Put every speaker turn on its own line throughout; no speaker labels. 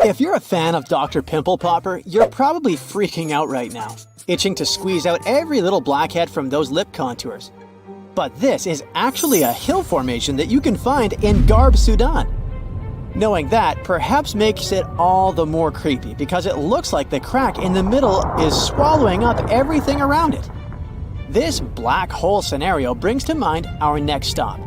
If you're a fan of Dr. Pimple Popper, you're probably freaking out right now, itching to squeeze out every little blackhead from those lip contours. But this is actually a hill formation that you can find in Garb, Sudan. Knowing that perhaps makes it all the more creepy because it looks like the crack in the middle is swallowing up everything around it. This black hole scenario brings to mind our next stop,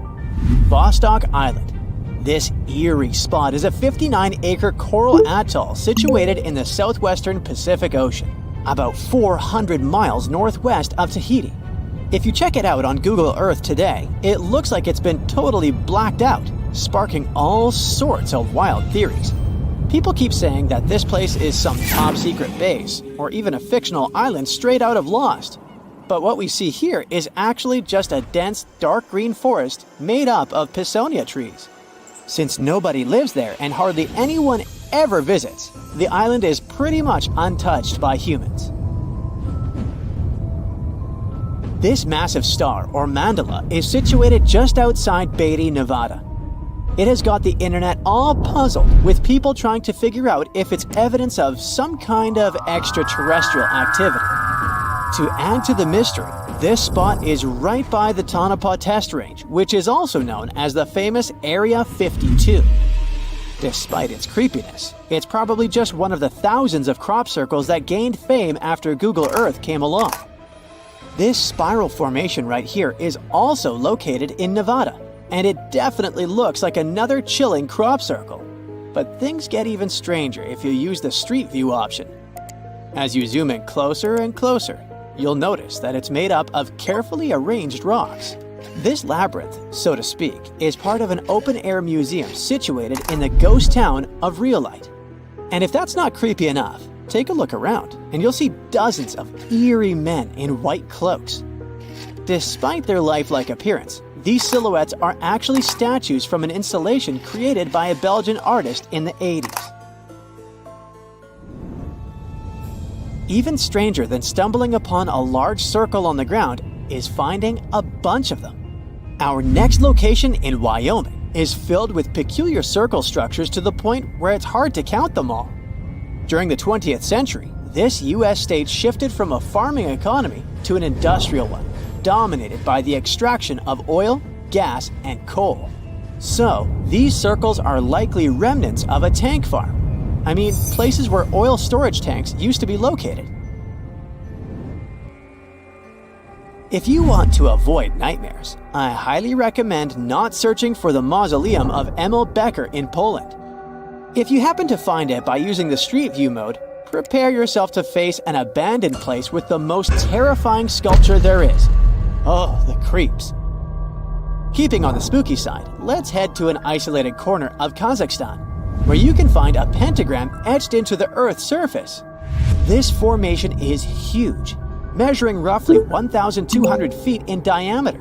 Vostok Island. This eerie spot is a 59-acre coral atoll situated in the southwestern Pacific Ocean, about 400 miles northwest of Tahiti. If you check it out on Google Earth today, it looks like it's been totally blacked out, sparking all sorts of wild theories. People keep saying that this place is some top-secret base, or even a fictional island straight out of Lost. But what we see here is actually just a dense, dark green forest made up of Pisonia trees. Since nobody lives there and hardly anyone ever visits, the island is pretty much untouched by humans. This massive star, or mandala, is situated just outside Beatty, Nevada. It has got the internet all puzzled, with people trying to figure out if it's evidence of some kind of extraterrestrial activity. To add to the mystery, this spot is right by the Tonopah Test Range, which is also known as the famous Area 52. Despite its creepiness, it's probably just one of the thousands of crop circles that gained fame after Google Earth came along. This spiral formation right here is also located in Nevada, and it definitely looks like another chilling crop circle. But things get even stranger if you use the street view option. As you zoom in closer and closer, you'll notice that it's made up of carefully arranged rocks. This labyrinth, so to speak, is part of an open-air museum situated in the ghost town of Rhyolite. And if that's not creepy enough, take a look around and you'll see dozens of eerie men in white cloaks. Despite their lifelike appearance, these silhouettes are actually statues from an installation created by a Belgian artist in the 80s. Even stranger than stumbling upon a large circle on the ground is finding a bunch of them. Our next location in Wyoming is filled with peculiar circle structures to the point where it's hard to count them all. During the 20th century, this U.S. state shifted from a farming economy to an industrial one, dominated by the extraction of oil, gas, and coal. So, these circles are likely remnants of a tank farm. I mean, places where oil storage tanks used to be located. If you want to avoid nightmares, I highly recommend not searching for the mausoleum of Emil Becker in Poland. If you happen to find it by using the Street View mode, prepare yourself to face an abandoned place with the most terrifying sculpture there is. Oh, the creeps. Keeping on the spooky side, let's head to an isolated corner of Kazakhstan, where you can find a pentagram etched into the Earth's surface. This formation is huge, measuring roughly 1,200 feet in diameter.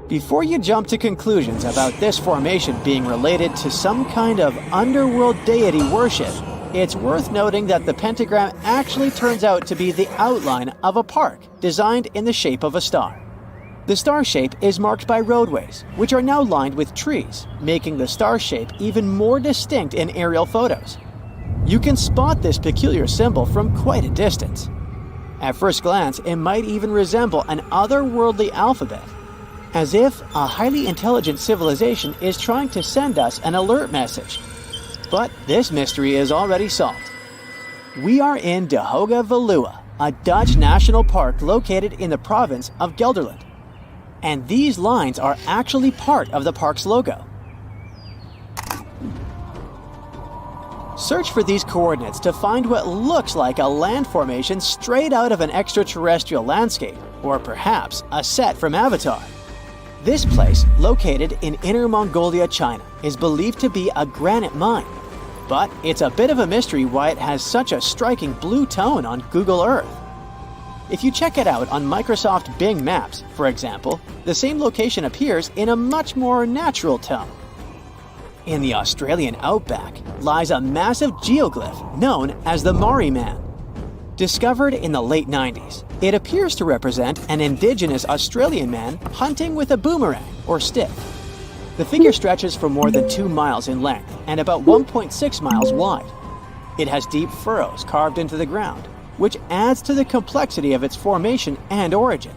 Before you jump to conclusions about this formation being related to some kind of underworld deity worship, it's worth noting that the pentagram actually turns out to be the outline of a park designed in the shape of a star. The star shape is marked by roadways, which are now lined with trees, making the star shape even more distinct in aerial photos. You can spot this peculiar symbol from quite a distance. At first glance, it might even resemble an otherworldly alphabet, as if a highly intelligent civilization is trying to send us an alert message. But this mystery is already solved. We are in De Hoge Veluwe, a Dutch national park located in the province of Gelderland. And these lines are actually part of the park's logo. Search for these coordinates to find what looks like a land formation straight out of an extraterrestrial landscape, or perhaps a set from Avatar. This place, located in Inner Mongolia, China, is believed to be a granite mine. But it's a bit of a mystery why it has such a striking blue tone on Google Earth. If you check it out on Microsoft Bing Maps, for example, the same location appears in a much more natural tone. In the Australian outback lies a massive geoglyph known as the Maori Man. Discovered in the late 90s, it appears to represent an indigenous Australian man hunting with a boomerang or stick. The figure stretches for more than 2 miles in length and about 1.6 miles wide. It has deep furrows carved into the ground, which adds to the complexity of its formation and origin.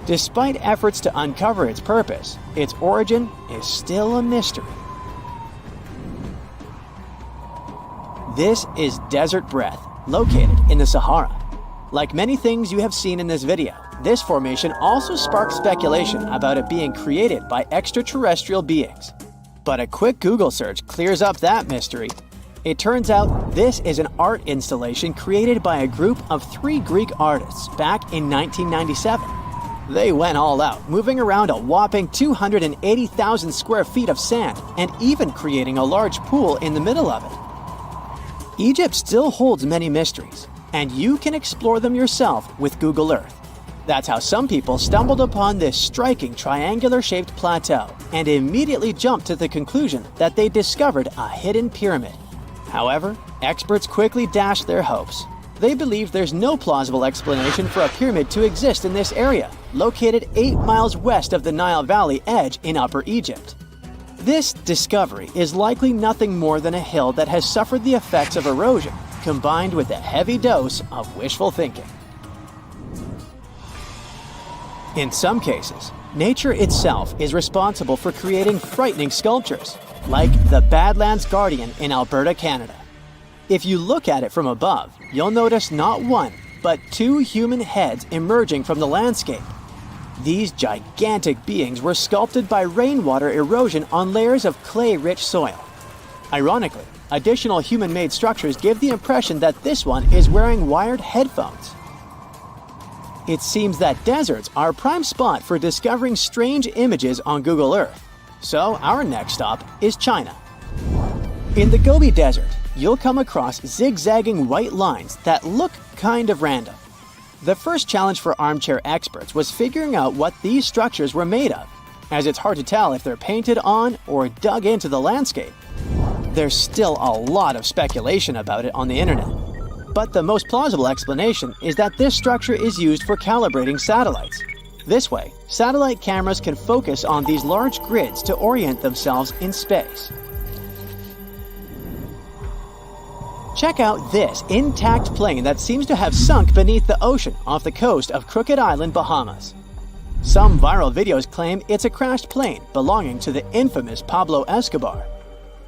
Despite efforts to uncover its purpose, its origin is still a mystery. This is desert breath, located in the Sahara. Like many things you have seen in this video, this formation also sparks speculation about it being created by extraterrestrial beings. But a quick Google search clears up that mystery. It turns out this is an art installation created by a group of 3 Greek artists back in 1997. They went all out, moving around a whopping 280,000 square feet of sand and even creating a large pool in the middle of it. Egypt still holds many mysteries, and you can explore them yourself with Google Earth. That's how some people stumbled upon this striking triangular-shaped plateau and immediately jumped to the conclusion that they discovered a hidden pyramid. However, experts quickly dashed their hopes. They believe there's no plausible explanation for a pyramid to exist in this area, located 8 miles west of the Nile Valley edge in Upper Egypt. This discovery is likely nothing more than a hill that has suffered the effects of erosion, combined with a heavy dose of wishful thinking. In some cases, nature itself is responsible for creating frightening sculptures, like the Badlands Guardian in Alberta, Canada. If you look at it from above, you'll notice not one, but 2 human heads emerging from the landscape. These gigantic beings were sculpted by rainwater erosion on layers of clay-rich soil. Ironically, additional human-made structures give the impression that this one is wearing wired headphones. It seems that deserts are a prime spot for discovering strange images on Google Earth. So our next stop is China. In the Gobi Desert, you'll come across zigzagging white lines that look kind of random. The first challenge for armchair experts was figuring out what these structures were made of, as it's hard to tell if they're painted on or dug into the landscape. There's still a lot of speculation about it on the internet. But the most plausible explanation is that this structure is used for calibrating satellites. This way, satellite cameras can focus on these large grids to orient themselves in space. Check out this intact plane that seems to have sunk beneath the ocean off the coast of Crooked Island, Bahamas. Some viral videos claim it's a crashed plane belonging to the infamous Pablo Escobar.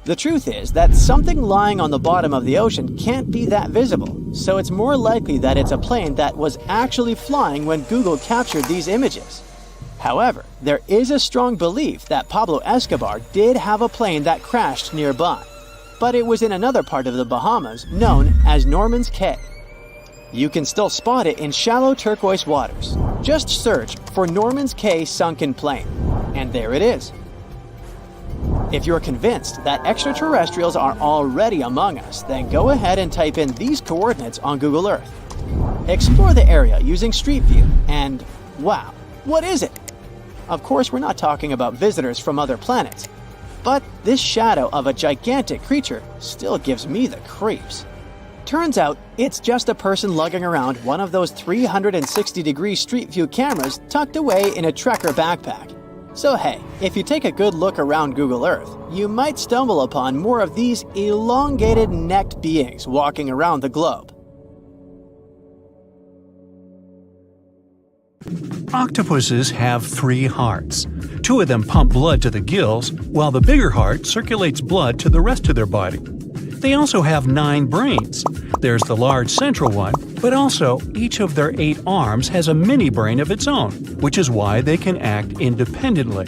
The truth is that something lying on the bottom of the ocean can't be that visible, so it's more likely that it's a plane that was actually flying when Google captured these images. However, there is a strong belief that Pablo Escobar did have a plane that crashed nearby, but it was in another part of the Bahamas known as Norman's Cay. You can still spot it in shallow turquoise waters. Just search for Norman's Cay sunken plane, and there it is. If you're convinced that extraterrestrials are already among us, then go ahead and type in these coordinates on Google Earth. Explore the area using Street View, and wow, what is it? Of course, we're not talking about visitors from other planets, but this shadow of a gigantic creature still gives me the creeps. Turns out, it's just a person lugging around one of those 360-degree Street View cameras tucked away in a trekker backpack. So hey, if you take a good look around Google Earth, you might stumble upon more of these elongated necked beings walking around the globe.
Octopuses have 3 hearts. 2 of them pump blood to the gills, while the bigger heart circulates blood to the rest of their body. They also have 9 brains. There's the large central one, but also each of their 8 arms has a mini brain of its own, which is why they can act independently.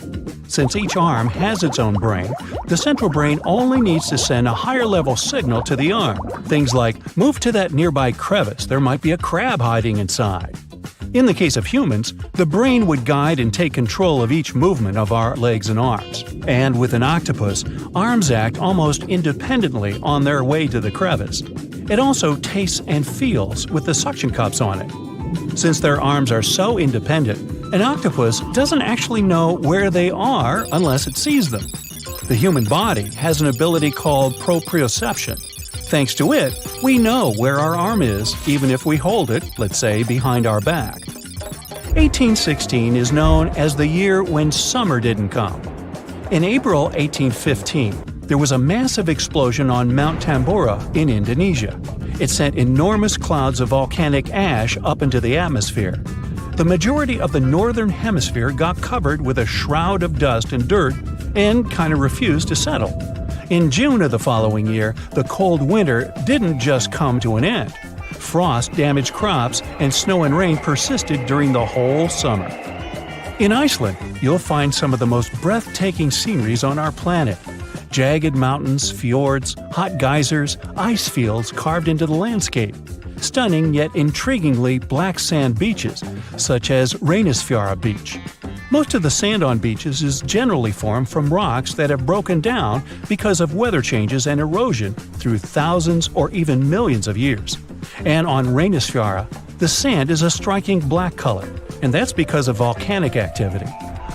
Since each arm has its own brain, the central brain only needs to send a higher level signal to the arm. Things like, move to that nearby crevice, there might be a crab hiding inside. In the case of humans, the brain would guide and take control of each movement of our legs and arms. And with an octopus, arms act almost independently on their way to the crevice. It also tastes and feels with the suction cups on it. Since their arms are so independent, an octopus doesn't actually know where they are unless it sees them. The human body has an ability called proprioception. Thanks to it, we know where our arm is, even if we hold it, let's say, behind our back. 1816 is known as the year when summer didn't come. In April 1815, there was a massive explosion on Mount Tambora in Indonesia. It sent enormous clouds of volcanic ash up into the atmosphere. The majority of the northern hemisphere got covered with a shroud of dust and dirt and kind of refused to settle. In June of the following year, the cold winter didn't just come to an end. Frost damaged crops and snow and rain persisted during the whole summer. In Iceland, you'll find some of the most breathtaking sceneries on our planet. Jagged mountains, fjords, hot geysers, ice fields carved into the landscape. Stunning yet intriguingly black sand beaches, such as Reynisfjara Beach. Most of the sand on beaches is generally formed from rocks that have broken down because of weather changes and erosion through thousands or even millions of years. And on Reynisfjara, the sand is a striking black color, and that's because of volcanic activity.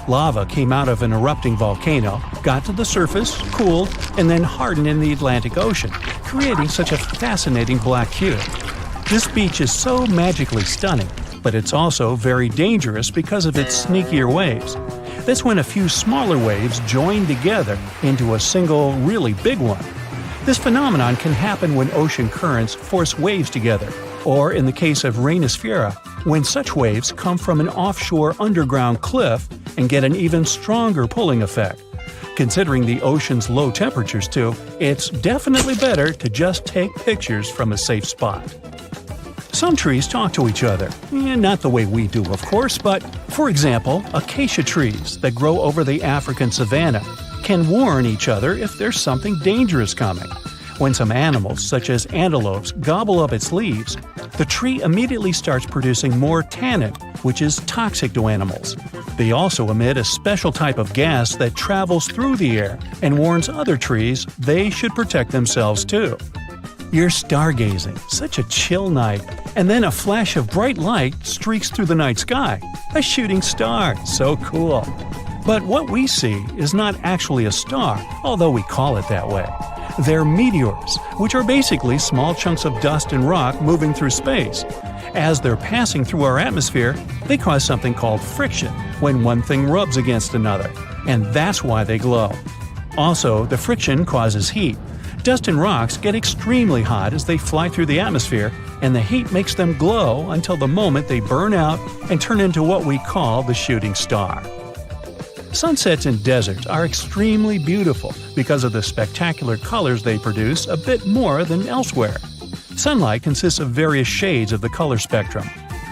Lava came out of an erupting volcano, got to the surface, cooled, and then hardened in the Atlantic Ocean, creating such a fascinating black hue. This beach is so magically stunning, but it's also very dangerous because of its sneakier waves. That's when a few smaller waves join together into a single, really big one. This phenomenon can happen when ocean currents force waves together, or in the case of Reynisfjara, when such waves come from an offshore underground cliff and get an even stronger pulling effect. Considering the ocean's low temperatures too, it's definitely better to just take pictures from a safe spot. Some trees talk to each other, not the way we do, of course, but, for example, acacia trees that grow over the African savanna can warn each other if there's something dangerous coming. When some animals, such as antelopes, gobble up its leaves, the tree immediately starts producing more tannin, which is toxic to animals. They also emit a special type of gas that travels through the air and warns other trees they should protect themselves too. You're stargazing, such a chill night, and then a flash of bright light streaks through the night sky. A shooting star, so cool. But what we see is not actually a star, although we call it that way. They're meteors, which are basically small chunks of dust and rock moving through space. As they're passing through our atmosphere, they cause something called friction when one thing rubs against another, and that's why they glow. Also, the friction causes heat. Dust and rocks get extremely hot as they fly through the atmosphere, and the heat makes them glow until the moment they burn out and turn into what we call the shooting star. Sunsets in deserts are extremely beautiful because of the spectacular colors they produce a bit more than elsewhere. Sunlight consists of various shades of the color spectrum.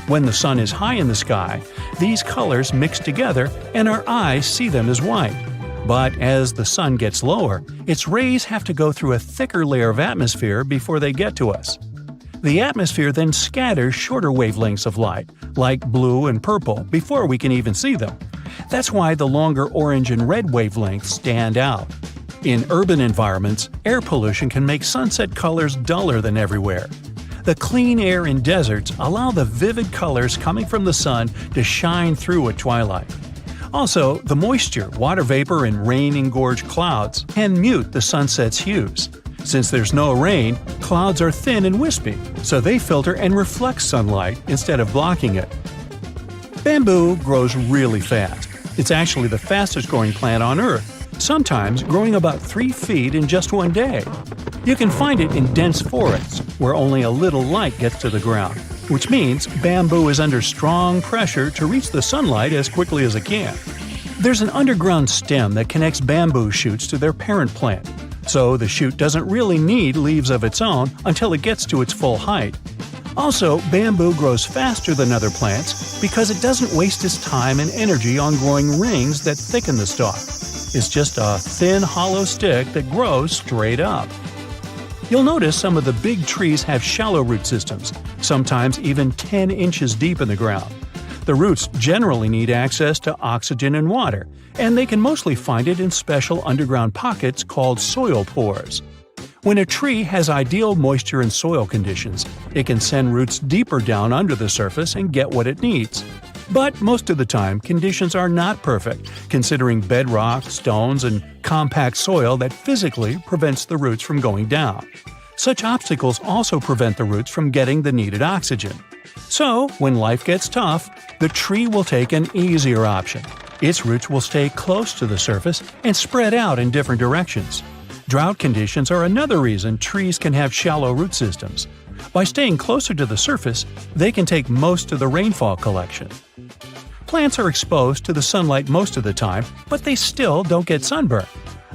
When the sun is high in the sky, these colors mix together and our eyes see them as white. But as the sun gets lower, its rays have to go through a thicker layer of atmosphere before they get to us. The atmosphere then scatters shorter wavelengths of light, like blue and purple, before we can even see them. That's why the longer orange and red wavelengths stand out. In urban environments, air pollution can make sunset colors duller than everywhere. The clean air in deserts allow the vivid colors coming from the sun to shine through at twilight. Also, the moisture, water vapor, and rain-engorged clouds can mute the sunset's hues. Since there's no rain, clouds are thin and wispy, so they filter and reflect sunlight instead of blocking it. Bamboo grows really fast. It's actually the fastest-growing plant on Earth, sometimes growing about 3 feet in just one day. You can find it in dense forests, where only a little light gets to the ground, which means bamboo is under strong pressure to reach the sunlight as quickly as it can. There's an underground stem that connects bamboo shoots to their parent plant, so the shoot doesn't really need leaves of its own until it gets to its full height. Also, bamboo grows faster than other plants because it doesn't waste its time and energy on growing rings that thicken the stalk. It's just a thin, hollow stick that grows straight up. You'll notice some of the big trees have shallow root systems, sometimes even 10 inches deep in the ground. The roots generally need access to oxygen and water, and they can mostly find it in special underground pockets called soil pores. When a tree has ideal moisture and soil conditions, it can send roots deeper down under the surface and get what it needs. But most of the time, conditions are not perfect, considering bedrock, stones, and compact soil that physically prevents the roots from going down. Such obstacles also prevent the roots from getting the needed oxygen. So, when life gets tough, the tree will take an easier option. Its roots will stay close to the surface and spread out in different directions. Drought conditions are another reason trees can have shallow root systems. By staying closer to the surface, they can take most of the rainfall collection. Plants are exposed to the sunlight most of the time, but they still don't get sunburn.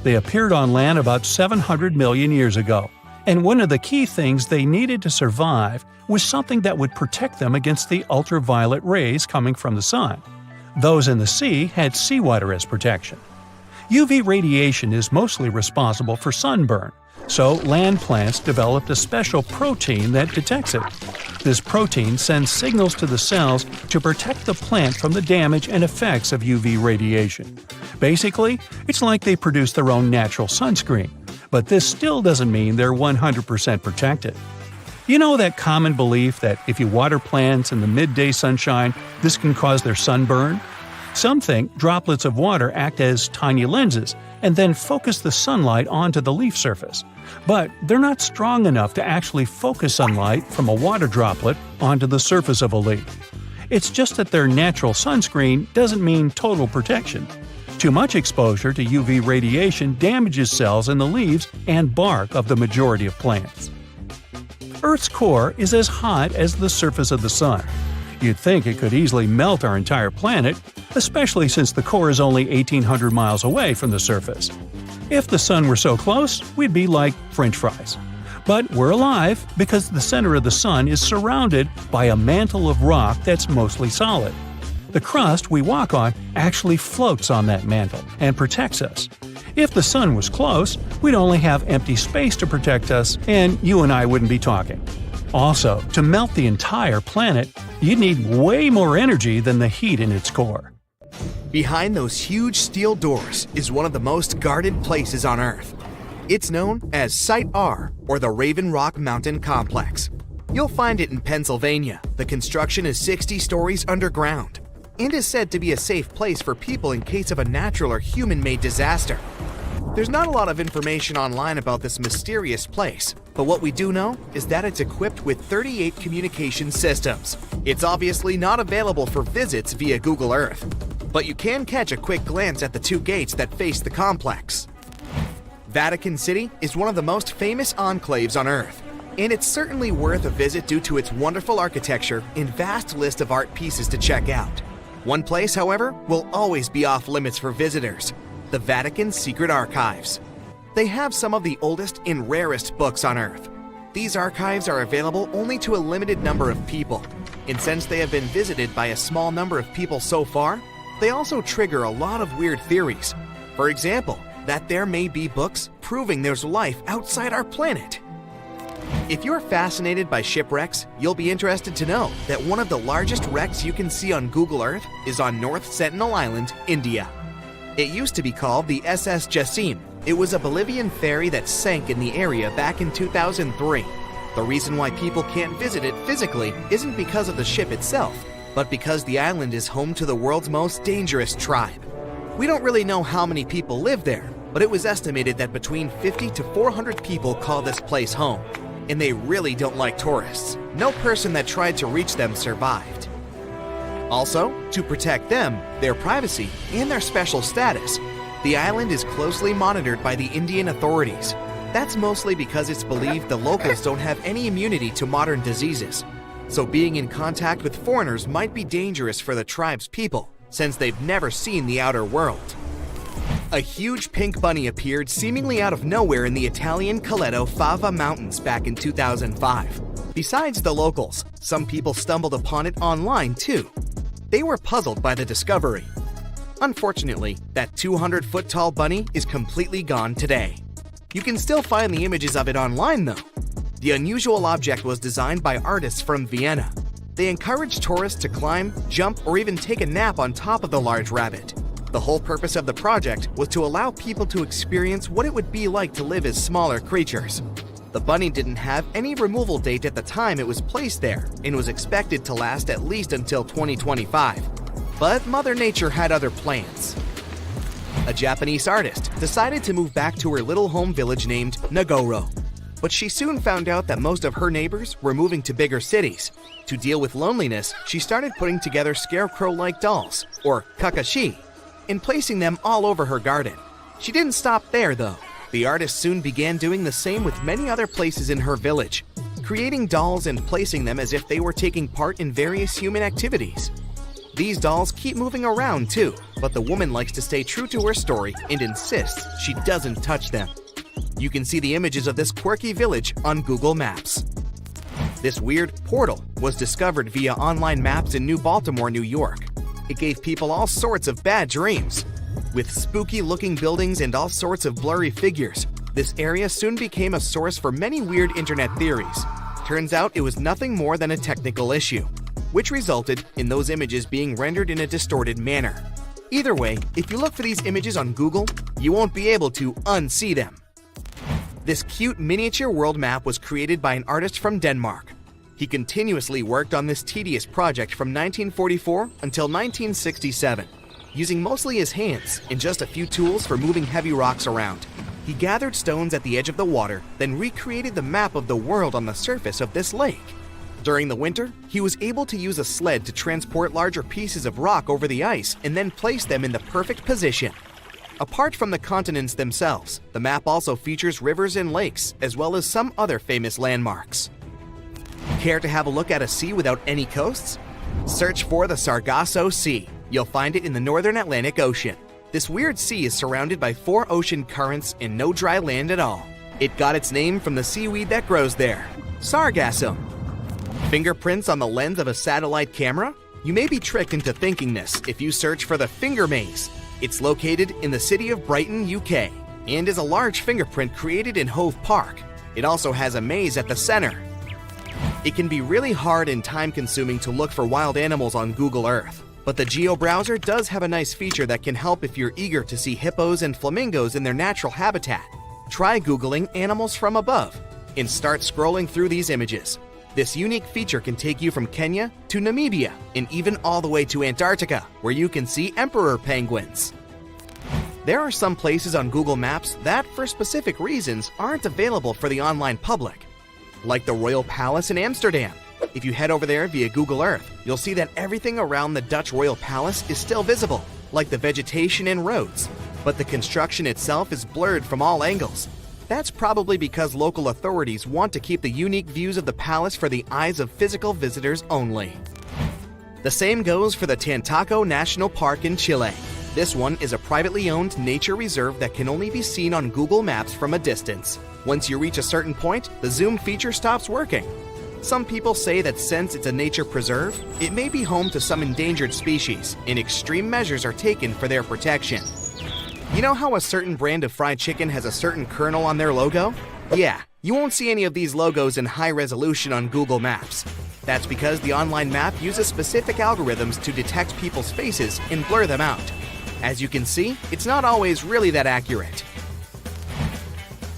They appeared on land about 700 million years ago, and one of the key things they needed to survive was something that would protect them against the ultraviolet rays coming from the sun. Those in the sea had seawater as protection. UV radiation is mostly responsible for sunburn, so land plants developed a special protein that detects it. This protein sends signals to the cells to protect the plant from the damage and effects of UV radiation. Basically, it's like they produce their own natural sunscreen, but this still doesn't mean they're 100% protected. You know that common belief that if you water plants in the midday sunshine, this can cause their sunburn? Some think droplets of water act as tiny lenses and then focus the sunlight onto the leaf surface. But they're not strong enough to actually focus sunlight from a water droplet onto the surface of a leaf. It's just that their natural sunscreen doesn't mean total protection. Too much exposure to UV radiation damages cells in the leaves and bark of the majority of plants. Earth's core is as hot as the surface of the sun. You'd think it could easily melt our entire planet, especially since the core is only 1,800 miles away from the surface. If the sun were so close, we'd be like French fries. But we're alive because the center of the sun is surrounded by a mantle of rock that's mostly solid. The crust we walk on actually floats on that mantle and protects us. If the sun was close, we'd only have empty space to protect us, and you and I wouldn't be talking. Also, to melt the entire planet, you'd need way more energy than the heat in its core.
Behind those huge steel doors is one of the most guarded places on Earth. It's known as Site R, or the Raven Rock Mountain Complex. You'll find it in Pennsylvania. The construction is 60 stories underground and is said to be a safe place for people in case of a natural or human-made disaster. There's not a lot of information online about this mysterious place, but what we do know is that it's equipped with 38 communication systems. It's obviously not available for visits via Google Earth, but you can catch a quick glance at the two gates that face the complex. Vatican City is one of the most famous enclaves on Earth, and it's certainly worth a visit due to its wonderful architecture and vast list of art pieces to check out. One place, however, will always be off limits for visitors: the Vatican's secret archives. They have some of the oldest and rarest books on Earth. These archives are available only to a limited number of people, and since they have been visited by a small number of people so far, they also trigger a lot of weird theories. For example, that there may be books proving there's life outside our planet. If you're fascinated by shipwrecks, you'll be interested to know that one of the largest wrecks you can see on Google Earth is on North Sentinel Island, India. It used to be called the SS Jassim. It was a Bolivian ferry that sank in the area back in 2003. The reason why people can't visit it physically isn't because of the ship itself, but because the island is home to the world's most dangerous tribe. We don't really know how many people live there, but it was estimated that between 50 to 400 people call this place home. And they really don't like tourists. No person that tried to reach them survived. Also, to protect them, their privacy, and their special status, the island is closely monitored by the Indian authorities. That's mostly because it's believed the locals don't have any immunity to modern diseases. So being in contact with foreigners might be dangerous for the tribe's people, since they've never seen the outer world. A huge pink bunny appeared seemingly out of nowhere in the Italian Coleto Fava Mountains back in 2005. Besides the locals, some people stumbled upon it online too. They were puzzled by the discovery. Unfortunately, that 200-foot-tall bunny is completely gone today. You can still find the images of it online though. The unusual object was designed by artists from Vienna. They encouraged tourists to climb, jump, or even take a nap on top of the large rabbit. The whole purpose of the project was to allow people to experience what it would be like to live as smaller creatures. The bunny didn't have any removal date at the time it was placed there and was expected to last at least until 2025. But Mother Nature had other plans. A Japanese artist decided to move back to her little home village named Nagoro. But she soon found out that most of her neighbors were moving to bigger cities. To deal with loneliness, she started putting together scarecrow-like dolls, or kakashi, and placing them all over her garden. She didn't stop there though. The artist soon began doing the same with many other places in her village, creating dolls and placing them as if they were taking part in various human activities. These dolls keep moving around too, but the woman likes to stay true to her story and insists she doesn't touch them. You can see the images of this quirky village on Google Maps. This weird portal was discovered via online maps in New Baltimore, New York. It gave people all sorts of bad dreams. With spooky-looking buildings and all sorts of blurry figures, this area soon became a source for many weird internet theories. Turns out it was nothing more than a technical issue, which resulted in those images being rendered in a distorted manner. Either way, if you look for these images on Google, you won't be able to unsee them. This cute miniature world map was created by an artist from Denmark. He continuously worked on this tedious project from 1944 until 1967, using mostly his hands and just a few tools for moving heavy rocks around. He gathered stones at the edge of the water, then recreated the map of the world on the surface of this lake. During the winter, he was able to use a sled to transport larger pieces of rock over the ice and then place them in the perfect position. Apart from the continents themselves, the map also features rivers and lakes, as well as some other famous landmarks. Care to have a look at a sea without any coasts? Search for the Sargasso Sea. You'll find it in the northern Atlantic Ocean. This weird sea is surrounded by 4 ocean currents and no dry land at all. It got its name from the seaweed that grows there, sargassum. Fingerprints on the lens of a satellite camera? You may be tricked into thinking this if you search for the Finger Maze. It's located in the city of Brighton, UK, and is a large fingerprint created in Hove Park. It also has a maze at the center. It can be really hard and time-consuming to look for wild animals on Google Earth, but the Geo browser does have a nice feature that can help if you're eager to see hippos and flamingos in their natural habitat. Try Googling animals from above and start scrolling through these images. This unique feature can take you from Kenya to Namibia and even all the way to Antarctica, where you can see emperor penguins. There are some places on Google Maps that, for specific reasons, aren't available for the online public, like the Royal Palace in Amsterdam. If you head over there via Google Earth, you'll see that everything around the Dutch Royal Palace is still visible, like the vegetation and roads, but the construction itself is blurred from all angles. That's probably because local authorities want to keep the unique views of the palace for the eyes of physical visitors only. The same goes for the Tantaco National Park in Chile. This one is a privately owned nature reserve that can only be seen on Google Maps from a distance. Once you reach a certain point, the zoom feature stops working. Some people say that since it's a nature preserve, it may be home to some endangered species, and extreme measures are taken for their protection. You know how a certain brand of fried chicken has a certain kernel on their logo? Yeah, you won't see any of these logos in high resolution on Google Maps. That's because the online map uses specific algorithms to detect people's faces and blur them out. As you can see, it's not always really that accurate.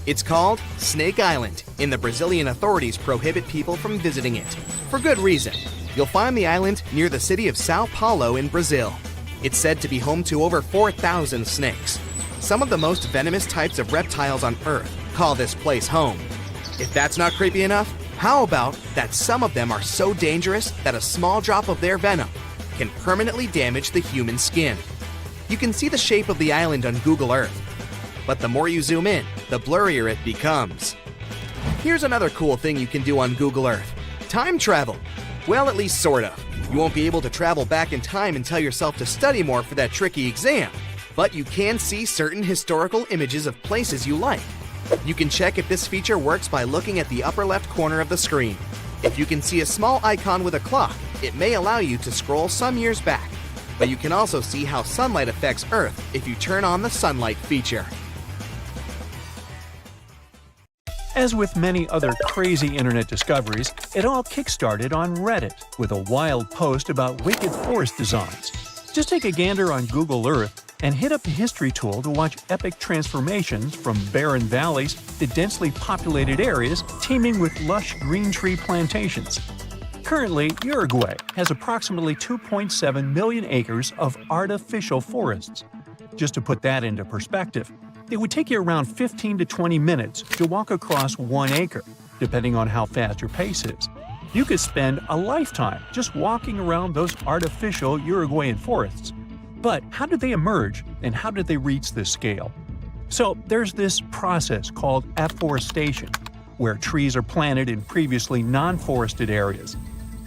It's called Snake Island, and the Brazilian authorities prohibit people from visiting it. For good reason. You'll find the island near the city of Sao Paulo in Brazil. It's said to be home to over 4,000 snakes. Some of the most venomous types of reptiles on Earth call this place home. If that's not creepy enough, how about that some of them are so dangerous that a small drop of their venom can permanently damage the human skin? You can see the shape of the island on Google Earth, but the more you zoom in, the blurrier it becomes. Here's another cool thing you can do on Google Earth. Time travel. Well, at least sort of. You won't be able to travel back in time and tell yourself to study more for that tricky exam, but you can see certain historical images of places you like. You can check if this feature works by looking at the upper left corner of the screen. If you can see a small icon with a clock, it may allow you to scroll some years back, but you can also see how sunlight affects Earth if you turn on the sunlight feature.
As with many other crazy internet discoveries, it all kickstarted on Reddit with a wild post about wicked forest designs. Just take a gander on Google Earth and hit up the history tool to watch epic transformations from barren valleys to densely populated areas teeming with lush green tree plantations. Currently, Uruguay has approximately 2.7 million acres of artificial forests. Just to put that into perspective, it would take you around 15 to 20 minutes to walk across 1 acre, depending on how fast your pace is. You could spend a lifetime just walking around those artificial Uruguayan forests. But how did they emerge, and how did they reach this scale? So there's this process called afforestation, where trees are planted in previously non-forested areas.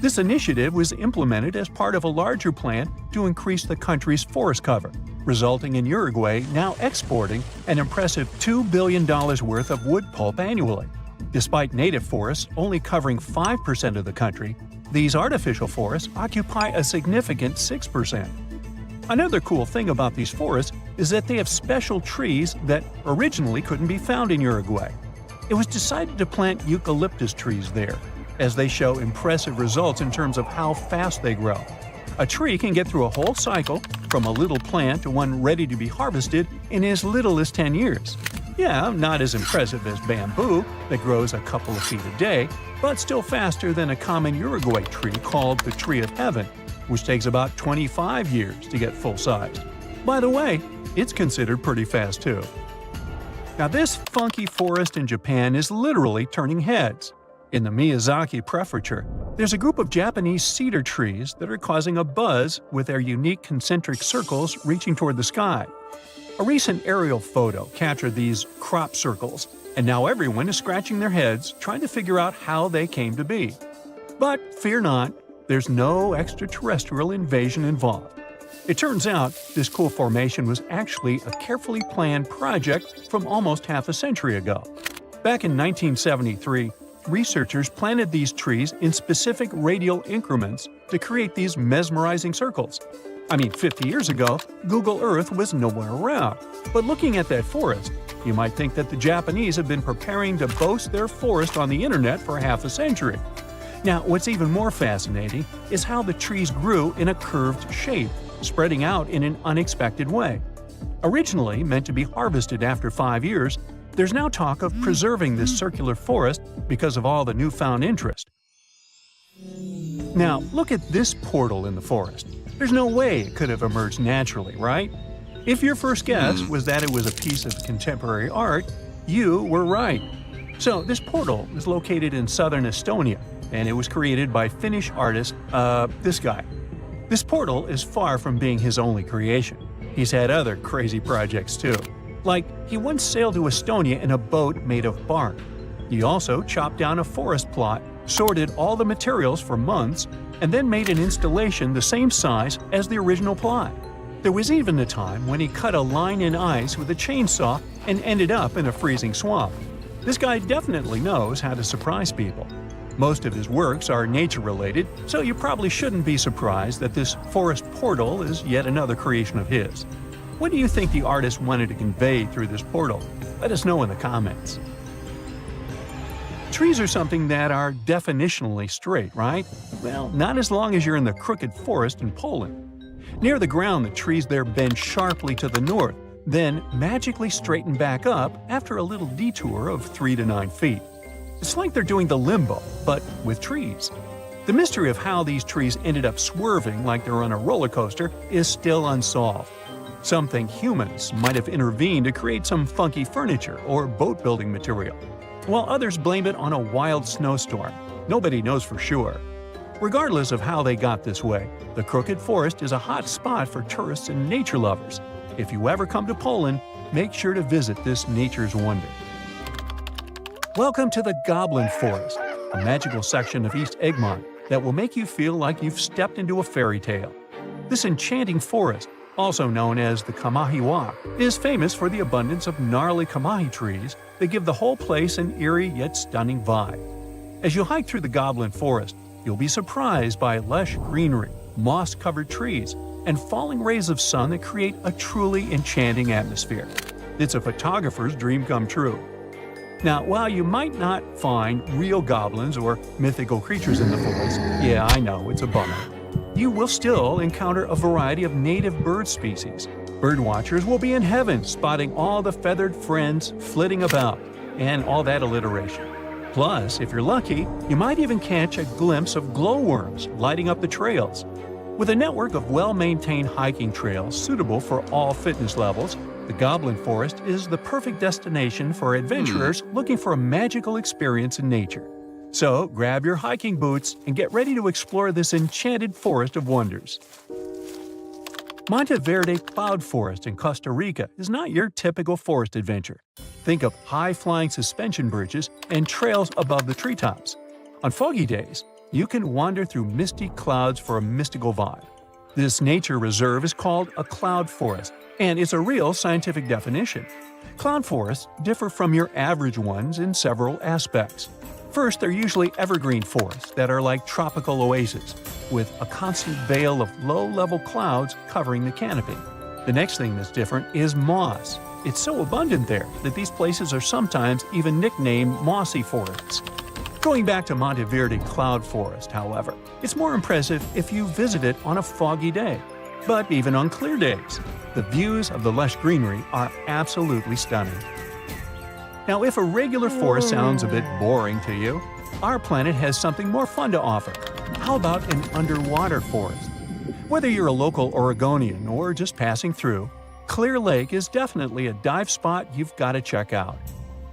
This initiative was implemented as part of a larger plan to increase the country's forest cover, resulting in Uruguay now exporting an impressive $2 billion worth of wood pulp annually. Despite native forests only covering 5% of the country, these artificial forests occupy a significant 6%. Another cool thing about these forests is that they have special trees that originally couldn't be found in Uruguay. It was decided to plant eucalyptus trees there, as they show impressive results in terms of how fast they grow. A tree can get through a whole cycle, from a little plant to one ready to be harvested, in as little as 10 years. Yeah, not as impressive as bamboo, that grows a couple of feet a day, but still faster than a common Uruguay tree called the Tree of Heaven, which takes about 25 years to get full-sized. By the way, it's considered pretty fast too. Now this funky forest in Japan is literally turning heads. In the Miyazaki Prefecture, there's a group of Japanese cedar trees that are causing a buzz with their unique concentric circles reaching toward the sky. A recent aerial photo captured these crop circles, and now everyone is scratching their heads trying to figure out how they came to be. But fear not, there's no extraterrestrial invasion involved. It turns out this cool formation was actually a carefully planned project from almost half a century ago. Back in 1973, researchers planted these trees in specific radial increments to create these mesmerizing circles. I mean, 50 years ago, Google Earth was nowhere around. But looking at that forest, you might think that the Japanese have been preparing to boast their forest on the internet for half a century. Now, what's even more fascinating is how the trees grew in a curved shape, spreading out in an unexpected way. Originally meant to be harvested after 5 years, there's now talk of preserving this circular forest because of all the newfound interest. Now, look at this portal in the forest. There's no way it could have emerged naturally, right? If your first guess was that it was a piece of contemporary art, you were right. So, this portal is located in southern Estonia, and it was created by Finnish artist, this guy. This portal is far from being his only creation. He's had other crazy projects too. Like, he once sailed to Estonia in a boat made of bark. He also chopped down a forest plot, sorted all the materials for months, and then made an installation the same size as the original plot. There was even a time when he cut a line in ice with a chainsaw and ended up in a freezing swamp. This guy definitely knows how to surprise people. Most of his works are nature-related, so you probably shouldn't be surprised that this forest portal is yet another creation of his. What do you think the artist wanted to convey through this portal? Let us know in the comments. Trees are something that are definitionally straight, right? Well, not as long as you're in the crooked forest in Poland. Near the ground, the trees there bend sharply to the north, then magically straighten back up after a little detour of 3 to 9 feet. It's like they're doing the limbo, but with trees. The mystery of how these trees ended up swerving like they're on a roller coaster is still unsolved. Some think humans might have intervened to create some funky furniture or boat-building material, while others blame it on a wild snowstorm. Nobody knows for sure. Regardless of how they got this way, the Crooked Forest is a hot spot for tourists and nature lovers. If you ever come to Poland, make sure to visit this nature's wonder. Welcome to the Goblin Forest, a magical section of East Egmont that will make you feel like you've stepped into a fairy tale. This enchanting forest, also known as the Kamahiwa, is famous for the abundance of gnarly kamahi trees that give the whole place an eerie yet stunning vibe. As you hike through the Goblin Forest, you'll be surprised by lush greenery, moss-covered trees, and falling rays of sun that create a truly enchanting atmosphere. It's a photographer's dream come true. Now, while you might not find real goblins or mythical creatures in the forest, yeah, I know, it's a bummer, you will still encounter a variety of native bird species. Birdwatchers will be in heaven spotting all the feathered friends flitting about, and all that alliteration. Plus, if you're lucky, you might even catch a glimpse of glowworms lighting up the trails. With a network of well-maintained hiking trails suitable for all fitness levels, the Goblin Forest is the perfect destination for adventurers looking for a magical experience in nature. So, grab your hiking boots and get ready to explore this enchanted forest of wonders. Monteverde Cloud Forest in Costa Rica is not your typical forest adventure. Think of high-flying suspension bridges and trails above the treetops. On foggy days, you can wander through misty clouds for a mystical vibe. This nature reserve is called a cloud forest, and it's a real scientific definition. Cloud forests differ from your average ones in several aspects. First, they're usually evergreen forests that are like tropical oases, with a constant veil of low-level clouds covering the canopy. The next thing that's different is moss. It's so abundant there that these places are sometimes even nicknamed mossy forests. Going back to Monteverde Cloud Forest, however, it's more impressive if you visit it on a foggy day. But even on clear days, the views of the lush greenery are absolutely stunning. Now, if a regular forest sounds a bit boring to you, our planet has something more fun to offer. How about an underwater forest? Whether you're a local Oregonian or just passing through, Clear Lake is definitely a dive spot you've got to check out.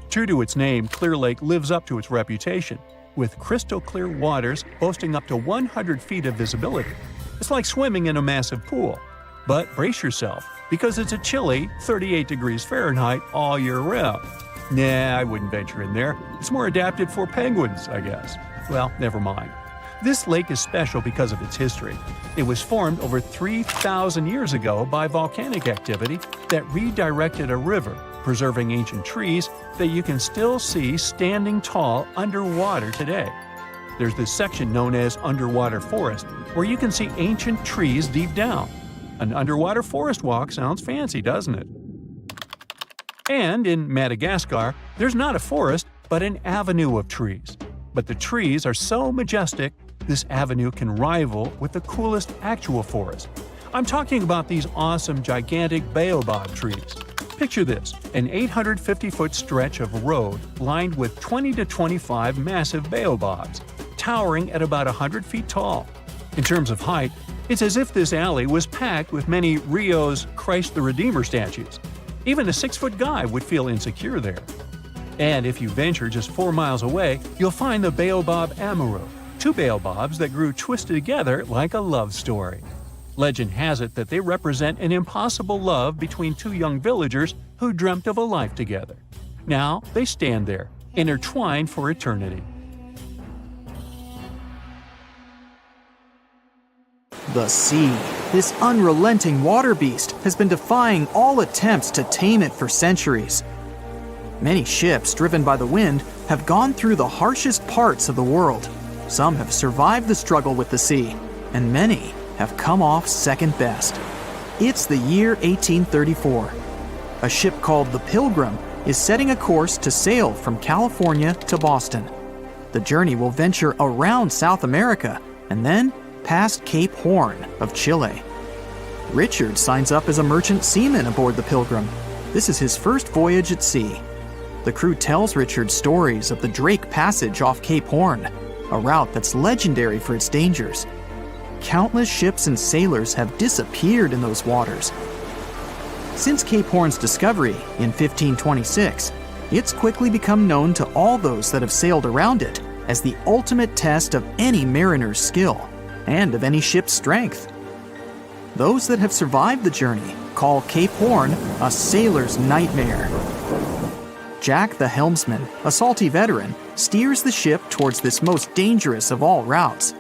True to its name, Clear Lake lives up to its reputation, with crystal-clear waters boasting up to 100 feet of visibility. It's like swimming in a massive pool. But brace yourself, because it's a chilly 38 degrees Fahrenheit all year round. Nah, I wouldn't venture in there. It's more adapted for penguins, I guess. Well, never mind. This lake is special because of its history. It was formed over 3,000 years ago by volcanic activity that redirected a river, preserving ancient trees that you can still see standing tall underwater today. There's this section known as underwater forest, where you can see ancient trees deep down. An underwater forest walk sounds fancy, doesn't it? And in Madagascar, there's not a forest, but an avenue of trees. But the trees are so majestic, this avenue can rival with the coolest actual forest. I'm talking about these awesome, gigantic baobab trees. Picture this, an 850-foot stretch of road lined with 20 to 25 massive baobabs, towering at about 100 feet tall. In terms of height, it's as if this alley was packed with many Rio's Christ the Redeemer statues. Even a 6-foot guy would feel insecure there. And if you venture just 4 miles away, you'll find the baobab amaru, 2 baobabs that grew twisted together like a love story. Legend has it that they represent an impossible love between 2 young villagers who dreamt of a life together. Now they stand there, intertwined for eternity.
The sea, this unrelenting water beast, has been defying all attempts to tame it for centuries. Many ships driven by the wind have gone through the harshest parts of the world. Some have survived the struggle with the sea, and many have come off second best. It's the year 1834. A ship called the Pilgrim is setting a course to sail from California to Boston. The journey will venture around South America and then past Cape Horn of Chile. Richard signs up as a merchant seaman aboard the Pilgrim. This is his first voyage at sea. The crew tells Richard stories of the Drake Passage off Cape Horn, a route that's legendary for its dangers. Countless ships and sailors have disappeared in those waters. Since Cape Horn's discovery in 1526, it's quickly become known to all those that have sailed around it as the ultimate test of any mariner's skill and of any ship's strength. Those that have survived the journey call Cape Horn a sailor's nightmare. Jack the helmsman, a salty veteran, steers the ship towards this most dangerous of all routes.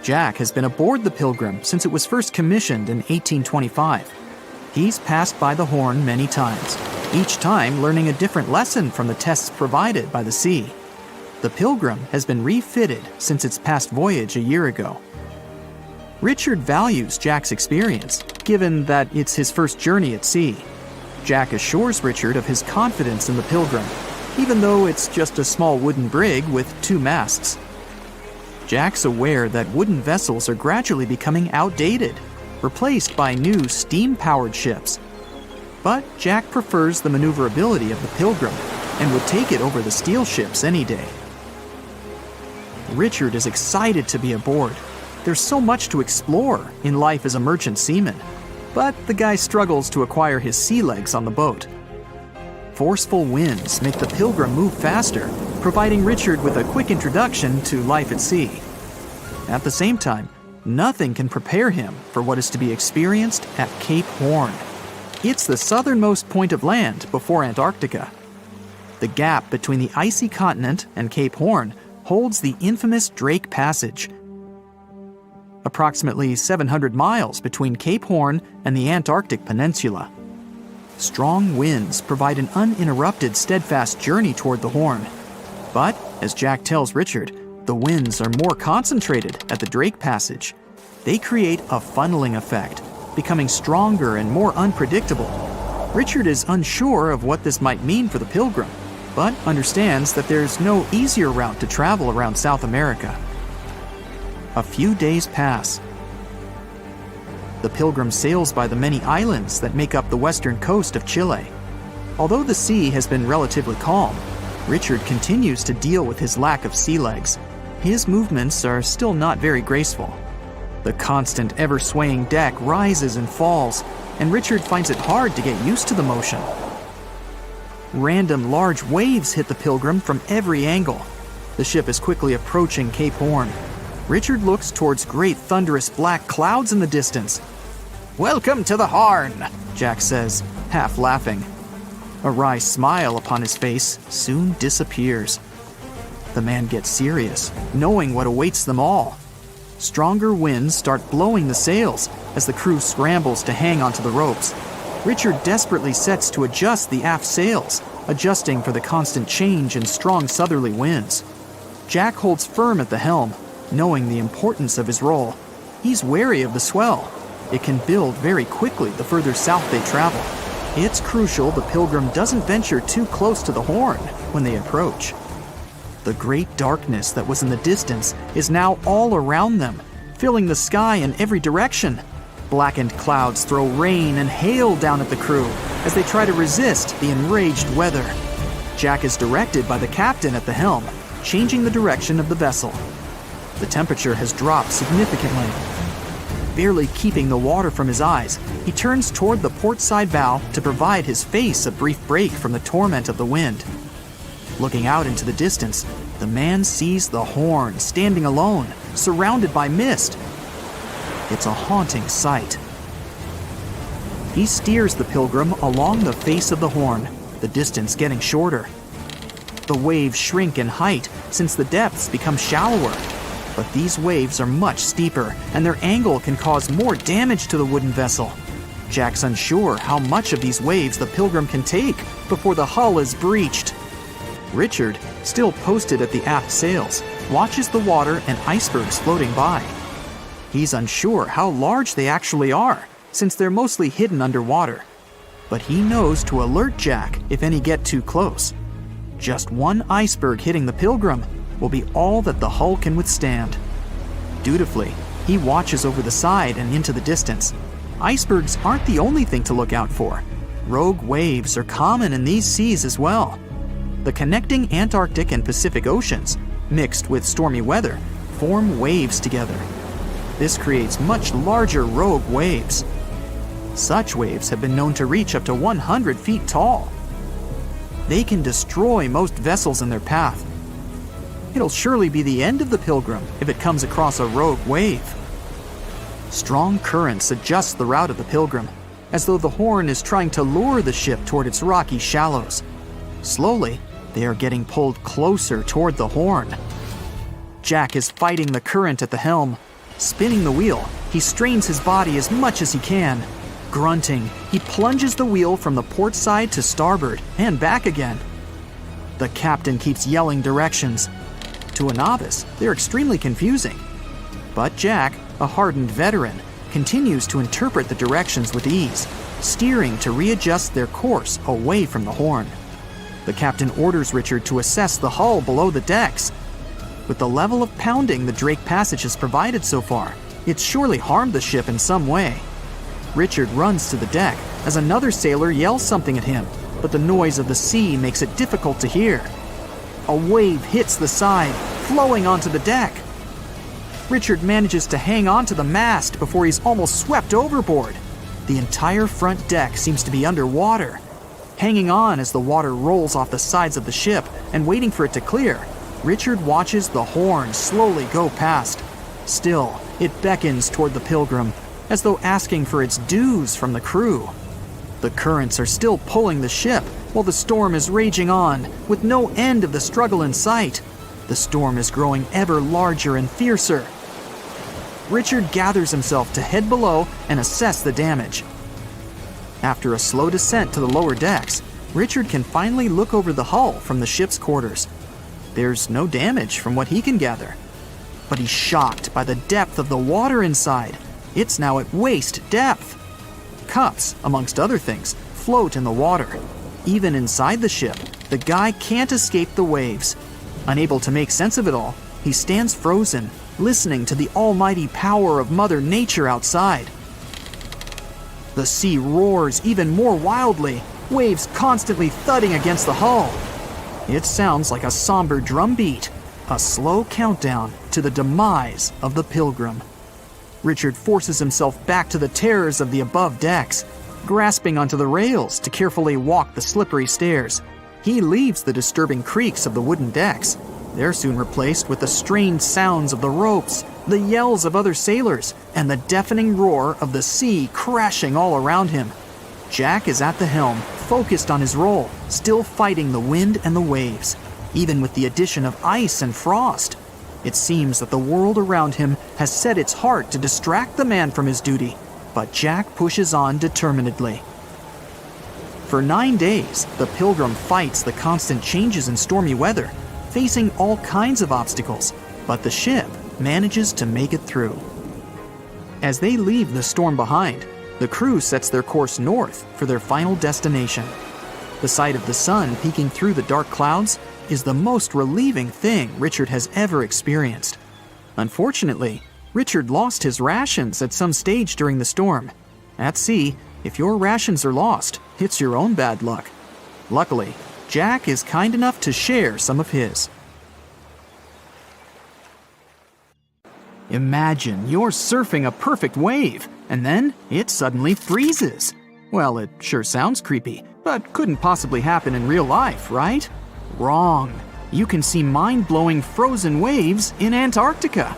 Jack has been aboard the Pilgrim since it was first commissioned in 1825. He's passed by the Horn many times, each time learning a different lesson from the tests provided by the sea. The Pilgrim has been refitted since its past voyage a year ago. Richard values Jack's experience, given that it's his first journey at sea. Jack assures Richard of his confidence in the Pilgrim, even though it's just a small wooden brig with 2 masts. Jack's aware that wooden vessels are gradually becoming outdated, replaced by new steam-powered ships. But Jack prefers the maneuverability of the Pilgrim and would take it over the steel ships any day. Richard is excited to be aboard. There's so much to explore in life as a merchant seaman, but the guy struggles to acquire his sea legs on the boat. Forceful winds make the Pilgrim move faster, providing Richard with a quick introduction to life at sea. At the same time, Nothing can prepare him for what is to be experienced at Cape Horn. It's the southernmost point of land before Antarctica. The gap between the icy continent and Cape Horn holds the infamous Drake Passage. Approximately 700 miles between Cape Horn and the Antarctic Peninsula. Strong winds provide an uninterrupted, steadfast journey toward the Horn. But, as Jack tells Richard, the winds are more concentrated at the Drake Passage. They create a funneling effect, becoming stronger and more unpredictable. Richard is unsure of what this might mean for the Pilgrim, but understands that there's no easier route to travel around South America. A few days pass. The Pilgrim sails by the many islands that make up the western coast of Chile. Although the sea has been relatively calm, Richard continues to deal with his lack of sea legs. His movements are still not very graceful. The constant, ever-swaying deck rises and falls, and Richard finds it hard to get used to the motion. Random large waves hit the Pilgrim from every angle. The ship is quickly approaching Cape Horn. Richard looks towards great thunderous black clouds in the distance. "Welcome to the Horn," Jack says, half laughing. A wry smile upon his face soon disappears. The man gets serious, knowing what awaits them all. Stronger winds start blowing the sails as the crew scrambles to hang onto the ropes. Richard desperately sets to adjust the aft sails, adjusting for the constant change in strong southerly winds. Jack holds firm at the helm, knowing the importance of his role. He's wary of the swell. It can build very quickly the further south they travel. It's crucial the Pilgrim doesn't venture too close to the Horn when they approach. The great darkness that was in the distance is now all around them, filling the sky in every direction. Blackened clouds throw rain and hail down at the crew as they try to resist the enraged weather. Jack is directed by the captain at the helm, changing the direction of the vessel. The temperature has dropped significantly. Barely keeping the water from his eyes, he turns toward the port side bow to provide his face a brief break from the torment of the wind. Looking out into the distance, the man sees the Horn standing alone, surrounded by mist. It's a haunting sight. He steers the Pilgrim along the face of the Horn, the distance getting shorter. The waves shrink in height since the depths become shallower. But these waves are much steeper, and their angle can cause more damage to the wooden vessel. Jack's unsure how much of these waves the Pilgrim can take before the hull is breached. Richard, still posted at the aft sails, watches the water and icebergs floating by. He's unsure how large they actually are, since they're mostly hidden underwater. But he knows to alert Jack if any get too close. Just one iceberg hitting the Pilgrim will be all that the hull can withstand. Dutifully, he watches over the side and into the distance. Icebergs aren't the only thing to look out for. Rogue waves are common in these seas as well. The connecting Antarctic and Pacific Oceans, mixed with stormy weather, form waves together. This creates much larger rogue waves. Such waves have been known to reach up to 100 feet tall. They can destroy most vessels in their path. It'll surely be the end of the Pilgrim if it comes across a rogue wave. Strong currents adjust the route of the Pilgrim, as though the Horn is trying to lure the ship toward its rocky shallows. Slowly, they are getting pulled closer toward the Horn. Jack is fighting the current at the helm. Spinning the wheel, he strains his body as much as he can. Grunting, he plunges the wheel from the port side to starboard and back again. The captain keeps yelling directions. To a novice, they're extremely confusing. But Jack, a hardened veteran, continues to interpret the directions with ease, steering to readjust their course away from the Horn. The captain orders Richard to assess the hull below the decks. With the level of pounding the Drake Passage has provided so far, it's surely harmed the ship in some way. Richard runs to the deck as another sailor yells something at him, but the noise of the sea makes it difficult to hear. A wave hits the side, flowing onto the deck. Richard manages to hang onto the mast before he's almost swept overboard. The entire front deck seems to be underwater. Hanging on as the water rolls off the sides of the ship and waiting for it to clear, Richard watches the Horn slowly go past. Still, it beckons toward the Pilgrim, as though asking for its dues from the crew. The currents are still pulling the ship, while the storm is raging on, with no end of the struggle in sight. The storm is growing ever larger and fiercer. Richard gathers himself to head below and assess the damage. After a slow descent to the lower decks, Richard can finally look over the hull from the ship's quarters. There's no damage from what he can gather. But he's shocked by the depth of the water inside. It's now at waist depth. Cups, amongst other things, float in the water. Even inside the ship, the guy can't escape the waves. Unable to make sense of it all, he stands frozen, listening to the almighty power of Mother Nature outside. The sea roars even more wildly, waves constantly thudding against the hull. It sounds like a somber drumbeat, a slow countdown to the demise of the Pilgrim. Richard forces himself back to the terrors of the above decks, grasping onto the rails to carefully walk the slippery stairs. He leaves the disturbing creaks of the wooden decks. They're soon replaced with the strained sounds of the ropes, the yells of other sailors, and the deafening roar of the sea crashing all around him. Jack is at the helm, focused on his role, still fighting the wind and the waves, even with the addition of ice and frost. It seems that the world around him has set its heart to distract the man from his duty, but Jack pushes on determinedly. For 9 days, the Pilgrim fights the constant changes in stormy weather, facing all kinds of obstacles, but the ship manages to make it through. As they leave the storm behind, the crew sets their course north for their final destination. The sight of the sun peeking through the dark clouds is the most relieving thing Richard has ever experienced. Unfortunately, Richard lost his rations at some stage during the storm. At sea, if your rations are lost, it's your own bad luck. Luckily, Jack is kind enough to share some of his. Imagine you're surfing a perfect wave, and then it suddenly freezes. Well, it sure sounds creepy, but couldn't possibly happen in real life, right? Wrong. You can see mind-blowing frozen waves in Antarctica.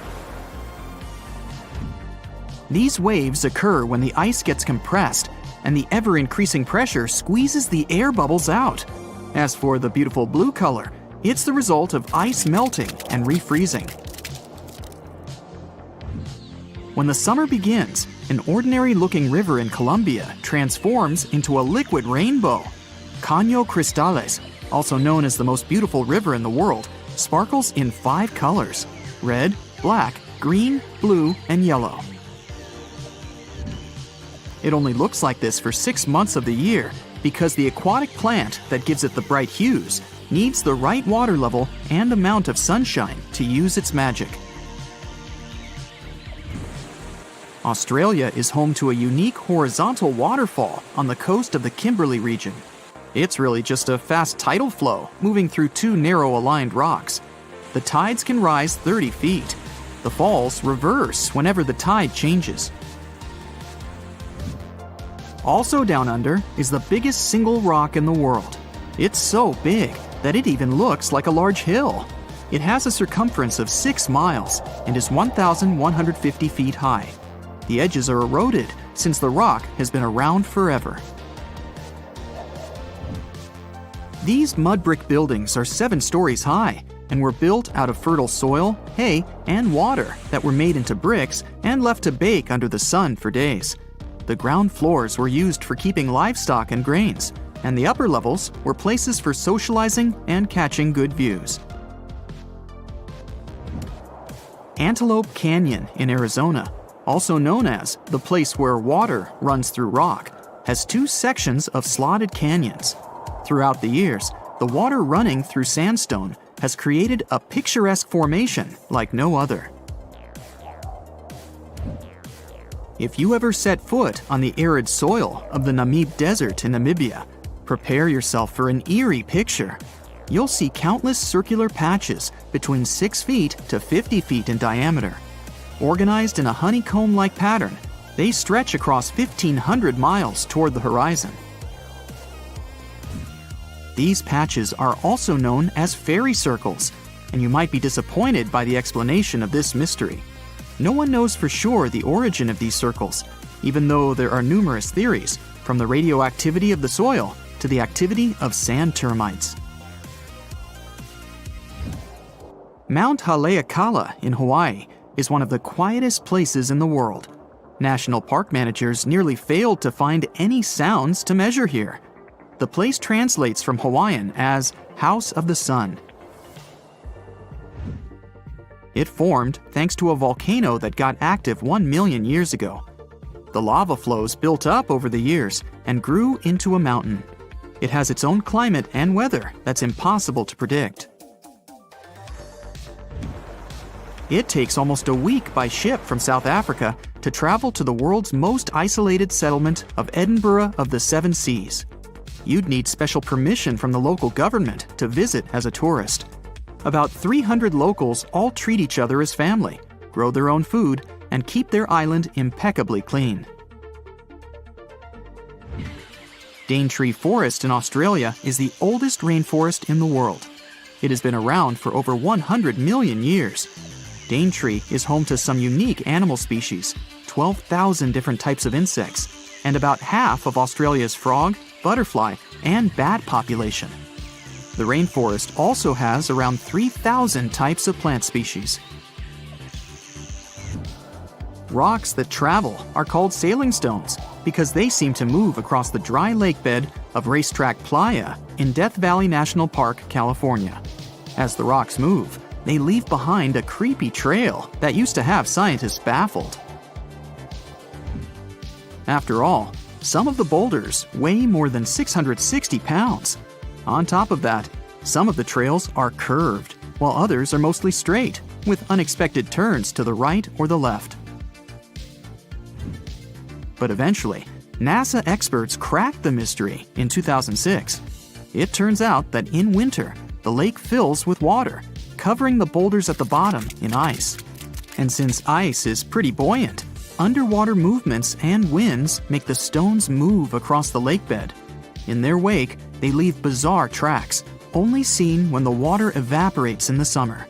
These waves occur when the ice gets compressed and the ever-increasing pressure squeezes the air bubbles out. As for the beautiful blue color, it's the result of ice melting and refreezing. When the summer begins, an ordinary-looking river in Colombia transforms into a liquid rainbow. Caño Cristales, also known as the most beautiful river in the world, sparkles in 5 colors: red, black, green, blue, and yellow. It only looks like this for 6 months of the year because the aquatic plant that gives it the bright hues needs the right water level and amount of sunshine to use its magic. Australia is home to a unique horizontal waterfall on the coast of the Kimberley region. It's really just a fast tidal flow moving through 2 narrow aligned rocks. The tides can rise 30 feet. The falls reverse whenever the tide changes. Also down under is the biggest single rock in the world. It's so big that it even looks like a large hill. It has a circumference of 6 miles and is 1,150 feet high. The edges are eroded since the rock has been around forever. These mud brick buildings are 7 stories high and were built out of fertile soil, hay, and water that were made into bricks and left to bake under the sun for days. The ground floors were used for keeping livestock and grains, and the upper levels were places for socializing and catching good views. Antelope Canyon in Arizona, also known as the place where water runs through rock, has 2 sections of slotted canyons. Throughout the years, the water running through sandstone has created a picturesque formation like no other. If you ever set foot on the arid soil of the Namib Desert in Namibia, prepare yourself for an eerie picture. You'll see countless circular patches between 6 feet to 50 feet in diameter. Organized in a honeycomb-like pattern, they stretch across 1,500 miles toward the horizon. These patches are also known as fairy circles, and you might be disappointed by the explanation of this mystery. No one knows for sure the origin of these circles, even though there are numerous theories, from the radioactivity of the soil to the activity of sand termites. Mount Haleakala in Hawaii is one of the quietest places in the world. National park managers nearly failed to find any sounds to measure here. The place translates from Hawaiian as House of the Sun. It formed thanks to a volcano that got active 1 million years ago. The lava flows built up over the years and grew into a mountain. It has its own climate and weather that's impossible to predict. It takes almost a week by ship from South Africa to travel to the world's most isolated settlement of Edinburgh of the Seven Seas. You'd need special permission from the local government to visit as a tourist. About 300 locals all treat each other as family, grow their own food, and keep their island impeccably clean. Daintree Forest in Australia is the oldest rainforest in the world. It has been around for over 100 million years. Daintree is home to some unique animal species, 12,000 different types of insects, and about half of Australia's frog, butterfly, and bat population. The rainforest also has around 3,000 types of plant species. Rocks that travel are called sailing stones because they seem to move across the dry lake bed of Racetrack Playa in Death Valley National Park, California. As the rocks move, they leave behind a creepy trail that used to have scientists baffled. After all, some of the boulders weigh more than 660 pounds. On top of that, some of the trails are curved, while others are mostly straight, with unexpected turns to the right or the left. But eventually, NASA experts cracked the mystery in 2006. It turns out that in winter, the lake fills with water, covering the boulders at the bottom in ice. And since ice is pretty buoyant, underwater movements and winds make the stones move across the lake bed. In their wake, they leave bizarre tracks, only seen when the water evaporates in the summer.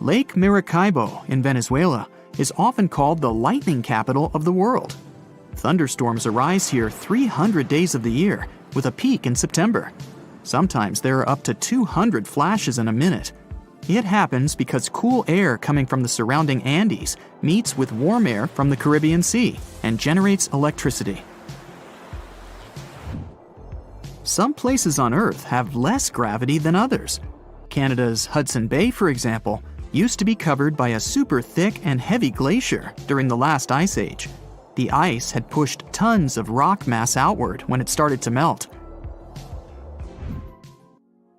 Lake Maracaibo in Venezuela is often called the lightning capital of the world. Thunderstorms arise here 300 days of the year, with a peak in September. Sometimes there are up to 200 flashes in a minute. It happens because cool air coming from the surrounding Andes meets with warm air from the Caribbean Sea and generates electricity. Some places on Earth have less gravity than others. Canada's Hudson Bay, for example, used to be covered by a super thick and heavy glacier during the last ice age. The ice had pushed tons of rock mass outward when it started to melt.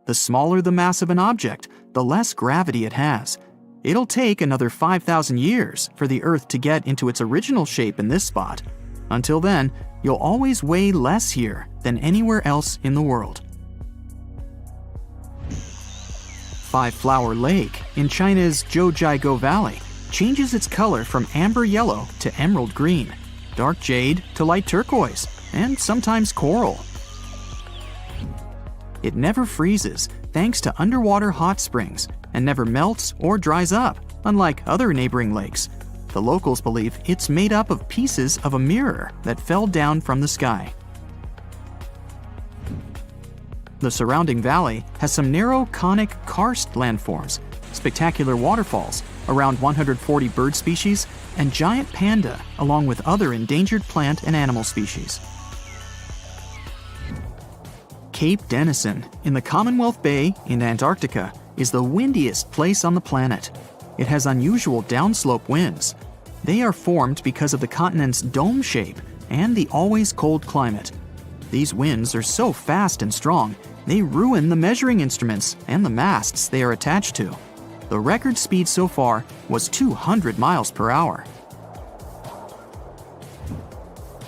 The smaller the mass of an object, the less gravity it has. It'll take another 5,000 years for the Earth to get into its original shape in this spot. Until then, you'll always weigh less here than anywhere else in the world. Five Flower Lake in China's Geological Valley changes its color from amber yellow to emerald green, dark jade to light turquoise, and sometimes coral. It never freezes thanks to underwater hot springs and never melts or dries up, unlike other neighboring lakes. The locals believe it's made up of pieces of a mirror that fell down from the sky. The surrounding valley has some narrow conic karst landforms, spectacular waterfalls, around 140 bird species, and giant panda, along with other endangered plant and animal species. Cape Denison in the Commonwealth Bay in Antarctica is the windiest place on the planet. It has unusual downslope winds. They are formed because of the continent's dome shape and the always cold climate. These winds are so fast and strong, they ruin the measuring instruments and the masts they are attached to. The record speed so far was 200 miles per hour.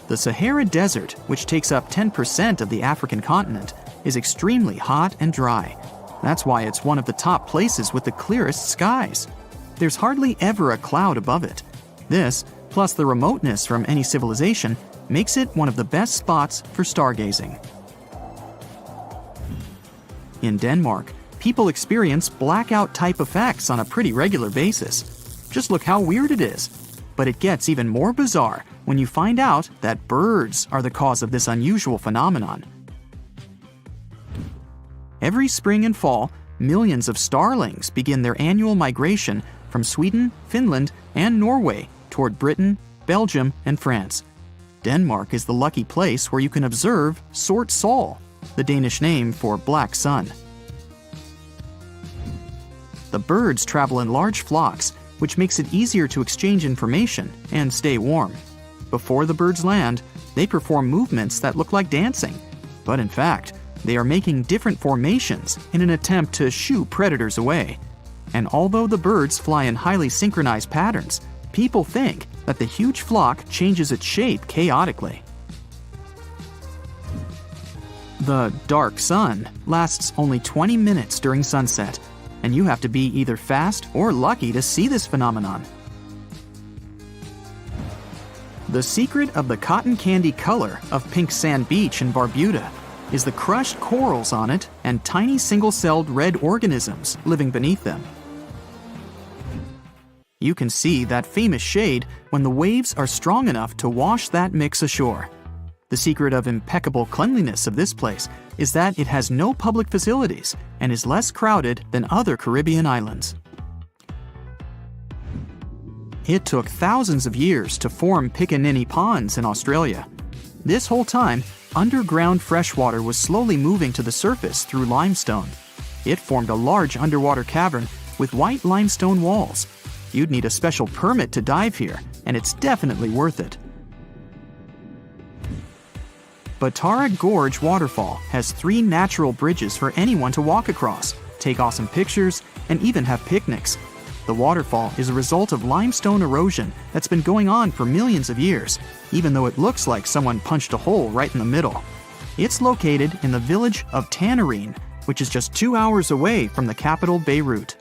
The Sahara Desert, which takes up 10% of the African continent, is extremely hot and dry. That's why it's one of the top places with the clearest skies. There's hardly ever a cloud above it. This, plus the remoteness from any civilization, makes it one of the best spots for stargazing. In Denmark, people experience blackout-type effects on a pretty regular basis. Just look how weird it is. But it gets even more bizarre when you find out that birds are the cause of this unusual phenomenon. Every spring and fall, millions of starlings begin their annual migration from Sweden, Finland, and Norway toward Britain, Belgium, and France. Denmark is the lucky place where you can observe Sort Sol, the Danish name for black sun. The birds travel in large flocks, which makes it easier to exchange information and stay warm. Before the birds land, they perform movements that look like dancing, but in fact, they are making different formations in an attempt to shoo predators away. And although the birds fly in highly synchronized patterns, people think that the huge flock changes its shape chaotically. The dark sun lasts only 20 minutes during sunset, and you have to be either fast or lucky to see this phenomenon. The secret of the cotton candy color of Pink Sand Beach in Barbuda is the crushed corals on it and tiny single-celled red organisms living beneath them. You can see that famous shade when the waves are strong enough to wash that mix ashore. The secret of impeccable cleanliness of this place is that it has no public facilities and is less crowded than other Caribbean islands. It took thousands of years to form Picaninny Ponds in Australia. This whole time, underground freshwater was slowly moving to the surface through limestone. It formed a large underwater cavern with white limestone walls. You'd need a special permit to dive here, and it's definitely worth it. Batara Gorge Waterfall has 3 natural bridges for anyone to walk across, take awesome pictures, and even have picnics. The waterfall is a result of limestone erosion that's been going on for millions of years, even though it looks like someone punched a hole right in the middle. It's located in the village of Tanarine, which is just 2 hours away from the capital Beirut.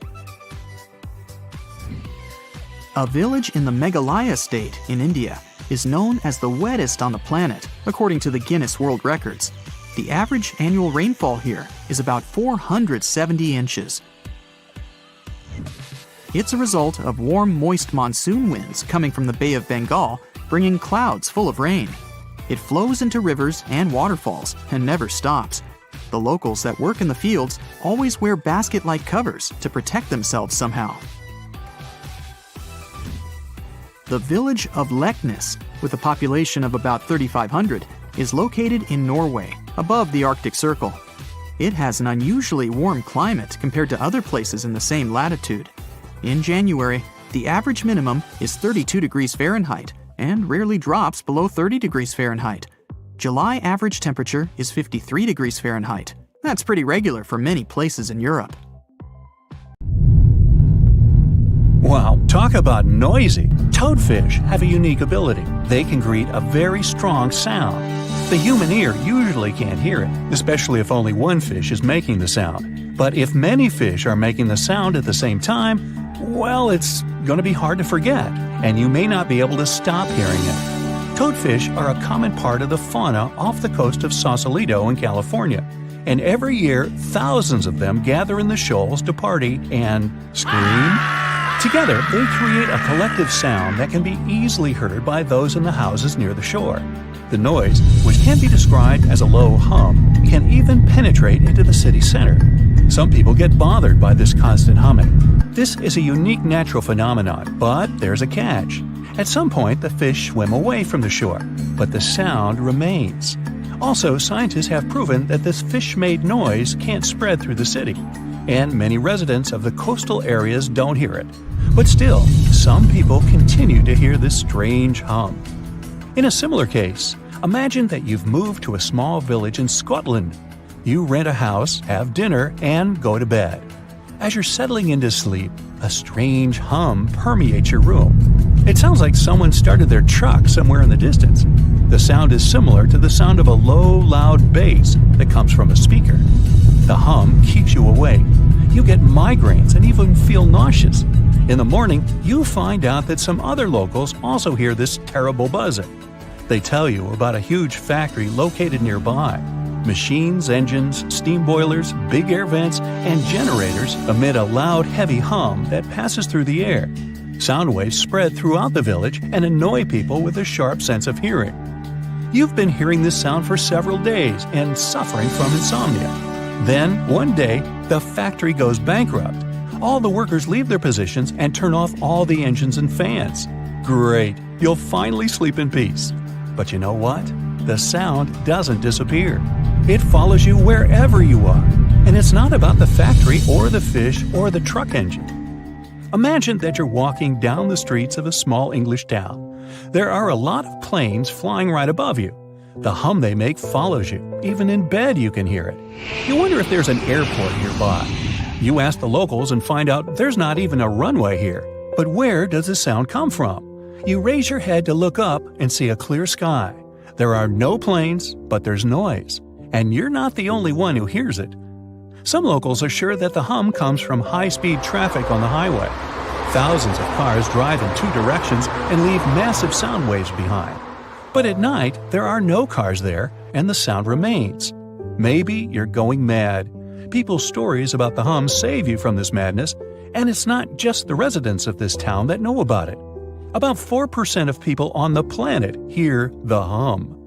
A village in the Meghalaya state in India is known as the wettest on the planet, according to the Guinness World Records. The average annual rainfall here is about 470 inches. It's a result of warm, moist monsoon winds coming from the Bay of Bengal, bringing clouds full of rain. It flows into rivers and waterfalls and never stops. The locals that work in the fields always wear basket-like covers to protect themselves somehow. The village of Leknes, with a population of about 3,500, is located in Norway, above the Arctic Circle. It has an unusually warm climate compared to other places in the same latitude. In January, the average minimum is 32 degrees Fahrenheit and rarely drops below 30 degrees Fahrenheit. July average temperature is 53 degrees Fahrenheit. That's pretty regular for many places in Europe.
Wow, talk about noisy! Toadfish have a unique ability. They can create a very strong sound. The human ear usually can't hear it, especially if only one fish is making the sound. But if many fish are making the sound at the same time, well, it's going to be hard to forget, and you may not be able to stop hearing it. Toadfish are a common part of the fauna off the coast of Sausalito in California, and every year thousands of them gather in the shoals to party and scream. Together, they create a collective sound that can be easily heard by those in the houses near the shore. The noise, which can be described as a low hum, can even penetrate into the city center. Some people get bothered by this constant humming. This is a unique natural phenomenon, but there's a catch. At some point, the fish swim away from the shore, but the sound remains. Also, scientists have proven that this fish-made noise can't spread through the city, and many residents of the coastal areas don't hear it. But still, some people continue to hear this strange hum. In a similar case, imagine that you've moved to a small village in Scotland. You rent a house, have dinner, and go to bed. As you're settling into sleep, a strange hum permeates your room. It sounds like someone started their truck somewhere in the distance. The sound is similar to the sound of a low, loud bass that comes from a speaker. The hum keeps you awake. You get migraines and even feel nauseous. In the morning, you find out that some other locals also hear this terrible buzzing. They tell you about a huge factory located nearby. Machines, engines, steam boilers, big air vents, and generators emit a loud, heavy hum that passes through the air. Sound waves spread throughout the village and annoy people with a sharp sense of hearing. You've been hearing this sound for several days and suffering from insomnia. Then, one day, the factory goes bankrupt. All the workers leave their positions and turn off all the engines and fans. Great, you'll finally sleep in peace. But you know what? The sound doesn't disappear. It follows you wherever you are. And it's not about the factory or the fish or the truck engine. Imagine that you're walking down the streets of a small English town. There are a lot of planes flying right above you. The hum they make follows you. Even in bed you can hear it. You wonder if there's an airport nearby. You ask the locals and find out there's not even a runway here. But where does the sound come from? You raise your head to look up and see a clear sky. There are no planes, but there's noise. And you're not the only one who hears it. Some locals are sure that the hum comes from high-speed traffic on the highway. Thousands of cars drive in two directions and leave massive sound waves behind. But at night, there are no cars there, and the sound remains. Maybe you're going mad. People's stories about the hum save you from this madness, and it's not just the residents of this town that know about it. About 4% of people on the planet hear the hum.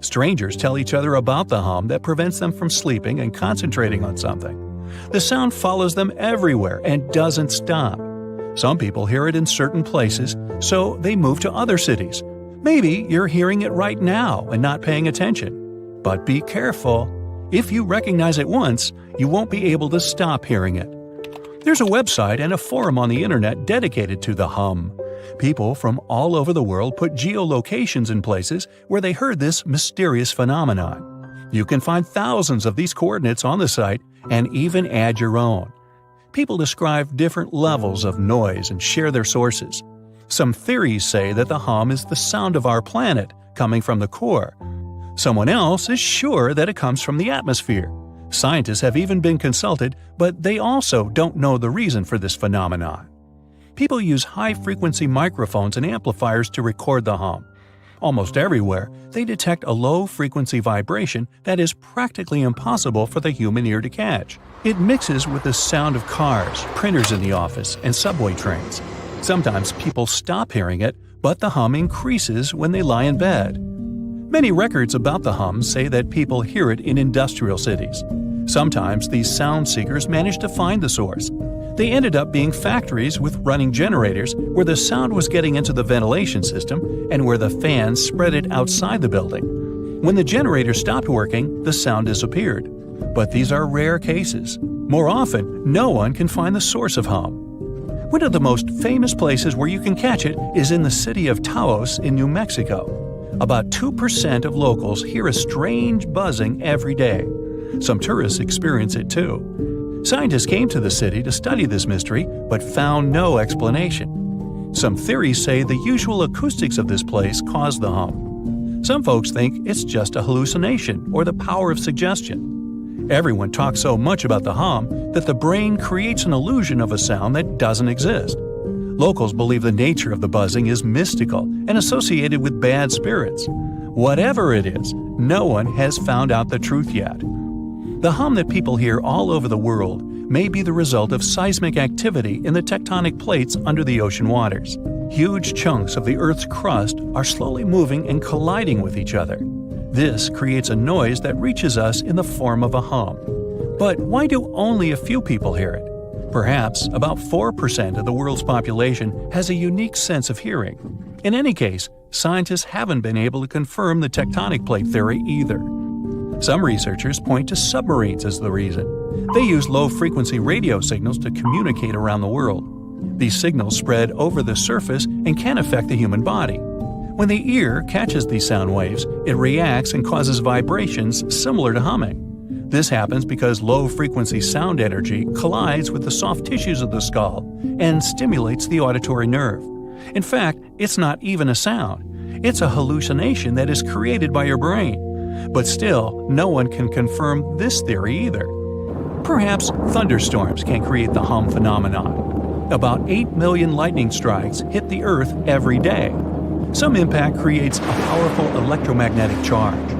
Strangers tell each other about the hum that prevents them from sleeping and concentrating on something. The sound follows them everywhere and doesn't stop. Some people hear it in certain places, so they move to other cities. Maybe you're hearing it right now and not paying attention. But be careful. If you recognize it once, you won't be able to stop hearing it. There's a website and a forum on the internet dedicated to the hum. People from all over the world put geolocations in places where they heard this mysterious phenomenon. You can find thousands of these coordinates on the site and even add your own. People describe different levels of noise and share their sources. Some theories say that the hum is the sound of our planet coming from the core. Someone else is sure that it comes from the atmosphere. Scientists have even been consulted, but they also don't know the reason for this phenomenon. People use high-frequency microphones and amplifiers to record the hum. Almost everywhere, they detect a low-frequency vibration that is practically impossible for the human ear to catch. It mixes with the sound of cars, printers in the office, and subway trains. Sometimes people stop hearing it, but the hum increases when they lie in bed. Many records about the hum say that people hear it in industrial cities. Sometimes these sound seekers manage to find the source. They ended up being factories with running generators where the sound was getting into the ventilation system and where the fans spread it outside the building. When the generator stopped working, the sound disappeared. But these are rare cases. More often, no one can find the source of hum. One of the most famous places where you can catch it is in the city of Taos in New Mexico. About 2% of locals hear a strange buzzing every day. Some tourists experience it too. Scientists came to the city to study this mystery, but found no explanation. Some theories say the usual acoustics of this place cause the hum. Some folks think it's just a hallucination or the power of suggestion. Everyone talks so much about the hum that the brain creates an illusion of a sound that doesn't exist. Locals believe the nature of the buzzing is mystical and associated with bad spirits. Whatever it is, no one has found out the truth yet. The hum that people hear all over the world may be the result of seismic activity in the tectonic plates under the ocean waters. Huge chunks of the Earth's crust are slowly moving and colliding with each other. This creates a noise that reaches us in the form of a hum. But why do only a few people hear it? Perhaps about 4% of the world's population has a unique sense of hearing. In any case, scientists haven't been able to confirm the tectonic plate theory either. Some researchers point to submarines as the reason. They use low-frequency radio signals to communicate around the world. These signals spread over the surface and can affect the human body. When the ear catches these sound waves, it reacts and causes vibrations similar to humming. This happens because low-frequency sound energy collides with the soft tissues of the skull and stimulates the auditory nerve. In fact, it's not even a sound. It's a hallucination that is created by your brain. But still, no one can confirm this theory either. Perhaps thunderstorms can create the hum phenomenon. About 8 million lightning strikes hit the Earth every day. Some impact creates a powerful electromagnetic charge.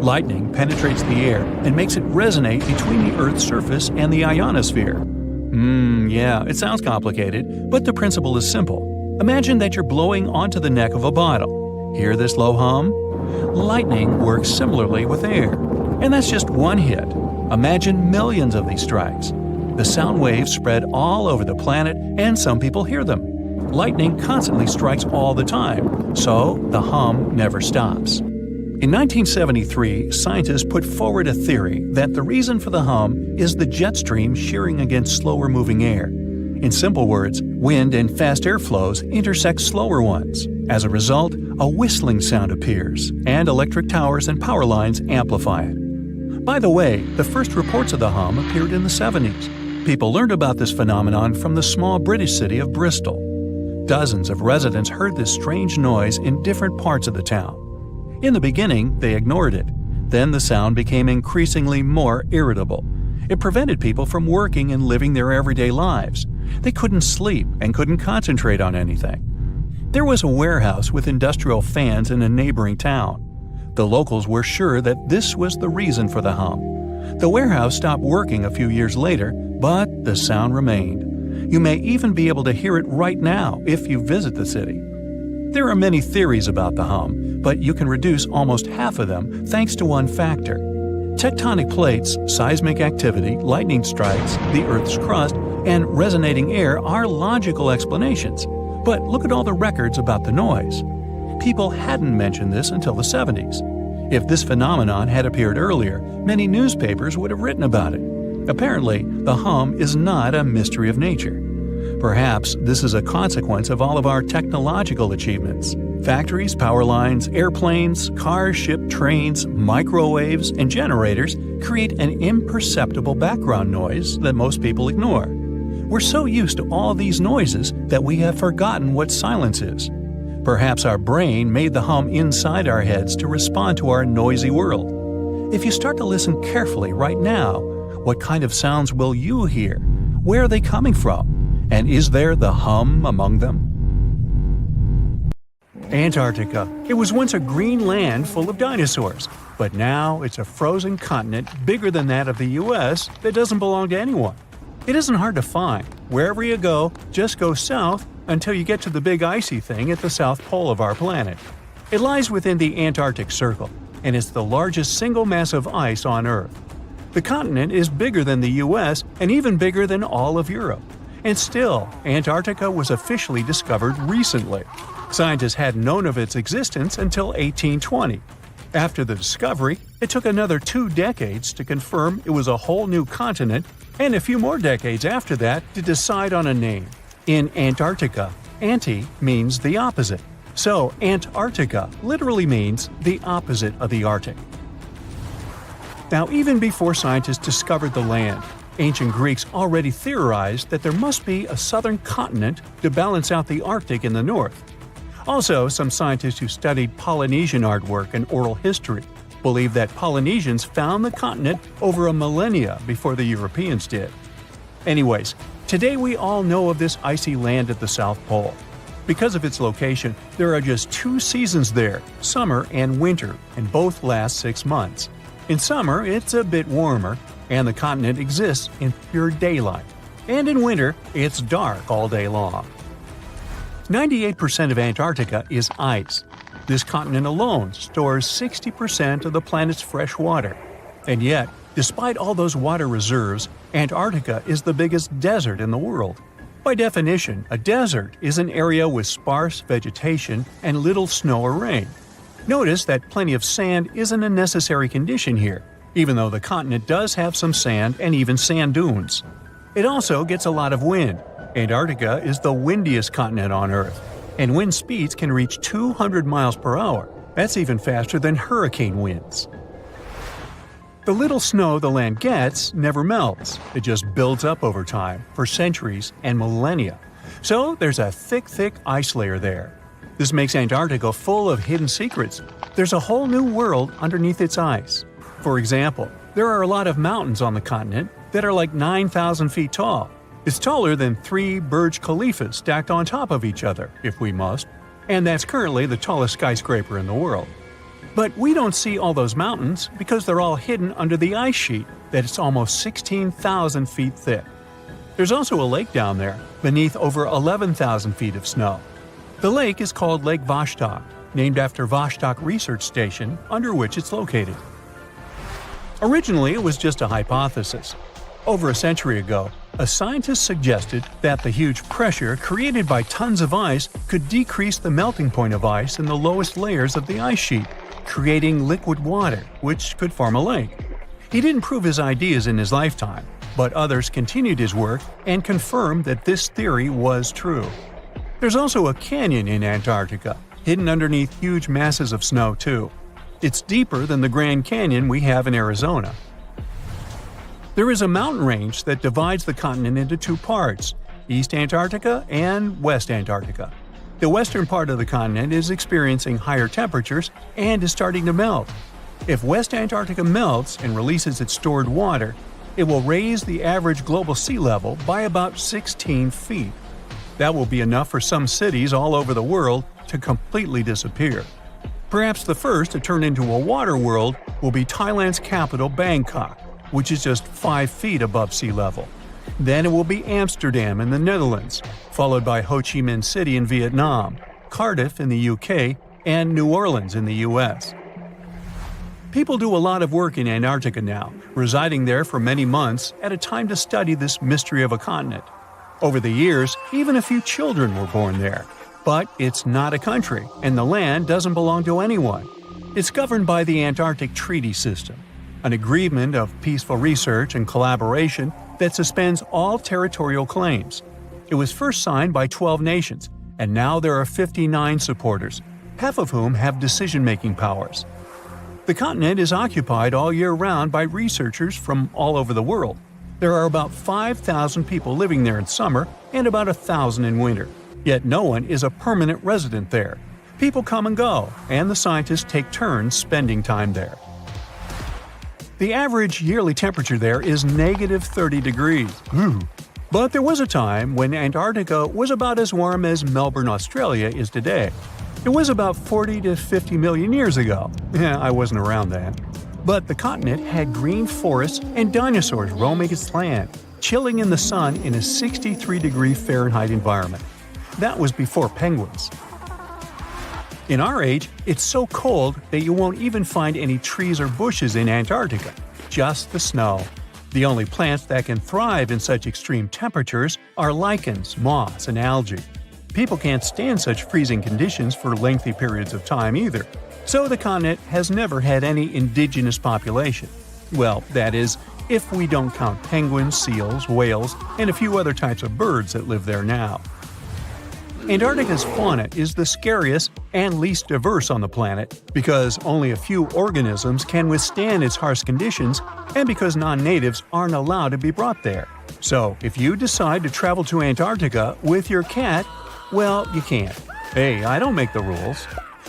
Lightning penetrates the air and makes it resonate between the Earth's surface and the ionosphere. Yeah, it sounds complicated, but the principle is simple. Imagine that you're blowing onto the neck of a bottle. Hear this low hum? Lightning works similarly with air. And that's just one hit. Imagine millions of these strikes. The sound waves spread all over the planet, and some people hear them. Lightning constantly strikes all the time, so the hum never stops. In 1973, scientists put forward a theory that the reason for the hum is the jet stream shearing against slower-moving air. In simple words, wind and fast air flows intersect slower ones. As a result, a whistling sound appears, and electric towers and power lines amplify it. By the way, the first reports of the hum appeared in the 70s. People learned about this phenomenon from the small British city of Bristol. Dozens of residents heard this strange noise in different parts of the town. In the beginning, they ignored it. Then the sound became increasingly more irritable. It prevented people from working and living their everyday lives. They couldn't sleep and couldn't concentrate on anything. There was a warehouse with industrial fans in a neighboring town. The locals were sure that this was the reason for the hum. The warehouse stopped working a few years later, but the sound remained. You may even be able to hear it right now if you visit the city. There are many theories about the hum, but you can reduce almost half of them thanks to one factor. Tectonic plates, seismic activity, lightning strikes, the Earth's crust, and resonating air are logical explanations. But look at all the records about the noise. People hadn't mentioned this until the 70s. If this phenomenon had appeared earlier, many newspapers would have written about it. Apparently, the hum is not a mystery of nature. Perhaps this is a consequence of all of our technological achievements. Factories, power lines, airplanes, cars, ships, trains, microwaves, and generators create an imperceptible background noise that most people ignore. We're so used to all these noises that we have forgotten what silence is. Perhaps our brain made the hum inside our heads to respond to our noisy world. If you start to listen carefully right now, what kind of sounds will you hear? Where are they coming from? And is there the hum among them? Antarctica. It was once a green land full of dinosaurs, but now it's a frozen continent bigger than that of the US that doesn't belong to anyone. It isn't hard to find. Wherever you go, just go south until you get to the big icy thing at the south pole of our planet. It lies within the Antarctic Circle, and it's the largest single mass of ice on Earth. The continent is bigger than the US and even bigger than all of Europe. And still, Antarctica was officially discovered recently. Scientists hadn't known of its existence until 1820. After the discovery, it took another 2 decades to confirm it was a whole new continent, and a few more decades after that to decide on a name. In Antarctica, anti means the opposite. So Antarctica literally means the opposite of the Arctic. Now, even before scientists discovered the land, ancient Greeks already theorized that there must be a southern continent to balance out the Arctic in the north. Also, some scientists who studied Polynesian artwork and oral history believe that Polynesians found the continent over a millennia before the Europeans did. Anyways, today we all know of this icy land at the South Pole. Because of its location, there are just 2 seasons there, summer and winter, and both last 6 months. In summer, it's a bit warmer, and the continent exists in pure daylight. And in winter, it's dark all day long. 98% of Antarctica is ice. This continent alone stores 60% of the planet's fresh water. And yet, despite all those water reserves, Antarctica is the biggest desert in the world. By definition, a desert is an area with sparse vegetation and little snow or rain. Notice that plenty of sand isn't a necessary condition here, even though the continent does have some sand and even sand dunes. It also gets a lot of wind. Antarctica is the windiest continent on Earth, and wind speeds can reach 200 miles per hour. That's even faster than hurricane winds. The little snow the land gets never melts. It just builds up over time, for centuries and millennia. So there's a thick ice layer there. This makes Antarctica full of hidden secrets. There's a whole new world underneath its ice. For example, there are a lot of mountains on the continent that are like 9,000 feet tall. It's taller than 3 Burj Khalifas stacked on top of each other, if we must, and that's currently the tallest skyscraper in the world. But we don't see all those mountains because they're all hidden under the ice sheet that's almost 16,000 feet thick. There's also a lake down there, beneath over 11,000 feet of snow. The lake is called Lake Vostok, named after Vostok Research Station, under which it's located. Originally, it was just a hypothesis. Over a century ago, a scientist suggested that the huge pressure created by tons of ice could decrease the melting point of ice in the lowest layers of the ice sheet, creating liquid water, which could form a lake. He didn't prove his ideas in his lifetime, but others continued his work and confirmed that this theory was true. There's also a canyon in Antarctica, hidden underneath huge masses of snow too. It's deeper than the Grand Canyon we have in Arizona. There is a mountain range that divides the continent into two parts, East Antarctica and West Antarctica. The western part of the continent is experiencing higher temperatures and is starting to melt. If West Antarctica melts and releases its stored water, it will raise the average global sea level by about 16 feet. That will be enough for some cities all over the world to completely disappear. Perhaps the first to turn into a water world will be Thailand's capital, Bangkok, which is just 5 feet above sea level. Then it will be Amsterdam in the Netherlands, followed by Ho Chi Minh City in Vietnam, Cardiff in the UK, and New Orleans in the US. People do a lot of work in Antarctica now, residing there for many months at a time to study this mystery of a continent. Over the years, even a few children were born there. But it's not a country, and the land doesn't belong to anyone. It's governed by the Antarctic Treaty System, an agreement of peaceful research and collaboration that suspends all territorial claims. It was first signed by 12 nations, and now there are 59 supporters, half of whom have decision-making powers. The continent is occupied all year round by researchers from all over the world. There are about 5,000 people living there in summer and about 1,000 in winter. Yet no one is a permanent resident there. People come and go, and the scientists take turns spending time there. The average yearly temperature there is negative 30 degrees. But there was a time when Antarctica was about as warm as Melbourne, Australia is today. It was about 40 to 50 million years ago. I wasn't around then. But the continent had green forests and dinosaurs roaming its land, chilling in the sun in a 63-degree Fahrenheit environment. That was before penguins. In our age, it's so cold that you won't even find any trees or bushes in Antarctica, just the snow. The only plants that can thrive in such extreme temperatures are lichens, moss, and algae. People can't stand such freezing conditions for lengthy periods of time either, so the continent has never had any indigenous population. Well, that is, if we don't count penguins, seals, whales, and a few other types of birds that live there now. Antarctica's fauna is the scariest and least diverse on the planet because only a few organisms can withstand its harsh conditions and because non-natives aren't allowed to be brought there. So, if you decide to travel to Antarctica with your cat, well, you can't. Hey, I don't make the rules.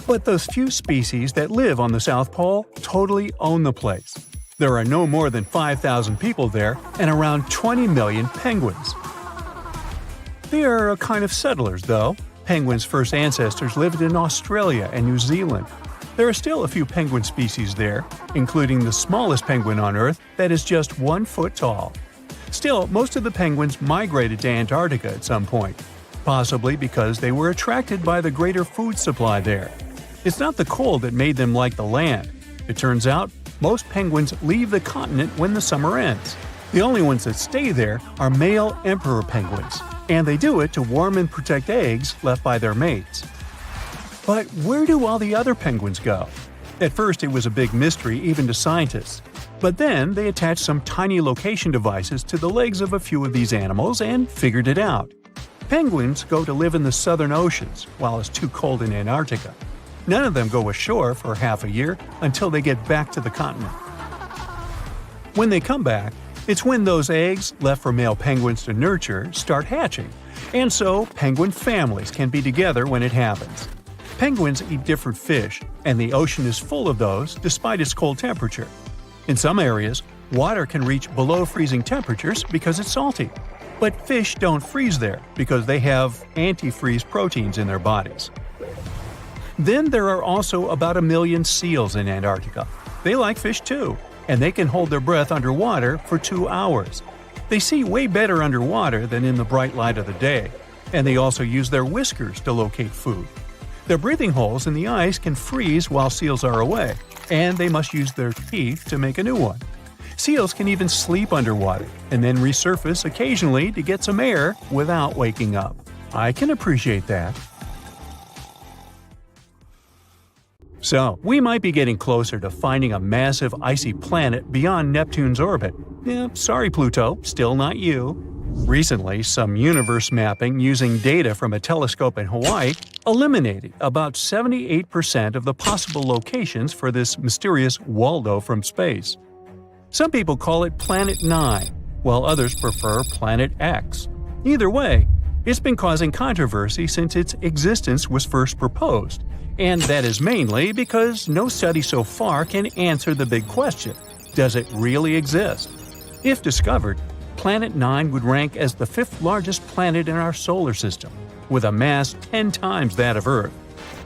But those few species that live on the South Pole totally own the place. There are no more than 5,000 people there and around 20 million penguins. They are a kind of settlers, though. Penguins' first ancestors lived in Australia and New Zealand. There are still a few penguin species there, including the smallest penguin on Earth that is just 1 foot tall. Still, most of the penguins migrated to Antarctica at some point, possibly because they were attracted by the greater food supply there. It's not the cold that made them like the land. It turns out, most penguins leave the continent when the summer ends. The only ones that stay there are male emperor penguins, and they do it to warm and protect eggs left by their mates. But where do all the other penguins go? At first, it was a big mystery even to scientists. But then they attached some tiny location devices to the legs of a few of these animals and figured it out. Penguins go to live in the southern oceans while it's too cold in Antarctica. None of them go ashore for half a year until they get back to the continent. When they come back, it's when those eggs, left for male penguins to nurture, start hatching, and so penguin families can be together when it happens. Penguins eat different fish, and the ocean is full of those despite its cold temperature. In some areas, water can reach below freezing temperatures because it's salty. But fish don't freeze there because they have antifreeze proteins in their bodies. Then there are also about 1 million seals in Antarctica. They like fish too, and they can hold their breath underwater for 2 hours. They see way better underwater than in the bright light of the day, and they also use their whiskers to locate food. Their breathing holes in the ice can freeze while seals are away, and they must use their teeth to make a new one. Seals can even sleep underwater and then resurface occasionally to get some air without waking up. I can appreciate that. So, we might be getting closer to finding a massive icy planet beyond Neptune's orbit. Yeah, sorry Pluto, still not you. Recently, some universe mapping using data from a telescope in Hawaii eliminated about 78% of the possible locations for this mysterious Waldo from space. Some people call it Planet 9, while others prefer Planet X. Either way, it's been causing controversy since its existence was first proposed, and that is mainly because no study so far can answer the big question: does it really exist? If discovered, Planet 9 would rank as the 5th largest planet in our solar system, with a mass 10 times that of Earth.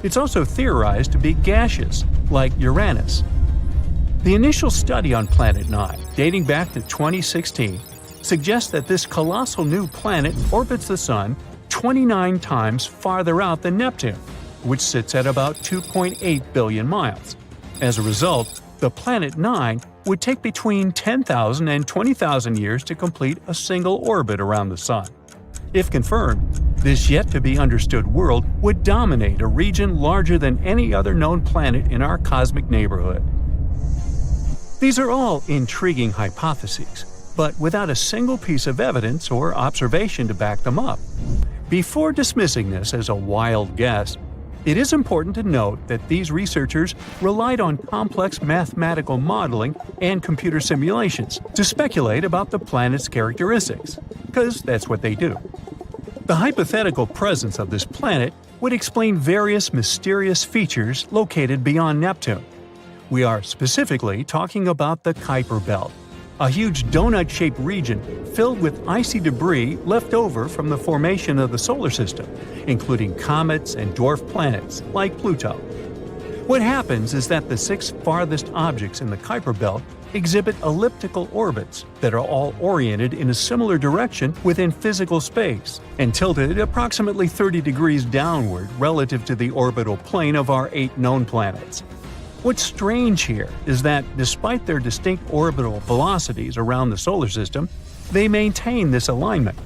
It's also theorized to be gaseous, like Uranus. The initial study on Planet 9, dating back to 2016, suggests that this colossal new planet orbits the Sun 29 times farther out than Neptune, which sits at about 2.8 billion miles. As a result, the Planet 9 would take between 10,000 and 20,000 years to complete a single orbit around the Sun. If confirmed, this yet-to-be-understood world would dominate a region larger than any other known planet in our cosmic neighborhood. These are all intriguing hypotheses, but without a single piece of evidence or observation to back them up. Before dismissing this as a wild guess, it is important to note that these researchers relied on complex mathematical modeling and computer simulations to speculate about the planet's characteristics, because that's what they do. The hypothetical presence of this planet would explain various mysterious features located beyond Neptune. We are specifically talking about the Kuiper Belt, a huge donut-shaped region filled with icy debris left over from the formation of the solar system, including comets and dwarf planets like Pluto. What happens is that the 6 farthest objects in the Kuiper Belt exhibit elliptical orbits that are all oriented in a similar direction within physical space and tilted approximately 30 degrees downward relative to the orbital plane of our 8 known planets. What's strange here is that, despite their distinct orbital velocities around the solar system, they maintain this alignment.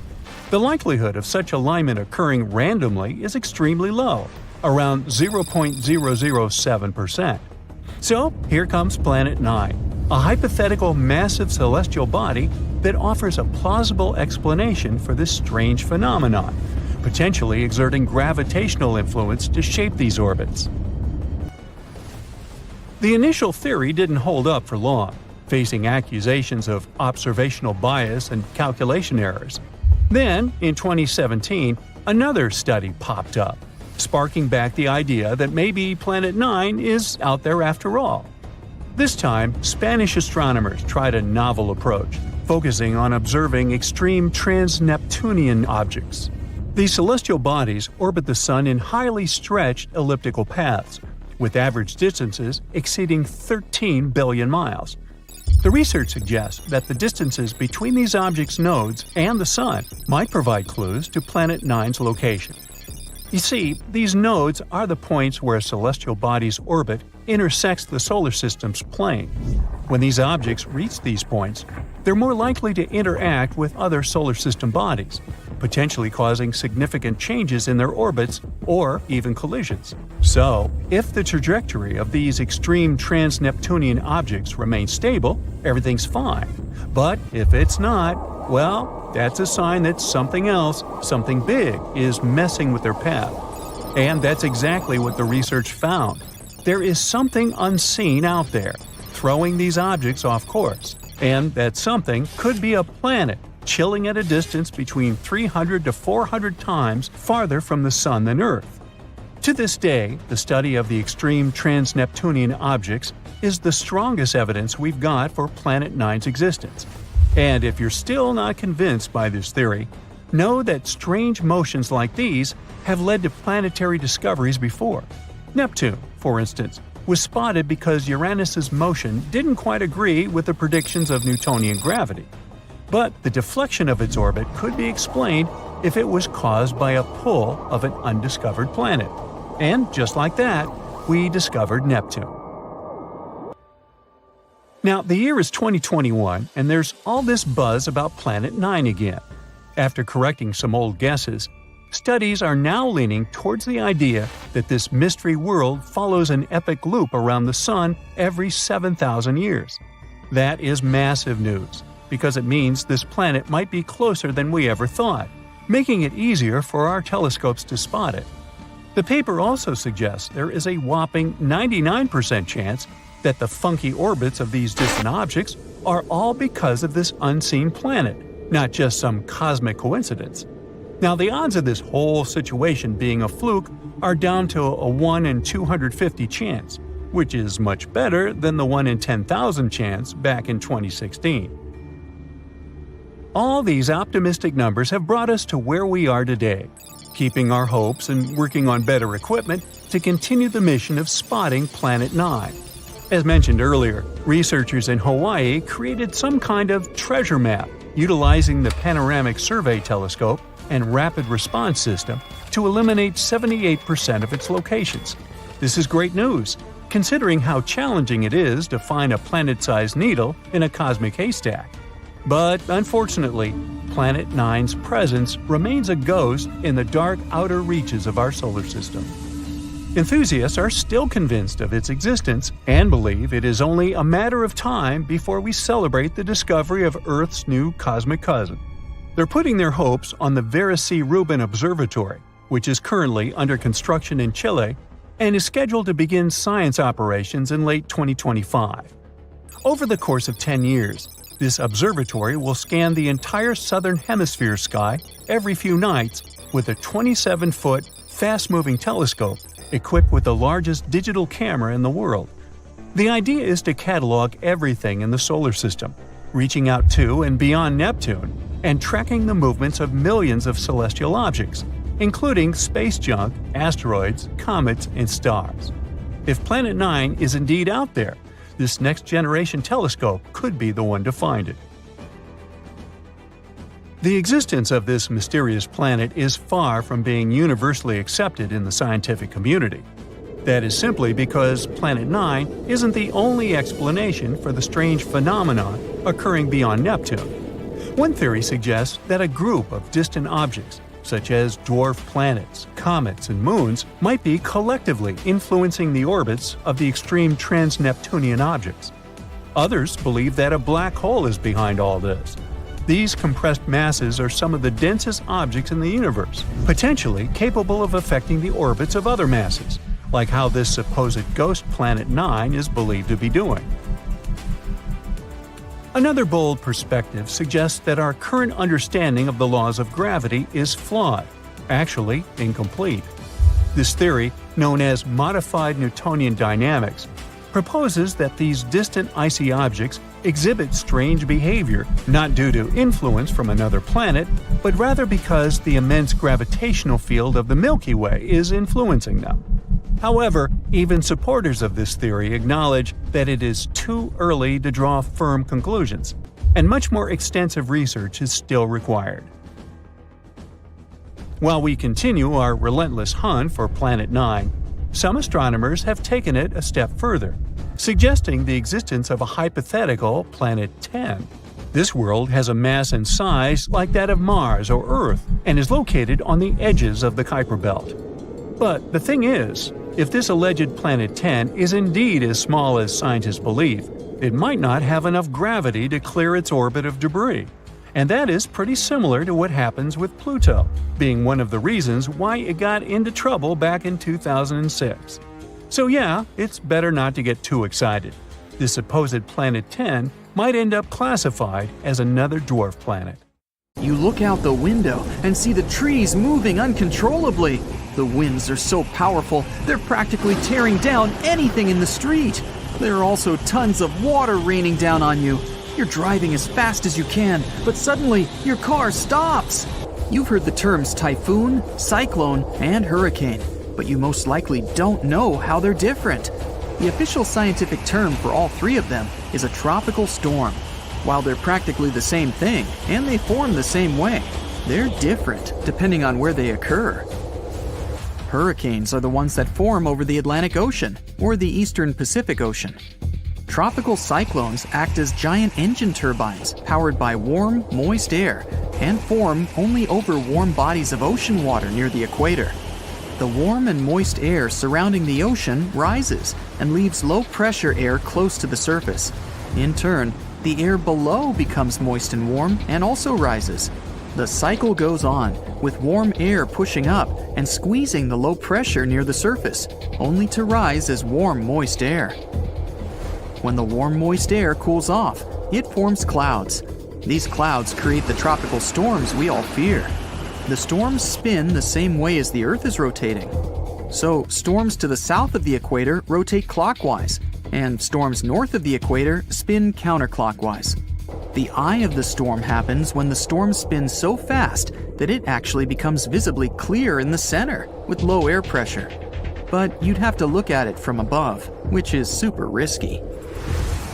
The likelihood of such alignment occurring randomly is extremely low, around 0.007%. So, here comes Planet 9, a hypothetical massive celestial body that offers a plausible explanation for this strange phenomenon, potentially exerting gravitational influence to shape these orbits. The initial theory didn't hold up for long, facing accusations of observational bias and calculation errors. Then, in 2017, another study popped up, sparking back the idea that maybe Planet 9 is out there after all. This time, Spanish astronomers tried a novel approach, focusing on observing extreme trans-Neptunian objects. These celestial bodies orbit the Sun in highly stretched elliptical paths, with average distances exceeding 13 billion miles. The research suggests that the distances between these objects' nodes and the Sun might provide clues to Planet 9's location. You see, these nodes are the points where a celestial body's orbit intersects the solar system's plane. When these objects reach these points, they're more likely to interact with other solar system bodies, potentially causing significant changes in their orbits or even collisions. So, if the trajectory of these extreme trans-Neptunian objects remains stable, everything's fine. But if it's not, well, that's a sign that something else, something big, is messing with their path. And that's exactly what the research found. There is something unseen out there, throwing these objects off course. And that something could be a planet, chilling at a distance between 300 to 400 times farther from the Sun than Earth. To this day, the study of the extreme trans-Neptunian objects is the strongest evidence we've got for Planet 9's existence. And if you're still not convinced by this theory, know that strange motions like these have led to planetary discoveries before. Neptune, for instance, was spotted because Uranus's motion didn't quite agree with the predictions of Newtonian gravity. But the deflection of its orbit could be explained if it was caused by a pull of an undiscovered planet. And just like that, we discovered Neptune. Now, the year is 2021, and there's all this buzz about Planet 9 again. After correcting some old guesses, studies are now leaning towards the idea that this mystery world follows an epic loop around the Sun every 7,000 years. That is massive news, because it means this planet might be closer than we ever thought, making it easier for our telescopes to spot it. The paper also suggests there is a whopping 99% chance that the funky orbits of these distant objects are all because of this unseen planet, not just some cosmic coincidence. Now, the odds of this whole situation being a fluke are down to a 1 in 250 chance, which is much better than the 1 in 10,000 chance back in 2016. All these optimistic numbers have brought us to where we are today, keeping our hopes and working on better equipment to continue the mission of spotting Planet 9. As mentioned earlier, researchers in Hawaii created some kind of treasure map utilizing the Panoramic Survey Telescope and Rapid Response System to eliminate 78% of its locations. This is great news, considering how challenging it is to find a planet-sized needle in a cosmic haystack. But unfortunately, Planet 9's presence remains a ghost in the dark outer reaches of our solar system. Enthusiasts are still convinced of its existence and believe it is only a matter of time before we celebrate the discovery of Earth's new cosmic cousin. They're putting their hopes on the Vera C. Rubin Observatory, which is currently under construction in Chile and is scheduled to begin science operations in late 2025. Over the course of 10 years, this observatory will scan the entire southern hemisphere sky every few nights with a 27-foot, fast-moving telescope equipped with the largest digital camera in the world. The idea is to catalog everything in the solar system, reaching out to and beyond Neptune, and tracking the movements of millions of celestial objects, including space junk, asteroids, comets, and stars. If Planet 9 is indeed out there, this next-generation telescope could be the one to find it. The existence of this mysterious planet is far from being universally accepted in the scientific community. That is simply because Planet 9 isn't the only explanation for the strange phenomenon occurring beyond Neptune. One theory suggests that a group of distant objects, such as dwarf planets, comets, and moons, might be collectively influencing the orbits of the extreme trans-Neptunian objects. Others believe that a black hole is behind all this. These compressed masses are some of the densest objects in the universe, potentially capable of affecting the orbits of other masses, like how this supposed ghost Planet 9 is believed to be doing. Another bold perspective suggests that our current understanding of the laws of gravity is flawed, actually incomplete. This theory, known as modified Newtonian dynamics, proposes that these distant icy objects exhibit strange behavior not due to influence from another planet, but rather because the immense gravitational field of the Milky Way is influencing them. However, even supporters of this theory acknowledge that it is too early to draw firm conclusions, and much more extensive research is still required. While we continue our relentless hunt for Planet 9, some astronomers have taken it a step further, suggesting the existence of a hypothetical Planet 10. This world has a mass and size like that of Mars or Earth and is located on the edges of the Kuiper Belt. But the thing is, if this alleged Planet 10 is indeed as small as scientists believe, it might not have enough gravity to clear its orbit of debris. And that is pretty similar to what happens with Pluto, being one of the reasons why it got into trouble back in 2006. So yeah, it's better not to get too excited. This supposed Planet 10 might end up classified as another dwarf planet.
You look out the window and see the trees moving uncontrollably. The winds are so powerful, they're practically tearing down anything in the street. There are also tons of water raining down on you. You're driving as fast as you can, but suddenly your car stops. You've heard the terms typhoon, cyclone, and hurricane. but you most likely don't know how they're different. The official scientific term for all three of them is a tropical storm. While they're practically the same thing, and they form the same way, they're different depending on where they occur. Hurricanes are the ones that form over the Atlantic Ocean or the Eastern Pacific Ocean. Tropical cyclones act as giant engine turbines powered by warm, moist air and form only over warm bodies of ocean water near the equator. The warm and moist air surrounding the ocean rises and leaves low-pressure air close to the surface. In turn, the air below becomes moist and warm and also rises. The cycle goes on, with warm air pushing up and squeezing the low pressure near the surface, only to rise as warm, moist air. When the warm, moist air cools off, it forms clouds. These clouds create the tropical storms we all fear. The storms spin the same way as the Earth is rotating. So, storms to the south of the equator rotate clockwise, and storms north of the equator spin counterclockwise. The eye of the storm happens when the storm spins so fast that it actually becomes visibly clear in the center with low air pressure. But you'd have to look at it from above, which is super risky.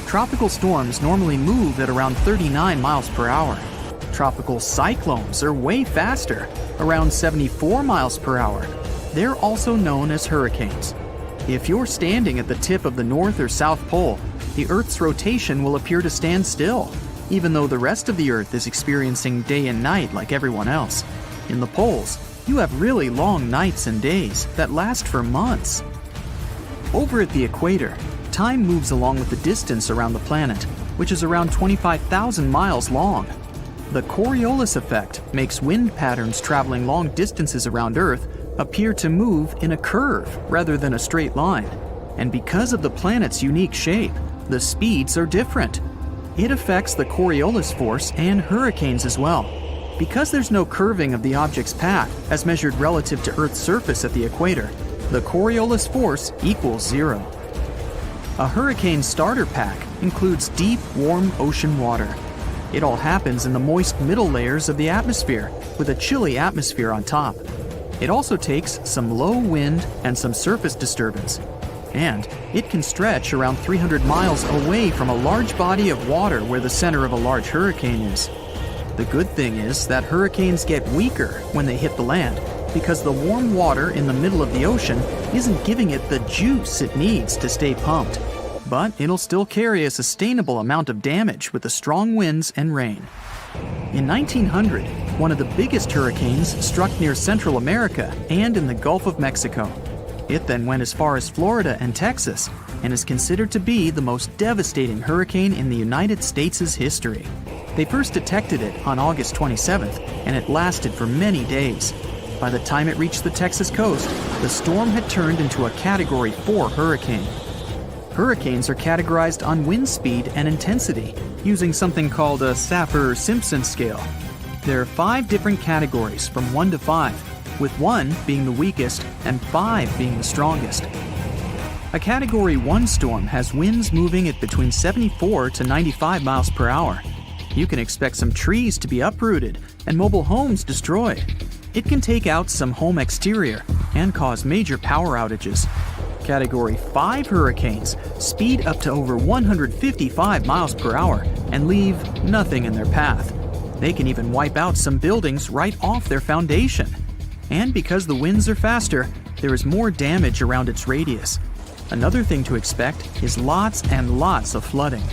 Tropical storms normally move at around 39 miles per hour. Tropical cyclones are way faster, around 74 miles per hour. They're also known as hurricanes. If you're standing at the tip of the North or South Pole, the Earth's rotation will appear to stand still, even though the rest of the Earth is experiencing day and night like everyone else. In the poles, you have really long nights and days that last for months. Over at the equator, time moves along with the distance around the planet, which is around 25,000 miles long. The Coriolis effect makes wind patterns traveling long distances around Earth appear to move in a curve rather than a straight line. And because of the planet's unique shape, the speeds are different. It affects the Coriolis force and hurricanes as well. Because there's no curving of the object's path as measured relative to Earth's surface at the equator, the Coriolis force equals 0. A hurricane starter pack includes deep, warm ocean water. It all happens in the moist middle layers of the atmosphere, with a chilly atmosphere on top. It also takes some low wind and some surface disturbance. And it can stretch around 300 miles away from a large body of water where the center of a large hurricane is. The good thing is that hurricanes get weaker when they hit the land because the warm water in the middle of the ocean isn't giving it the juice it needs to stay pumped. But it'll still carry a sustainable amount of damage with the strong winds and rain. In 1900, one of the biggest hurricanes struck near Central America and in the Gulf of Mexico. It then went as far as Florida and Texas and is considered to be the most devastating hurricane in the United States' history. They first detected it on August 27th, and it lasted for many days. By the time it reached the Texas coast, the storm had turned into a Category 4 hurricane. Hurricanes are categorized on wind speed and intensity using something called a Saffir-Simpson scale. There are 5 different categories from 1 to 5, with 1 being the weakest and 5 being the strongest. A Category 1 storm has winds moving at between 74 to 95 miles per hour. You can expect some trees to be uprooted and mobile homes destroyed. It can take out some home exterior and cause major power outages. Category 5 hurricanes speed up to over 155 miles per hour and leave nothing in their path. They can even wipe out some buildings right off their foundation. And because the winds are faster, there is more damage around its radius. Another thing to expect is lots and lots of flooding.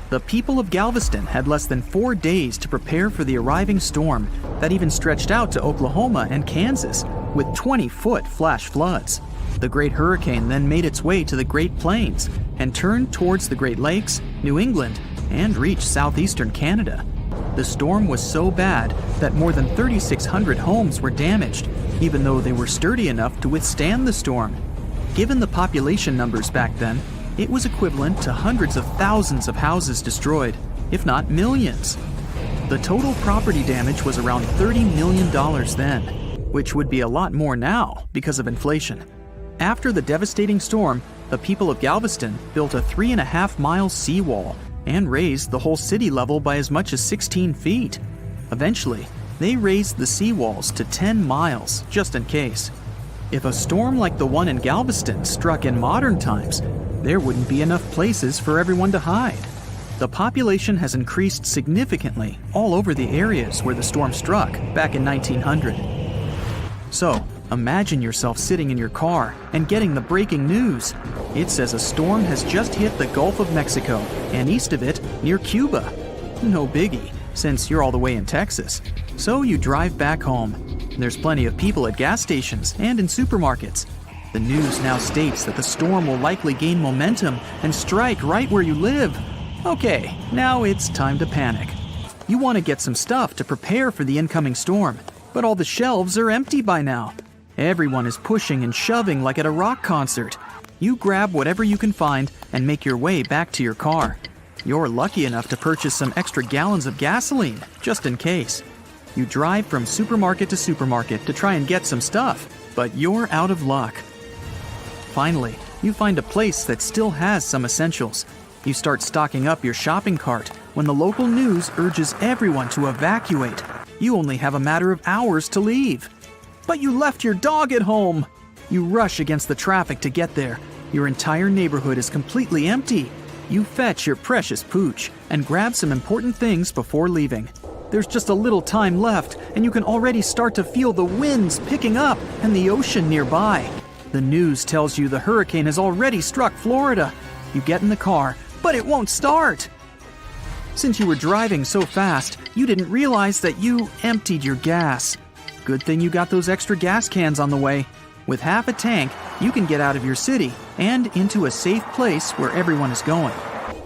The people of Galveston had less than 4 days to prepare for the arriving storm that even stretched out to Oklahoma and Kansas with 20-foot flash floods. The Great Hurricane then made its way to the Great Plains and turned towards the Great Lakes, New England, and reached southeastern Canada. The storm was so bad that more than 3,600 homes were damaged, even though they were sturdy enough to withstand the storm. Given the population numbers back then, it was equivalent to hundreds of thousands of houses destroyed, if not millions. The total property damage was around $30 million then, which would be a lot more now because of inflation. After the devastating storm, the people of Galveston built a 3.5-mile seawall and raised the whole city level by as much as 16 feet. Eventually, they raised the seawalls to 10 miles, just in case. If a storm like the one in Galveston struck in modern times, there wouldn't be enough places for everyone to hide. The population has increased significantly all over the areas where the storm struck back in 1900. So, imagine yourself sitting in your car and getting the breaking news. It says a storm has just hit the Gulf of Mexico and east of it near Cuba. No biggie, since you're all the way in Texas. So you drive back home. There's plenty of people at gas stations and in supermarkets. The news now states that the storm will likely gain momentum and strike right where you live. Okay, now it's time to panic. You want to get some stuff to prepare for the incoming storm, but all the shelves are empty by now. Everyone is pushing and shoving like at a rock concert. You grab whatever you can find and make your way back to your car. You're lucky enough to purchase some extra gallons of gasoline, just in case. You drive from supermarket to try and get some stuff, but you're out of luck. Finally, you find a place that still has some essentials. You start stocking up your shopping cart when the local news urges everyone to evacuate. You only have a matter of hours to leave. But you left your dog at home! You rush against the traffic to get there. Your entire neighborhood is completely empty. You fetch your precious pooch and grab some important things before leaving. There's just a little time left, and you can already start to feel the winds picking up and the ocean nearby. The news tells you the hurricane has already struck Florida. You get in the car, but it won't start. Since you were driving so fast, you didn't realize that you emptied your gas. Good thing you got those extra gas cans on the way. With half a tank, you can get out of your city and into a safe place where everyone is going.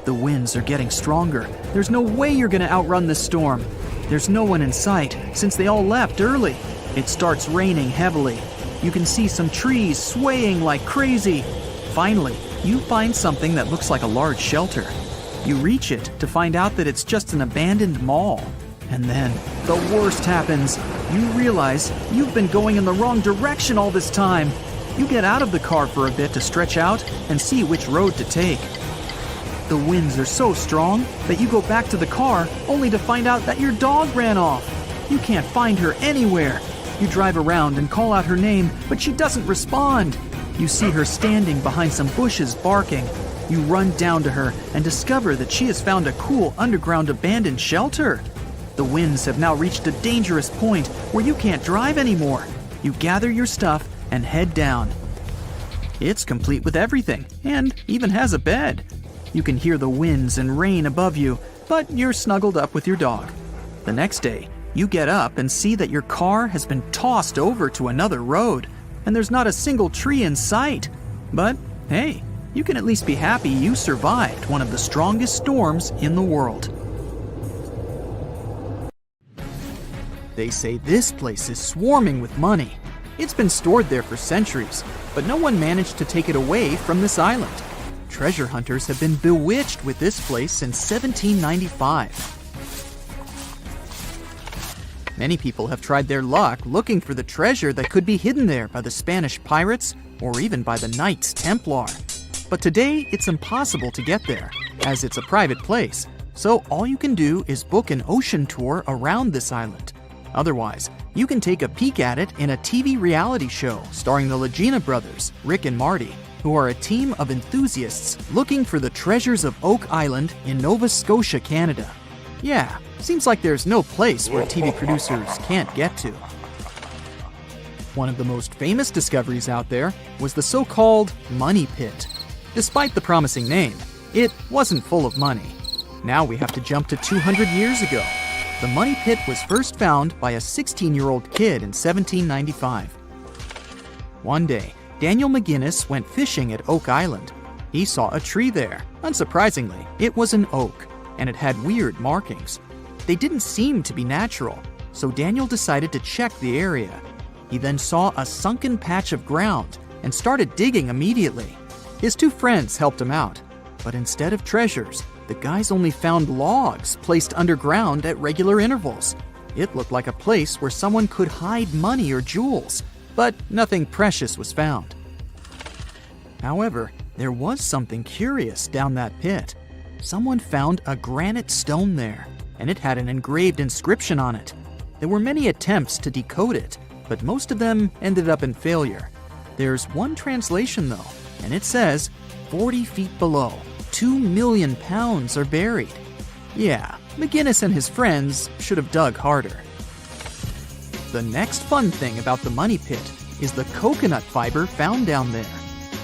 The winds are getting stronger. There's no way you're going to outrun this storm. There's no one in sight since they all left early. It starts raining heavily. You can see some trees swaying like crazy. Finally, you find something that looks like a large shelter. You reach it to find out that it's just an abandoned mall. And then, the worst happens. You realize you've been going in the wrong direction all this time. You get out of the car for a bit to stretch out and see which road to take. The winds are so strong that you go back to the car only to find out that your dog ran off. You can't find her anywhere. You drive around and call out her name, but she doesn't respond. You see her standing behind some bushes barking. You run down to her and discover that she has found a cool underground abandoned shelter. The winds have now reached a dangerous point where you can't drive anymore. You gather your stuff and head down. It's complete with everything and even has a bed. You can hear the winds and rain above you, but you're snuggled up with your dog. The next day, you get up and see that your car has been tossed over to another road, and there's not a single tree in sight. But hey, you can at least be happy you survived one of the strongest storms in the world. They say this place is swarming with money. It's been stored there for centuries, but no one managed to take it away from this island. Treasure hunters have been bewitched with this place since 1795. Many people have tried their luck looking for the treasure that could be hidden there by the Spanish pirates or even by the Knights Templar. But today, it's impossible to get there, as it's a private place, so all you can do is book an ocean tour around this island. Otherwise, you can take a peek at it in a TV reality show starring the Legina brothers, Rick and Marty, who are a team of enthusiasts looking for the treasures of Oak Island in Nova Scotia, Canada. Yeah, seems like there's no place where TV producers can't get to. One of the most famous discoveries out there was the so-called Money Pit. Despite the promising name, it wasn't full of money. Now we have to jump to 200 years ago. The Money Pit was first found by a 16-year-old kid in 1795. One day, Daniel McGinnis went fishing at Oak Island. He saw a tree there. Unsurprisingly, it was an oak, and it had weird markings. They didn't seem to be natural, so Daniel decided to check the area. He then saw a sunken patch of ground and started digging immediately. His two friends helped him out, but instead of treasures, the guys only found logs placed underground at regular intervals. It looked like a place where someone could hide money or jewels, but nothing precious was found. However, there was something curious down that pit. Someone found a granite stone there, and it had an engraved inscription on it. There were many attempts to decode it, but most of them ended up in failure. There's one translation though, and it says, 40 feet below, 2 million pounds are buried. Yeah, McGinnis and his friends should have dug harder. The next fun thing about the money pit is the coconut fiber found down there.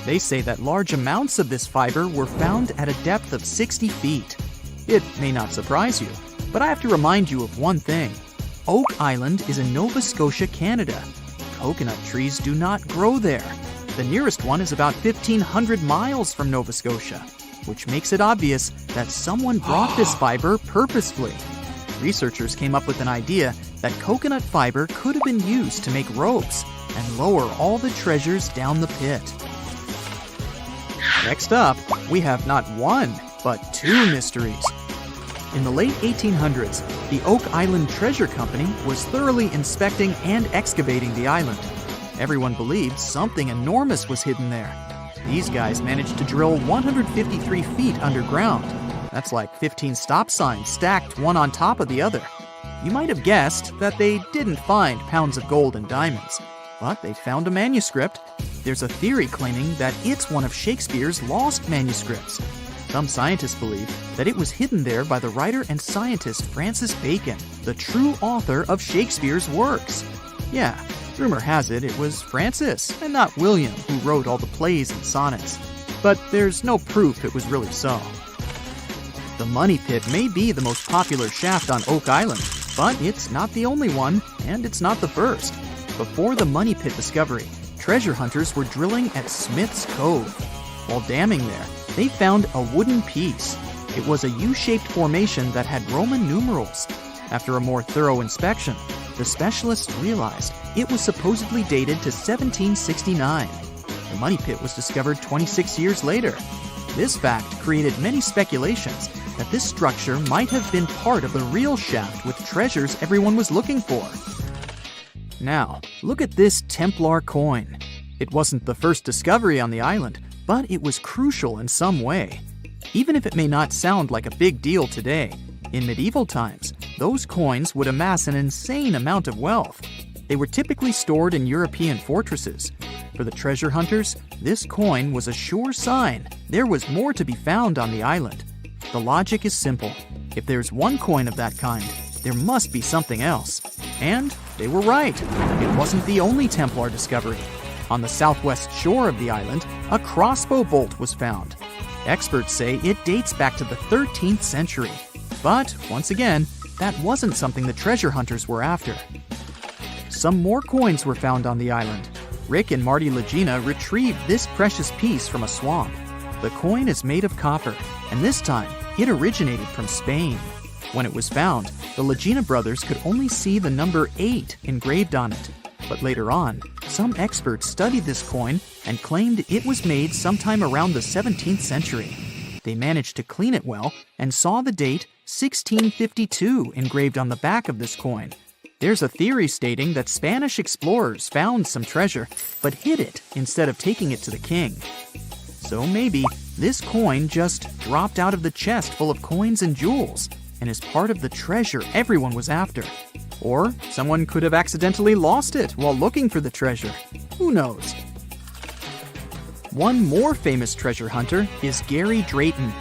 They say that large amounts of this fiber were found at a depth of 60 feet. It may not surprise you, but I have to remind you of one thing. Oak Island is in Nova Scotia, Canada. Coconut trees do not grow there. The nearest one is about 1,500 miles from Nova Scotia, which makes it obvious that someone brought this fiber purposefully. Researchers came up with an idea that coconut fiber could have been used to make ropes and lower all the treasures down the pit. Next up, we have not one, but two mysteries. In the late 1800s, the Oak Island Treasure Company was thoroughly inspecting and excavating the island. Everyone believed something enormous was hidden there. These guys managed to drill 153 feet underground. That's like 15 stop signs stacked one on top of the other. You might have guessed that they didn't find pounds of gold and diamonds, but they found a manuscript. There's a theory claiming that it's one of Shakespeare's lost manuscripts. Some scientists believe that it was hidden there by the writer and scientist Francis Bacon, the true author of Shakespeare's works. Yeah, rumor has it was Francis and not William who wrote all the plays and sonnets. But there's no proof it was really so. The Money Pit may be the most popular shaft on Oak Island, but it's not the only one, and it's not the first. Before the Money Pit discovery, treasure hunters were drilling at Smith's Cove. While damming there, they found a wooden piece. It was a U-shaped formation that had Roman numerals. After a more thorough inspection, the specialists realized it was supposedly dated to 1769. The Money Pit was discovered 26 years later. This fact created many speculations that this structure might have been part of the real shaft with treasures everyone was looking for. Now, look at this Templar coin. It wasn't the first discovery on the island, but it was crucial in some way. Even if it may not sound like a big deal today, in medieval times, those coins would amass an insane amount of wealth. They were typically stored in European fortresses. For the treasure hunters, this coin was a sure sign there was more to be found on the island. The logic is simple. If there's one coin of that kind, there must be something else. And they were right. It wasn't the only Templar discovery. On the southwest shore of the island, a crossbow bolt was found. Experts say it dates back to the 13th century. But, once again, that wasn't something the treasure hunters were after. Some more coins were found on the island. Rick and Marty Legina retrieved this precious piece from a swamp. The coin is made of copper, and this time, it originated from Spain. When it was found, the Legina brothers could only see the number 8 engraved on it. But later on, some experts studied this coin and claimed it was made sometime around the 17th century. They managed to clean it well and saw the date 1652 engraved on the back of this coin. There's a theory stating that Spanish explorers found some treasure, but hid it instead of taking it to the king. So maybe this coin just dropped out of the chest full of coins and jewels and is part of the treasure everyone was after. Or someone could have accidentally lost it while looking for the treasure. Who knows? One more famous treasure hunter is Gary Drayton.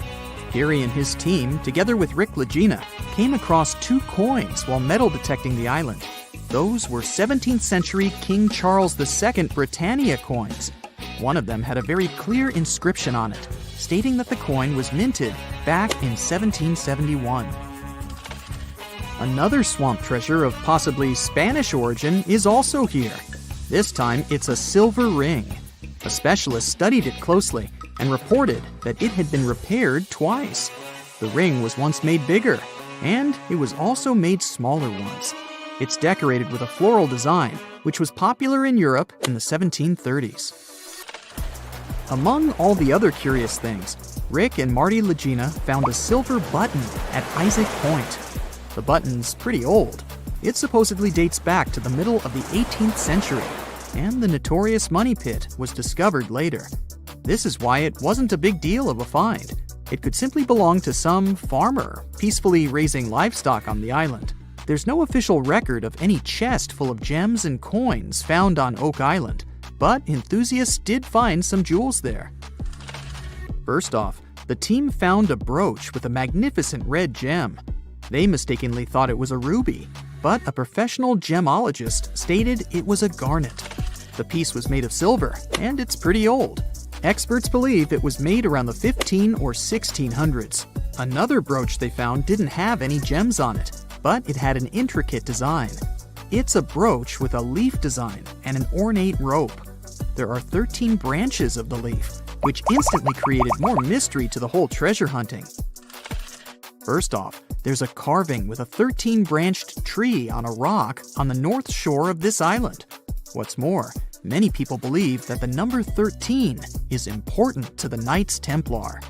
Gary and his team, together with Rick Legina, came across 2 coins while metal detecting the island. Those were 17th century King Charles II Britannia coins. One of them had a very clear inscription on it, stating that the coin was minted back in 1771. Another swamp treasure of possibly Spanish origin is also here. This time, it's a silver ring. A specialist studied it closely and reported that it had been repaired twice. The ring was once made bigger, and it was also made smaller once. It's decorated with a floral design, which was popular in Europe in the 1730s. Among all the other curious things, Rick and Marty Legina found a silver button at Isaac Point. The button's pretty old. It supposedly dates back to the middle of the 18th century, and the notorious Money Pit was discovered later. This is why it wasn't a big deal of a find. It could simply belong to some farmer peacefully raising livestock on the island. There's no official record of any chest full of gems and coins found on Oak Island. but enthusiasts did find some jewels there. First off, the team found a brooch with a magnificent red gem. They mistakenly thought it was a ruby, but a professional gemologist stated it was a garnet. The piece was made of silver, and it's pretty old. Experts believe it was made around the 15 or 1600s. Another brooch they found didn't have any gems on it, but it had an intricate design. It's a brooch with a leaf design and an ornate rope. There are 13 branches of the leaf, which instantly created more mystery to the whole treasure hunting. First off, there's a carving with a 13-branched tree on a rock on the north shore of this island. What's more, many people believe that the number 13 is important to the Knights Templar.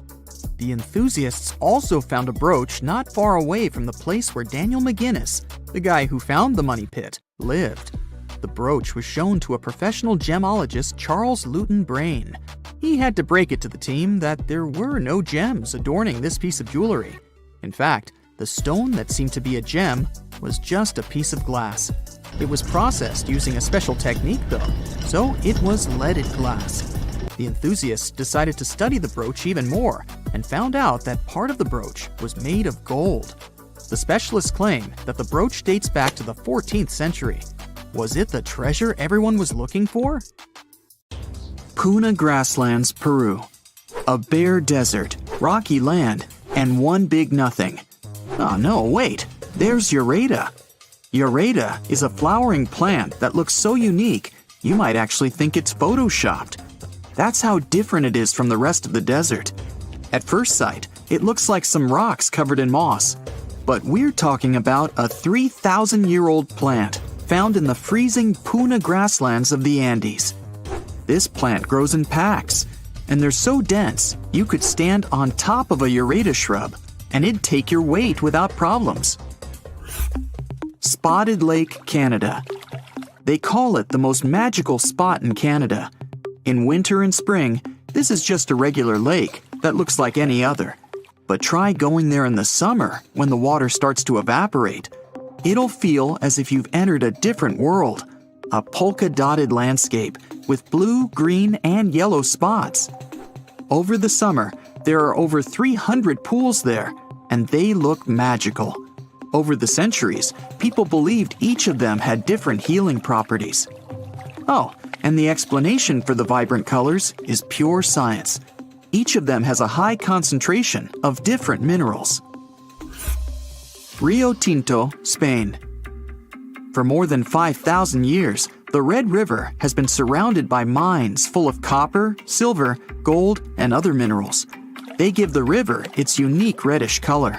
The enthusiasts also found a brooch not far away from the place where Daniel McGinnis, the guy who found the money pit, lived. The brooch was shown to a professional gemologist, Charles Luton Brain. He had to break it to the team that there were no gems adorning this piece of jewelry. In fact, the stone that seemed to be a gem was just a piece of glass. It was processed using a special technique though, so it was leaded glass. The enthusiasts decided to study the brooch even more and found out that part of the brooch was made of gold. The specialists claim that the brooch dates back to the 14th century. Was it the treasure everyone was looking for?
Puna grasslands, Peru. A bare desert, rocky land, and one big nothing. Oh no, wait, there's Ureta. Ureta is a flowering plant that looks so unique, you might actually think it's photoshopped. That's how different it is from the rest of the desert. At first sight, it looks like some rocks covered in moss. But we're talking about a 3,000-year-old plant found in the freezing Puna grasslands of the Andes. This plant grows in packs, and they're so dense you could stand on top of a Ureta shrub, and it'd take your weight without problems. Spotted Lake, Canada. They call it the most magical spot in Canada. In winter and spring, this is just a regular lake that looks like any other. But try going there in the summer when the water starts to evaporate. It'll feel as if you've entered a different world, a polka-dotted landscape with blue, green, and yellow spots. Over the summer, there are over 300 pools there, and they look magical. Over the centuries, people believed each of them had different healing properties. Oh, and the explanation for the vibrant colors is pure science. Each of them has a high concentration of different minerals. Rio Tinto, Spain. For more than 5,000 years, the Red River has been surrounded by mines full of copper, silver, gold, and other minerals. They give the river its unique reddish color.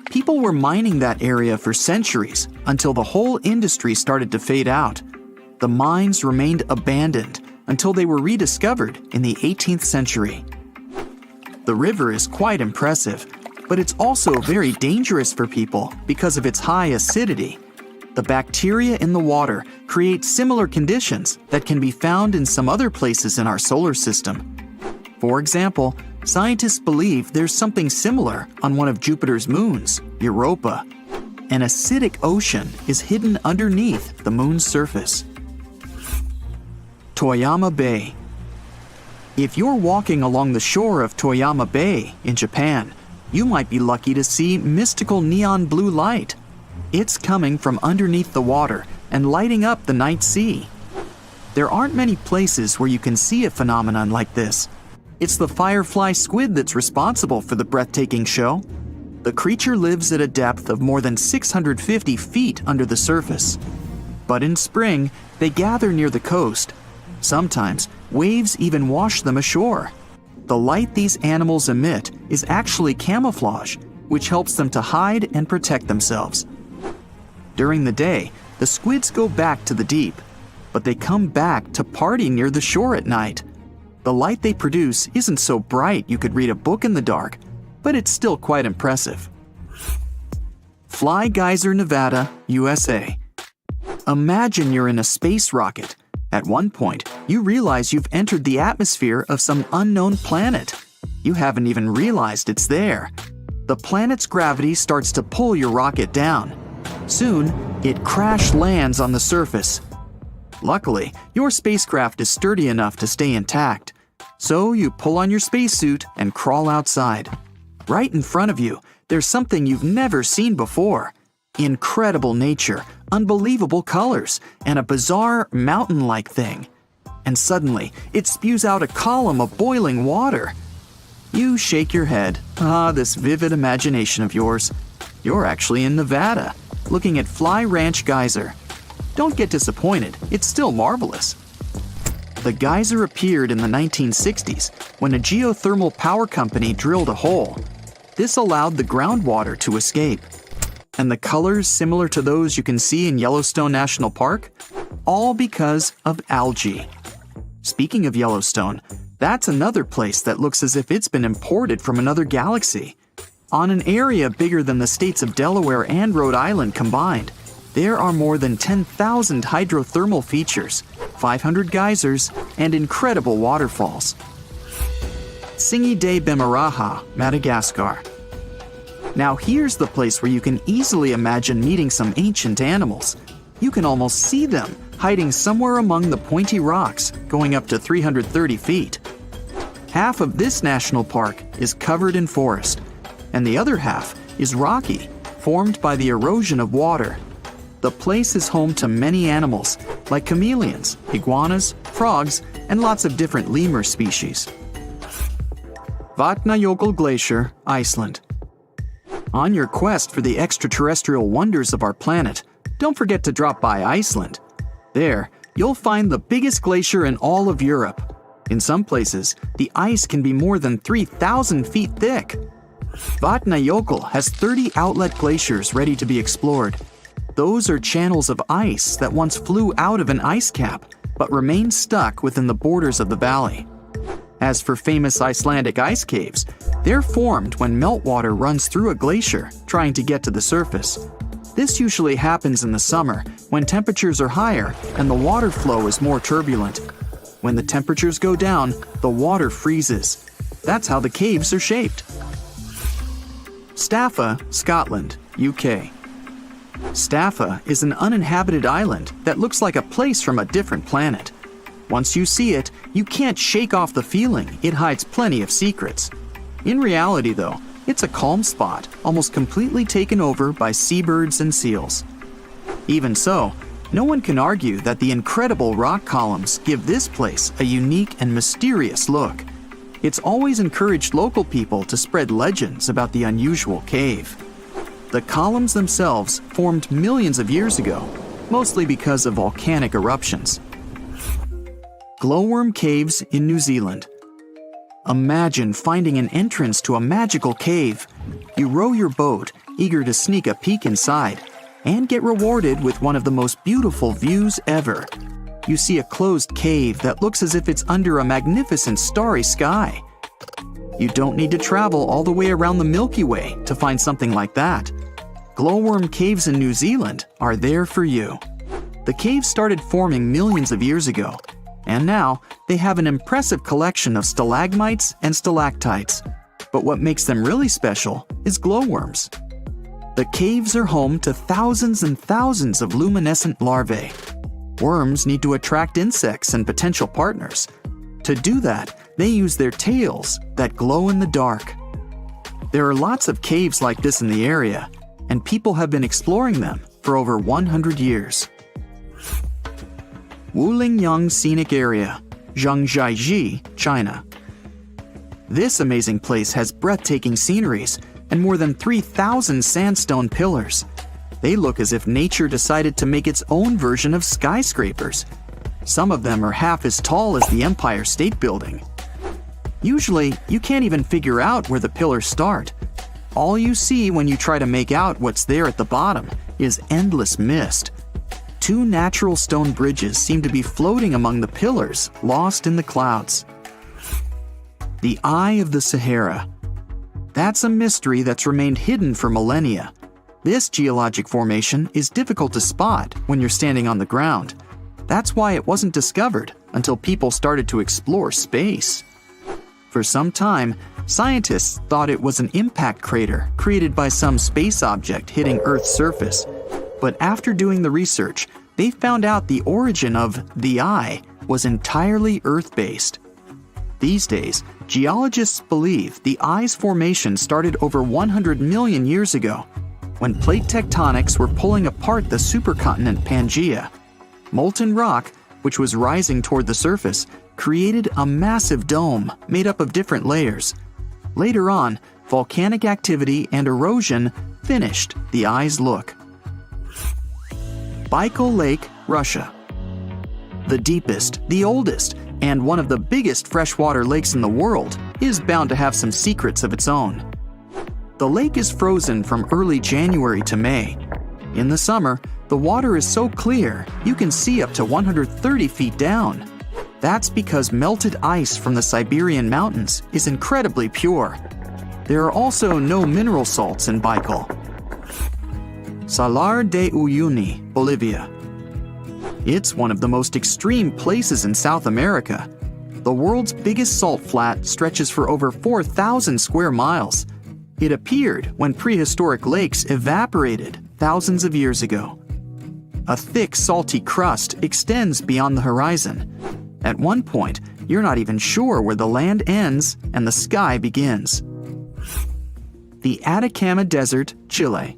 People were mining that area for centuries until the whole industry started to fade out. The mines remained abandoned until they were rediscovered in the 18th century. The river is quite impressive, but it's also very dangerous for people because of its high acidity. The bacteria in the water create similar conditions that can be found in some other places in our solar system. For example, scientists believe there's something similar on one of Jupiter's moons, Europa. An acidic ocean is hidden underneath the moon's surface. Toyama Bay. If you're walking along the shore of Toyama Bay in Japan, you might be lucky to see mystical neon blue light. It's coming from underneath the water and lighting up the night sea. There aren't many places where you can see a phenomenon like this. It's the firefly squid that's responsible for the breathtaking show. The creature lives at a depth of more than 650 feet under the surface. But in spring, they gather near the coast. Sometimes, waves even wash them ashore. The light these animals emit is actually camouflage, which helps them to hide and protect themselves. During the day, the squids go back to the deep, but they come back to party near the shore at night. The light they produce isn't so bright you could read a book in the dark, but it's still quite impressive. Fly Geyser, Nevada, USA. Imagine you're in a space rocket. At one point, you realize you've entered the atmosphere of some unknown planet. You haven't even realized it's there. The planet's gravity starts to pull your rocket down. Soon, it crash lands on the surface. Luckily, your spacecraft is sturdy enough to stay intact. So you pull on your spacesuit and crawl outside. Right in front of you, there's something you've never seen before. Incredible nature, unbelievable colors, and a bizarre mountain-like thing. And suddenly, it spews out a column of boiling water. You shake your head. This vivid imagination of yours. You're actually in Nevada, looking at Fly Ranch Geyser. Don't get disappointed, it's still marvelous. The geyser appeared in the 1960s when a geothermal power company drilled a hole. This allowed the groundwater to escape. And the colors similar to those you can see in Yellowstone National Park? All because of algae. Speaking of Yellowstone, that's another place that looks as if it's been imported from another galaxy. On an area bigger than the states of Delaware and Rhode Island combined, there are more than 10,000 hydrothermal features, 500 geysers, and incredible waterfalls. Tsingy de Bemaraha, Madagascar. Now here's the place where you can easily imagine meeting some ancient animals. You can almost see them hiding somewhere among the pointy rocks, going up to 330 feet. Half of this national park is covered in forest, and the other half is rocky, formed by the erosion of water. The place is home to many animals, like chameleons, iguanas, frogs, and lots of different lemur species. Vatnajökull Glacier, Iceland. On your quest for the extraterrestrial wonders of our planet, don't forget to drop by Iceland. There, you'll find the biggest glacier in all of Europe. In some places, the ice can be more than 3,000 feet thick. Vatnajökull has 30 outlet glaciers ready to be explored. Those are channels of ice that once flew out of an ice cap, but remained stuck within the borders of the valley. As for famous Icelandic ice caves, they're formed when meltwater runs through a glacier, trying to get to the surface. This usually happens in the summer, when temperatures are higher and the water flow is more turbulent. When the temperatures go down, the water freezes. That's how the caves are shaped. Staffa, Scotland, UK. Staffa is an uninhabited island that looks like a place from a different planet. Once you see it, you can't shake off the feeling it hides plenty of secrets. In reality, though, it's a calm spot, almost completely taken over by seabirds and seals. Even so, no one can argue that the incredible rock columns give this place a unique and mysterious look. It's always encouraged local people to spread legends about the unusual cave. The columns themselves formed millions of years ago, mostly because of volcanic eruptions. Glowworm caves in New Zealand. Imagine finding an entrance to a magical cave. You row your boat, eager to sneak a peek inside, and get rewarded with one of the most beautiful views ever. You see a closed cave that looks as if it's under a magnificent starry sky. You don't need to travel all the way around the Milky Way to find something like that. Glowworm caves in New Zealand are there for you. The caves started forming millions of years ago, and now they have an impressive collection of stalagmites and stalactites. But what makes them really special is glowworms. The caves are home to thousands and thousands of luminescent larvae. Worms need to attract insects and potential partners. To do that, they use their tails that glow in the dark. There are lots of caves like this in the area, and people have been exploring them for over 100 years. Wulingyang Scenic Area, Zhangjiajie, China. This amazing place has breathtaking sceneries and more than 3,000 sandstone pillars. They look as if nature decided to make its own version of skyscrapers. Some of them are half as tall as the Empire State Building. Usually, you can't even figure out where the pillars start. All you see when you try to make out what's there at the bottom is endless mist. 2 natural stone bridges seem to be floating among the pillars, lost in the clouds. The Eye of the Sahara. That's a mystery that's remained hidden for millennia. This geologic formation is difficult to spot when you're standing on the ground. That's why it wasn't discovered until people started to explore space. For some time, scientists thought it was an impact crater created by some space object hitting Earth's surface. But after doing the research, they found out the origin of the eye was entirely Earth-based. These days, geologists believe the eye's formation started over 100 million years ago, when plate tectonics were pulling apart the supercontinent Pangaea. Molten rock, which was rising toward the surface, created a massive dome made up of different layers. Later on, volcanic activity and erosion finished the eye's look. Baikal Lake, Russia. The deepest, the oldest, and one of the biggest freshwater lakes in the world is bound to have some secrets of its own. The lake is frozen from early January to May. In the summer, the water is so clear you can see up to 130 feet down. That's because melted ice from the Siberian mountains is incredibly pure. There are also no mineral salts in Baikal. Salar de Uyuni, Bolivia. It's one of the most extreme places in South America. The world's biggest salt flat stretches for over 4,000 square miles. It appeared when prehistoric lakes evaporated thousands of years ago. A thick, salty crust extends beyond the horizon. At one point, you're not even sure where the land ends and the sky begins. The Atacama Desert, Chile.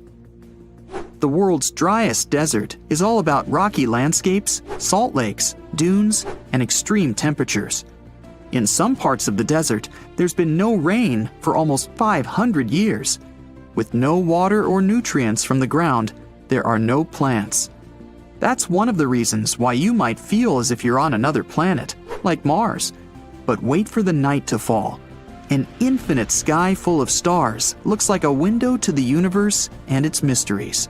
The world's driest desert is all about rocky landscapes, salt lakes, dunes, and extreme temperatures. In some parts of the desert, there's been no rain for almost 500 years. With no water or nutrients from the ground, there are no plants. That's one of the reasons why you might feel as if you're on another planet, like Mars. But wait for the night to fall. An infinite sky full of stars looks like a window to the universe and its mysteries.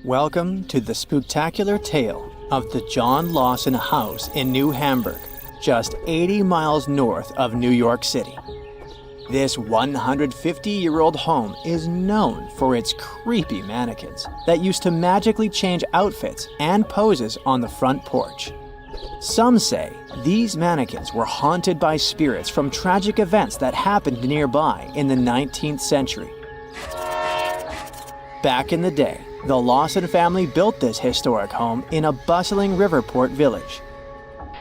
Welcome to the spectacular tale of the John Lawson House in New Hamburg, just 80 miles north of New York City. This 150-year-old home is known for its creepy mannequins that used to magically change outfits and poses on the front porch. Some say these mannequins were haunted by spirits from tragic events that happened nearby in the 19th century. Back in the day, the Lawson family built this historic home in a bustling riverport village.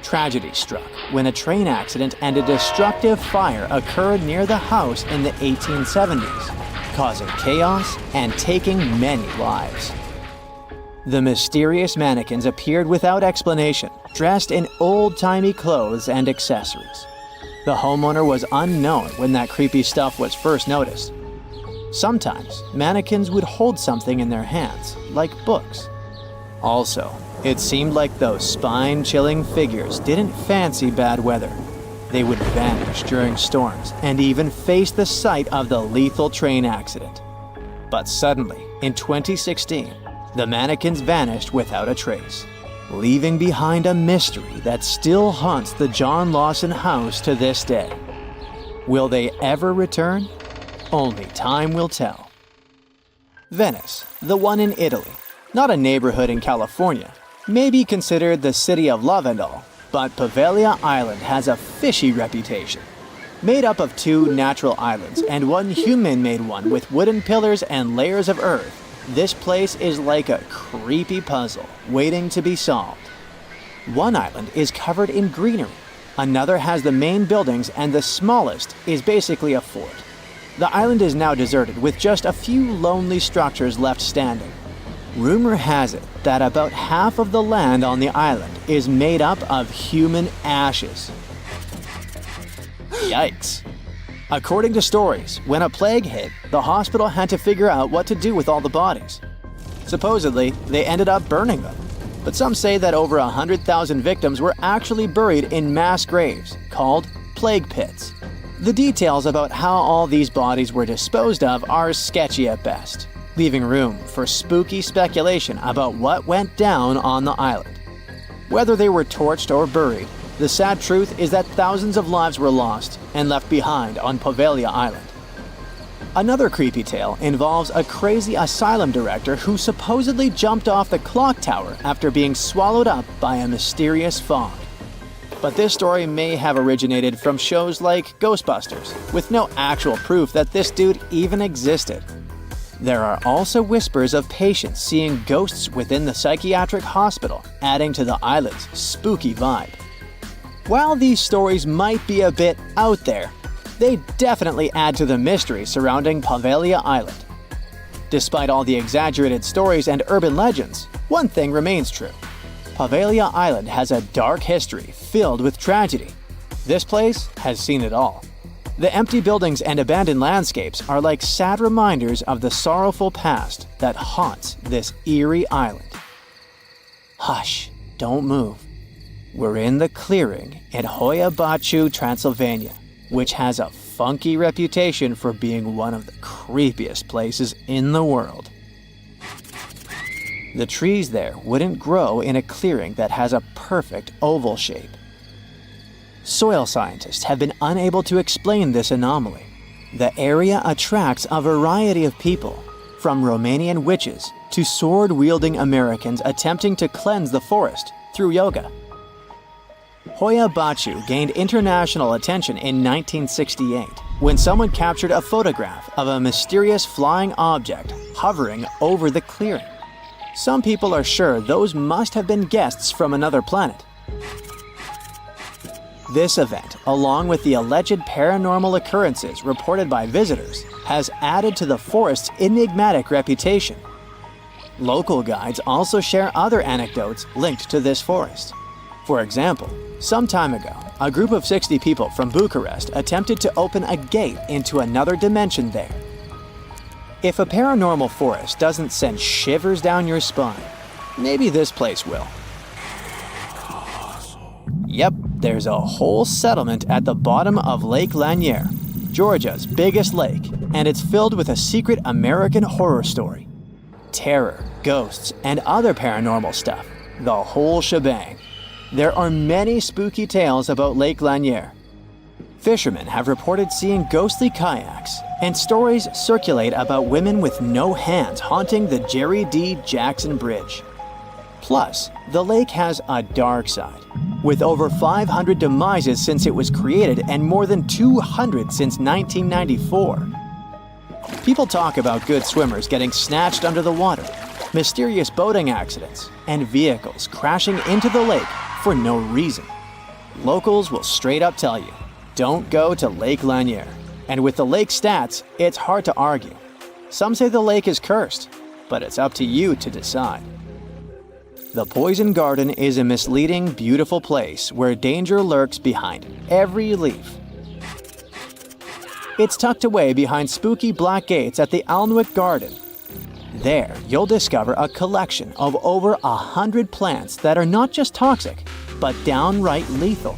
Tragedy struck when a train accident and a destructive fire occurred near the house in the 1870s, causing chaos and taking many lives. The mysterious mannequins appeared without explanation, dressed in old-timey clothes and accessories. The homeowner was unknown when that creepy stuff was first noticed. Sometimes, mannequins would hold something in their hands, like books. Also, it seemed like those spine-chilling figures didn't fancy bad weather. They would vanish during storms and even face the site of the lethal train accident. But suddenly, in 2016, the mannequins vanished without a trace, leaving behind a mystery that still haunts the John Lawson house to this day. Will they ever return? Only time will tell. Venice, the one in Italy, not a neighborhood in California, may be considered the city of love and all, but Poveglia Island has a fishy reputation. Made up of 2 natural islands and 1 human-made one with wooden pillars and layers of earth, this place is like a creepy puzzle waiting to be solved. One island is covered in greenery, another has the main buildings, and the smallest is basically a fort. The island is now deserted with just a few lonely structures left standing. Rumor has it that about half of the land on the island is made up of human ashes. Yikes. According to stories, when a plague hit, the hospital had to figure out what to do with all the bodies. Supposedly, they ended up burning them, but some say that over 100,000 victims were actually buried in mass graves, called plague pits. The details about how all these bodies were disposed of are sketchy at best, leaving room for spooky speculation about what went down on the island. Whether they were torched or buried, the sad truth is that thousands of lives were lost and left behind on Poveglia Island. Another creepy tale involves a crazy asylum director who supposedly jumped off the clock tower after being swallowed up by a mysterious fog. But this story may have originated from shows like Ghostbusters, with no actual proof that this dude even existed. There are also whispers of patients seeing ghosts within the psychiatric hospital, adding to the island's spooky vibe. While these stories might be a bit out there, they definitely add to the mystery surrounding Poveglia Island. Despite all the exaggerated stories and urban legends, one thing remains true. Poveglia Island has a dark history filled with tragedy. This place has seen it all. The empty buildings and abandoned landscapes are like sad reminders of the sorrowful past that haunts this eerie island. Hush, don't move. We're in the clearing in Hoia Baciu, Transylvania, which has a funky reputation for being one of the creepiest places in the world. The trees there wouldn't grow in a clearing that has a perfect oval shape. Soil scientists have been unable to explain this anomaly. The area attracts a variety of people, from Romanian witches to sword-wielding Americans attempting to cleanse the forest through yoga. Hoia Baciu gained international attention in 1968 when someone captured a photograph of a mysterious flying object hovering over the clearing. Some people are sure those must have been guests from another planet. This event, along with the alleged paranormal occurrences reported by visitors, has added to the forest's enigmatic reputation. Local guides also share other anecdotes linked to this forest. For example, some time ago, a group of 60 people from Bucharest attempted to open a gate into another dimension there. If a paranormal forest doesn't send shivers down your spine, maybe this place will. Yep, there's a whole settlement at the bottom of Lake Lanier, Georgia's biggest lake, and it's filled with a secret American horror story. Terror, ghosts, and other paranormal stuff. The whole shebang. There are many spooky tales about Lake Lanier. Fishermen have reported seeing ghostly kayaks, and stories circulate about women with no hands haunting the Jerry D. Jackson Bridge. Plus, the lake has a dark side, with over 500 demises since it was created and more than 200 since 1994. People talk about good swimmers getting snatched under the water, mysterious boating accidents, and vehicles crashing into the lake for no reason. Locals will straight up tell you, don't go to Lake Lanier. And with the lake stats, it's hard to argue. Some say the lake is cursed, but it's up to you to decide. The Poison Garden is a misleading, beautiful place where danger lurks behind every leaf. It's tucked away behind spooky black gates at the Alnwick Garden. There, you'll discover a collection of over 100 plants that are not just toxic, but downright lethal.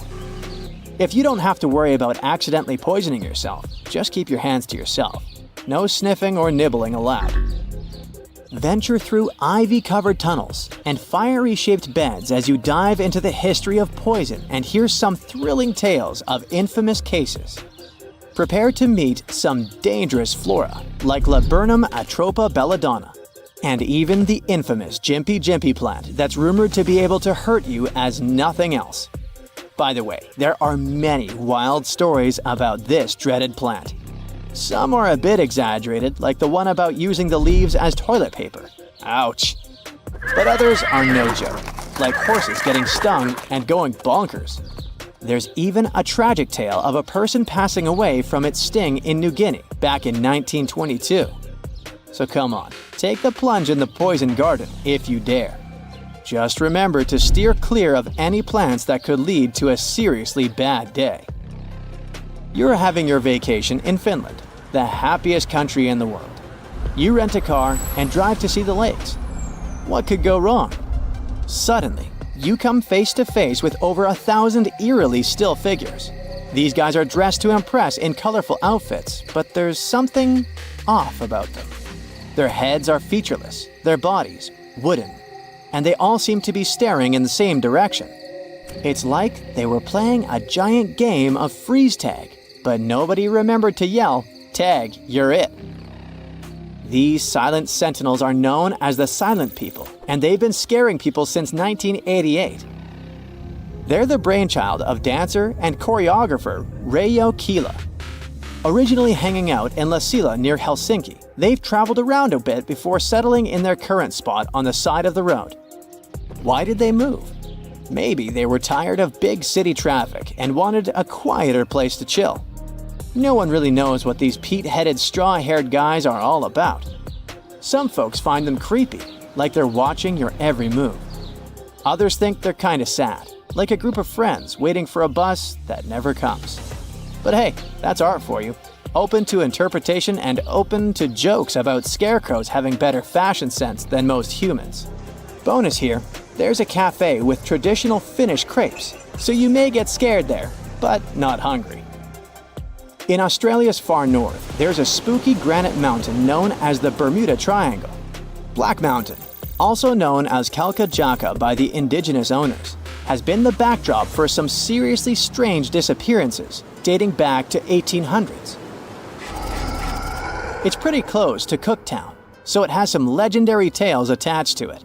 If you don't have to worry about accidentally poisoning yourself, just keep your hands to yourself. No sniffing or nibbling allowed. Venture through ivy-covered tunnels and fiery-shaped beds as you dive into the history of poison and hear some thrilling tales of infamous cases. Prepare to meet some dangerous flora like Laburnum atropa belladonna, and even the infamous Jimpy Jimpy plant that's rumored to be able to hurt you as nothing else. By the way, there are many wild stories about this dreaded plant. Some are a bit exaggerated, like the one about using the leaves as toilet paper. Ouch. But others are no joke, like horses getting stung and going bonkers. There's even a tragic tale of a person passing away from its sting in New Guinea back in 1922. So come on, take the plunge in the Poison Garden if you dare. Just remember to steer clear of any plants that could lead to a seriously bad day. You're having your vacation in Finland, the happiest country in the world. You rent a car and drive to see the lakes. What could go wrong? Suddenly, you come face to face with over 1,000 eerily still figures. These guys are dressed to impress in colorful outfits, but there's something off about them. Their heads are featureless, their bodies wooden, and they all seem to be staring in the same direction. It's like they were playing a giant game of freeze tag, but nobody remembered to yell, "Tag, you're it." These silent sentinels are known as the Silent People, and they've been scaring people since 1988. They're the brainchild of dancer and choreographer Reijo Kila. Originally hanging out in Lasila near Helsinki, they've traveled around a bit before settling in their current spot on the side of the road. Why did they move? Maybe they were tired of big city traffic and wanted a quieter place to chill. No one really knows what these peat-headed, straw-haired guys are all about. Some folks find them creepy, like they're watching your every move. Others think they're kinda sad, like a group of friends waiting for a bus that never comes. But hey, that's art for you. Open to interpretation and open to jokes about scarecrows having better fashion sense than most humans. Bonus here, there's a cafe with traditional Finnish crepes, so you may get scared there, but not hungry. In Australia's far north, there's a spooky granite mountain known as the Bermuda Triangle. Black Mountain, also known as Kalkajaka by the indigenous owners, has been the backdrop for some seriously strange disappearances dating back to 1800s. It's pretty close to Cooktown, so it has some legendary tales attached to it.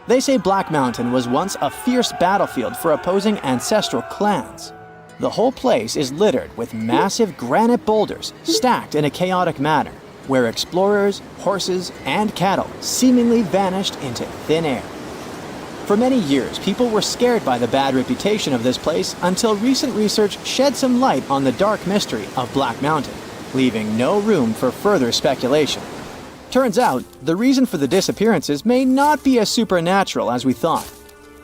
They say Black Mountain was once a fierce battlefield for opposing ancestral clans. The whole place is littered with massive granite boulders stacked in a chaotic manner, where explorers, horses, and cattle seemingly vanished into thin air. For many years, people were scared by the bad reputation of this place until recent research shed some light on the dark mystery of Black Mountain, leaving no room for further speculation. Turns out, the reason for the disappearances may not be as supernatural as we thought.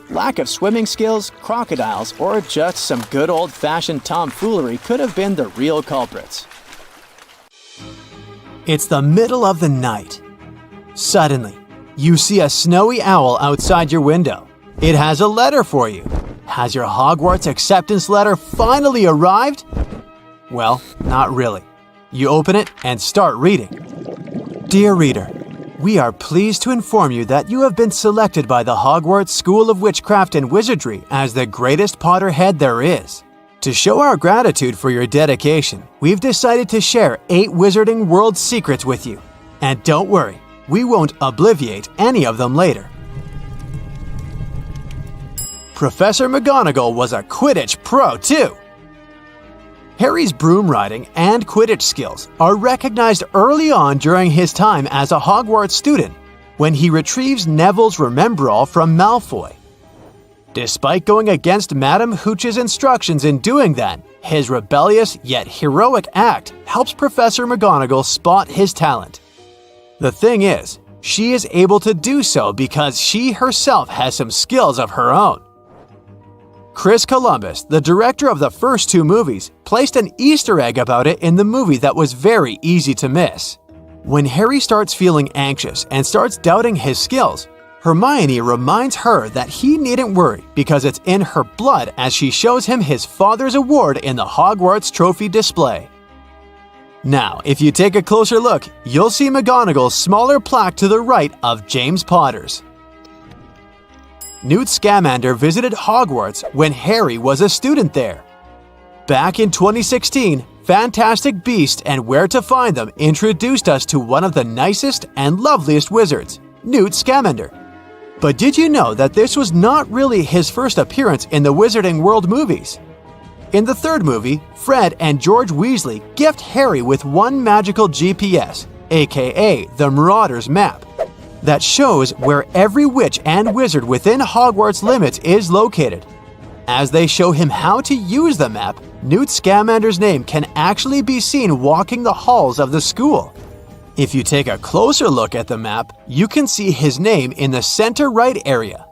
Lack of swimming skills, crocodiles, or just some good old-fashioned tomfoolery could have been the real culprits. It's the middle of the night. Suddenly, you see a snowy owl outside your window. It has a letter for you. Has your Hogwarts acceptance letter finally arrived? Well, not really. You open it and start reading. Dear reader, we are pleased to inform you that you have been selected by the Hogwarts School of Witchcraft and Wizardry as the greatest Potterhead there is. To show our gratitude for your dedication, we've decided to share 8 Wizarding World secrets with you. And don't worry, we won't obviate any of them later. Professor McGonagall was a Quidditch pro too. Harry's broom riding and Quidditch skills are recognized early on during his time as a Hogwarts student, when he retrieves Neville's Remembrall from Malfoy. Despite going against Madame Hooch's instructions in doing that, his rebellious yet heroic act helps Professor McGonagall spot his talent. The thing is, she is able to do so because she herself has some skills of her own. Chris Columbus, the director of the first 2 movies, placed an Easter egg about it in the movie that was very easy to miss. When Harry starts feeling anxious and starts doubting his skills, Hermione reminds her that he needn't worry because it's in her blood as she shows him his father's award in the Hogwarts trophy display. Now, if you take a closer look, you'll see McGonagall's smaller plaque to the right of James Potter's. Newt Scamander visited Hogwarts when Harry was a student there. Back in 2016, Fantastic Beasts and Where to Find Them introduced us to one of the nicest and loveliest wizards, Newt Scamander. But did you know that this was not really his first appearance in the Wizarding World movies? In the 3rd movie, Fred and George Weasley gift Harry with one magical GPS, aka the Marauder's Map, that shows where every witch and wizard within Hogwarts limits is located. As they show him how to use the map, Newt Scamander's name can actually be seen walking the halls of the school. If you take a closer look at the map, you can see his name in the center right area.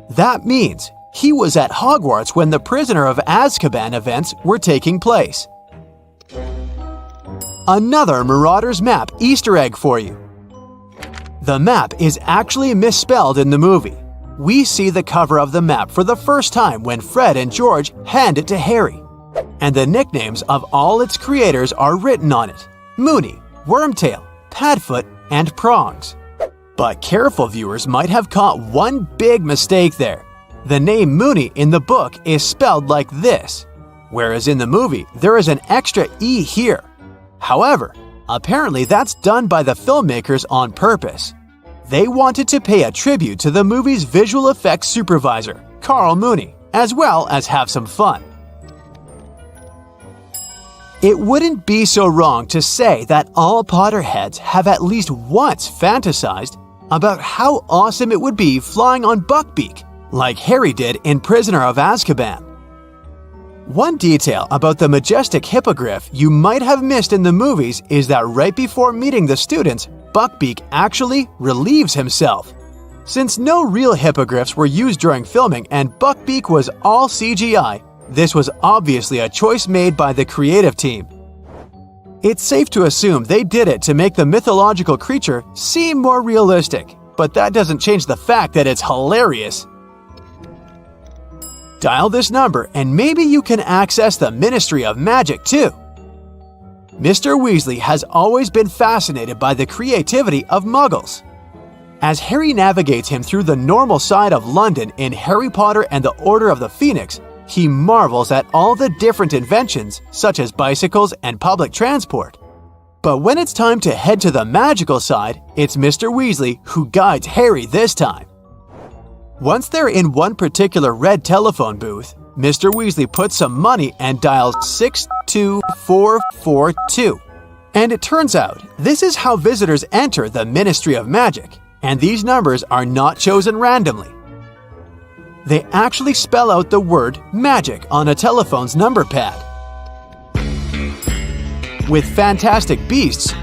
That means he was at Hogwarts when the Prisoner of Azkaban events were taking place. Another Marauder's Map Easter egg for you. The map is actually misspelled in the movie. We see the cover of the map for the first time when Fred and George hand it to Harry. And the nicknames of all its creators are written on it: Moony, Wormtail, Padfoot, and Prongs. But careful viewers might have caught one big mistake there. The name Moony in the book is spelled like this, whereas in the movie there is an extra E here. However, apparently that's done by the filmmakers on purpose. They wanted to pay a tribute to the movie's visual effects supervisor, Carl Mooney, as well as have some fun. It wouldn't be so wrong to say that all Potterheads have at least once fantasized about how awesome it would be flying on Buckbeak, like Harry did in Prisoner of Azkaban. One detail about the majestic hippogriff you might have missed in the movies is that right before meeting the students, Buckbeak actually relieves himself. Since no real hippogriffs were used during filming and Buckbeak was all CGI, this was obviously a choice made by the creative team. It's safe to assume they did it to make the mythological creature seem more realistic, but that doesn't change the fact that it's hilarious. Dial this number and maybe you can access the Ministry of Magic too. Mr. Weasley has always been fascinated by the creativity of Muggles. As Harry navigates him through the normal side of London in Harry Potter and the Order of the Phoenix, he marvels at all the different inventions, such as bicycles and public transport. But when it's time to head to the magical side, it's Mr. Weasley who guides Harry this time. Once they're in one particular red telephone booth, Mr. Weasley puts some money and dials 62442. And it turns out, this is how visitors enter the Ministry of Magic, and these numbers are not chosen randomly. They actually spell out the word magic on a telephone's number pad. With Fantastic Beasts,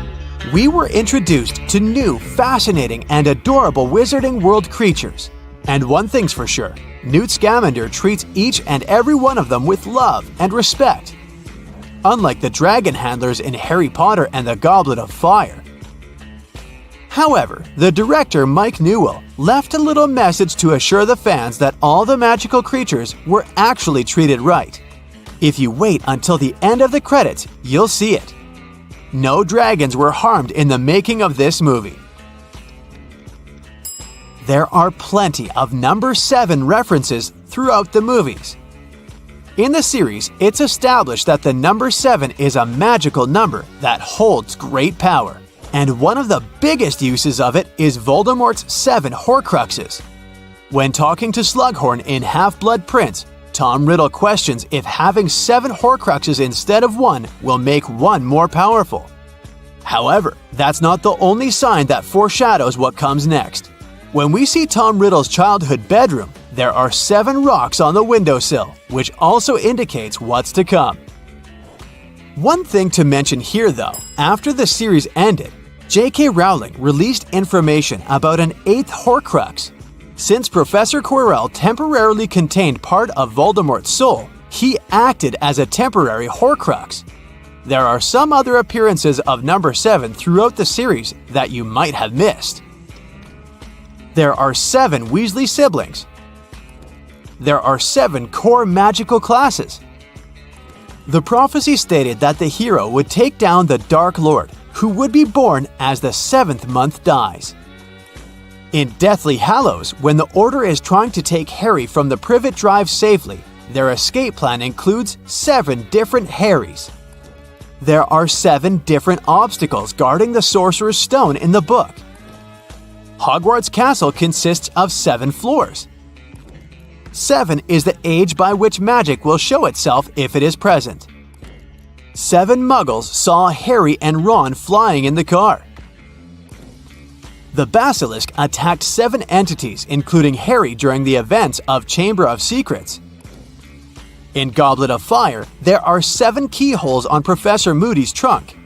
we were introduced to new, fascinating, and adorable Wizarding World creatures. And one thing's for sure, Newt Scamander treats each and every one of them with love and respect. Unlike the dragon handlers in Harry Potter and the Goblet of Fire. However, the director Mike Newell left a little message to assure the fans that all the magical creatures were actually treated right. If you wait until the end of the credits, you'll see it. No dragons were harmed in the making of this movie. There are plenty of number 7 references throughout the movies. In the series, it's established that the number 7 is a magical number that holds great power. And one of the biggest uses of it is Voldemort's 7 Horcruxes. When talking to Slughorn in Half-Blood Prince, Tom Riddle questions if having 7 Horcruxes instead of 1 will make one more powerful. However, that's not the only sign that foreshadows what comes next. When we see Tom Riddle's childhood bedroom, there are 7 rocks on the windowsill, which also indicates what's to come. One thing to mention here though, after the series ended, J.K. Rowling released information about an 8th Horcrux. Since Professor Quirrell temporarily contained part of Voldemort's soul, he acted as a temporary Horcrux. There are some other appearances of number 7 throughout the series that you might have missed. There are 7 Weasley siblings. There are 7 core magical classes. The prophecy stated that the hero would take down the Dark Lord, who would be born as the 7th month dies. In Deathly Hallows, when the Order is trying to take Harry from the Privet Drive safely, their escape plan includes 7 different Harrys. There are 7 different obstacles guarding the Sorcerer's Stone in the book. Hogwarts Castle consists of 7 floors. 7 is the age by which magic will show itself if it is present. 7 Muggles saw Harry and Ron flying in the car. The Basilisk attacked 7 entities, including Harry during the events of Chamber of Secrets. In Goblet of Fire, there are 7 keyholes on Professor Moody's trunk.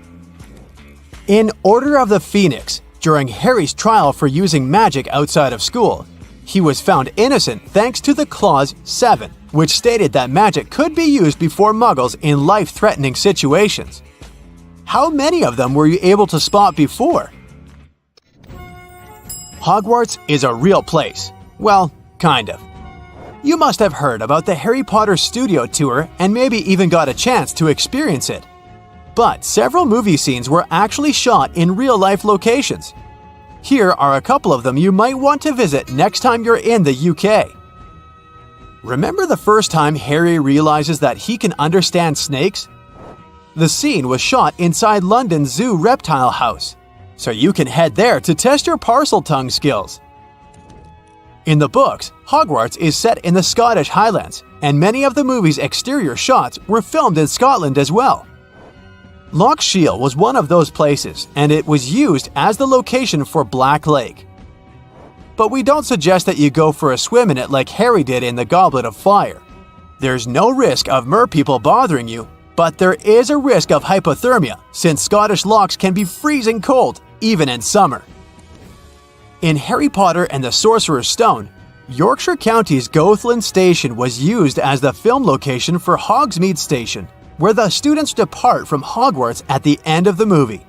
In Order of the Phoenix, during Harry's trial for using magic outside of school, he was found innocent thanks to the clause 7, which stated that magic could be used before Muggles in life-threatening situations. How many of them were you able to spot before? Hogwarts is a real place. Well, kind of. You must have heard about the Harry Potter studio tour and maybe even got a chance to experience it. But several movie scenes were actually shot in real-life locations. Here are a couple of them you might want to visit next time you're in the UK. Remember the first time Harry realizes that he can understand snakes? The scene was shot inside London's Zoo Reptile House, so you can head there to test your parcel tongue skills. In the books, Hogwarts is set in the Scottish Highlands, and many of the movie's exterior shots were filmed in Scotland as well. Loch Shiel was one of those places, and it was used as the location for Black Lake. But we don't suggest that you go for a swim in it like Harry did in the Goblet of Fire. There's no risk of merpeople bothering you, but there is a risk of hypothermia since Scottish lochs can be freezing cold, even in summer. In Harry Potter and the Sorcerer's Stone, Yorkshire County's Goathland Station was used as the film location for Hogsmeade Station, where the students depart from Hogwarts at the end of the movie.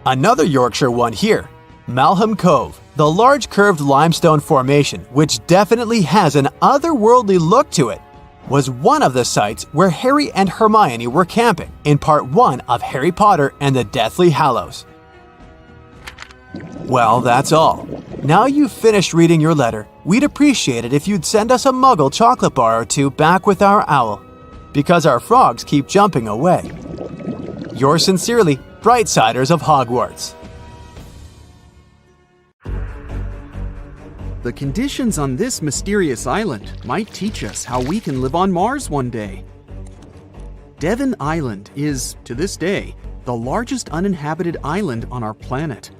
Another Yorkshire one here, Malham Cove, the large curved limestone formation which definitely has an otherworldly look to it, was one of the sites where Harry and Hermione were camping in Part 1 of Harry Potter and the Deathly Hallows. Well, that's all. Now you've finished reading your letter, we'd appreciate it if you'd send us a Muggle chocolate bar or two back with our owl, because our frogs keep jumping away. Yours sincerely, Brightsiders of Hogwarts.
The conditions on this mysterious island might teach us how we can live on Mars one day. Devon Island is, to this day, the largest uninhabited island on our planet.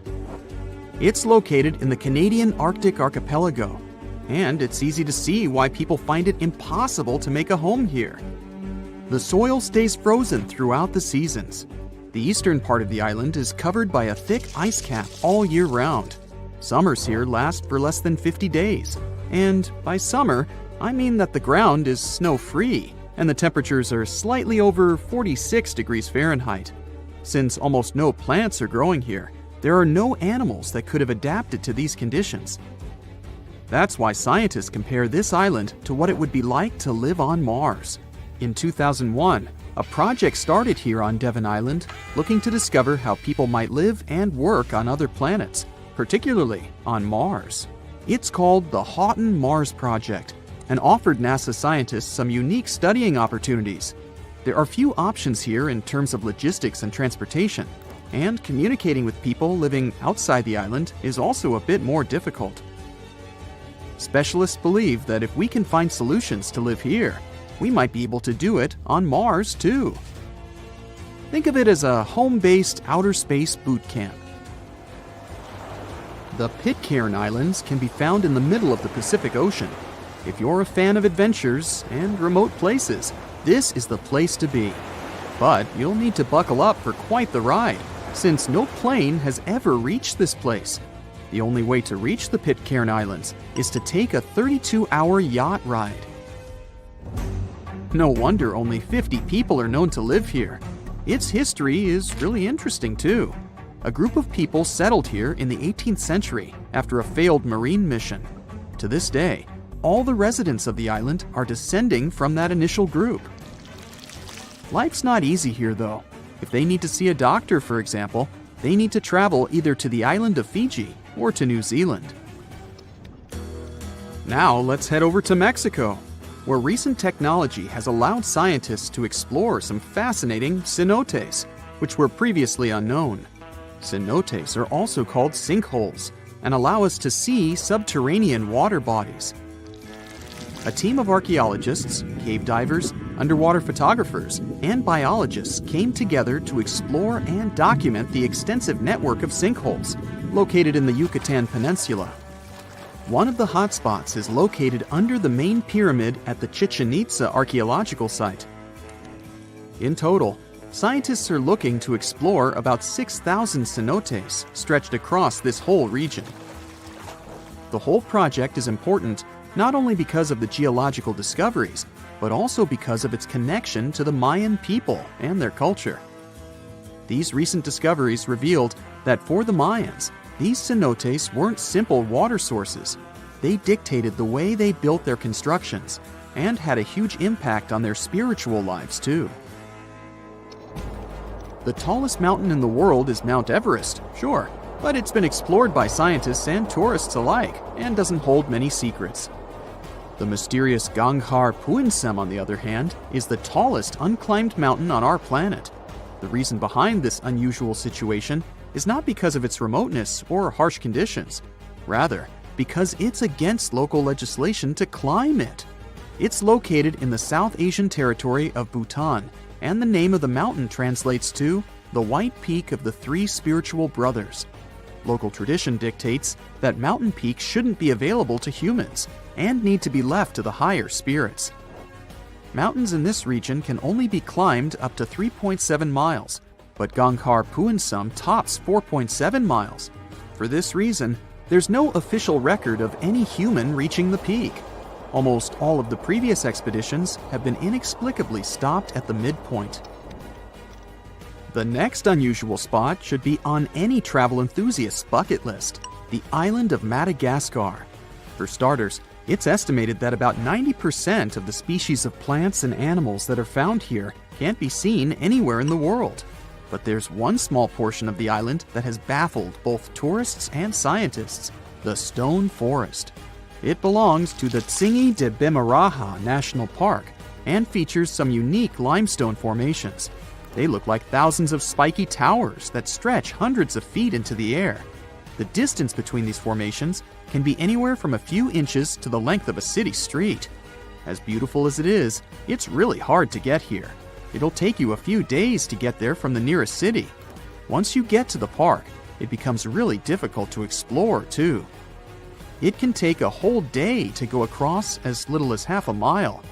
It's located in the Canadian Arctic archipelago, and it's easy to see why people find it impossible to make a home here. The soil stays frozen throughout the seasons. The eastern part of the island is covered by a thick ice cap all year round. Summers here last for less than 50 days, and by summer, I mean that the ground is snow-free and the temperatures are slightly over 46 degrees Fahrenheit. Since almost no plants are growing here, there are no animals that could have adapted to these conditions. That's why scientists compare this island to what it would be like to live on Mars. In 2001, a project started here on Devon Island looking to discover how people might live and work on other planets, particularly on Mars. It's called the Houghton Mars Project and offered NASA scientists some unique studying opportunities. There are few options here in terms of logistics and transportation, and communicating with people living outside the island is also a bit more difficult. Specialists believe that if we can find solutions to live here, we might be able to do it on Mars too. Think of it as a home-based outer space boot camp. The Pitcairn Islands can be found in the middle of the Pacific Ocean. If you're a fan of adventures and remote places, this is the place to be. But you'll need to buckle up for quite the ride, since no plane has ever reached this place. The only way to reach the Pitcairn Islands is to take a 32-hour yacht ride. No wonder only 50 people are known to live here. Its history is really interesting too. A group of people settled here in the 18th century after a failed marine mission. To this day, all the residents of the island are descending from that initial group. Life's not easy here though. If they need to see a doctor, for example, they need to travel either to the island of Fiji or to New Zealand. Now let's head over to Mexico, where recent technology has allowed scientists to explore some fascinating cenotes, which were previously unknown. Cenotes are also called sinkholes and allow us to see subterranean water bodies. A team of archaeologists, cave divers, underwater photographers, and biologists came together to explore and document the extensive network of sinkholes located in the Yucatan Peninsula. One of the hotspots is located under the main pyramid at the Chichen Itza archaeological site. In total, scientists are looking to explore about 6,000 cenotes stretched across this whole region. The whole project is important not only because of the geological discoveries, but also because of its connection to the Mayan people and their culture. These recent discoveries revealed that for the Mayans, these cenotes weren't simple water sources. They dictated the way they built their constructions and had a huge impact on their spiritual lives too. The tallest mountain in the world is Mount Everest, sure, but it's been explored by scientists and tourists alike and doesn't hold many secrets. The mysterious Ganghar Puensem, on the other hand, is the tallest unclimbed mountain on our planet. The reason behind this unusual situation is not because of its remoteness or harsh conditions. Rather, because it's against local legislation to climb it. It's located in the South Asian territory of Bhutan
and the name of the mountain translates to the White Peak of the Three Spiritual Brothers. Local tradition dictates that mountain peaks shouldn't be available to humans and need to be left to the higher spirits. Mountains in this region can only be climbed up to 3.7 miles, but Gangkhar Puensum tops 4.7 miles. For this reason, there's no official record of any human reaching the peak. Almost all of the previous expeditions have been inexplicably stopped at the midpoint. The next unusual spot should be on any travel enthusiast's bucket list, the island of Madagascar. For starters, it's estimated that about 90% of the species of plants and animals that are found here can't be seen anywhere in the world. But there's one small portion of the island that has baffled both tourists and scientists, the stone forest. It belongs to the Tsingy de Bemaraha National Park and features some unique limestone formations. They look like thousands of spiky towers that stretch hundreds of feet into the air. The distance between these formations can be anywhere from a few inches to the length of a city street. As beautiful as it is, it's really hard to get here. It'll take you a few days to get there from the nearest city. Once you get to the park, it becomes really difficult to explore too. It can take a whole day to go across as little as half a mile.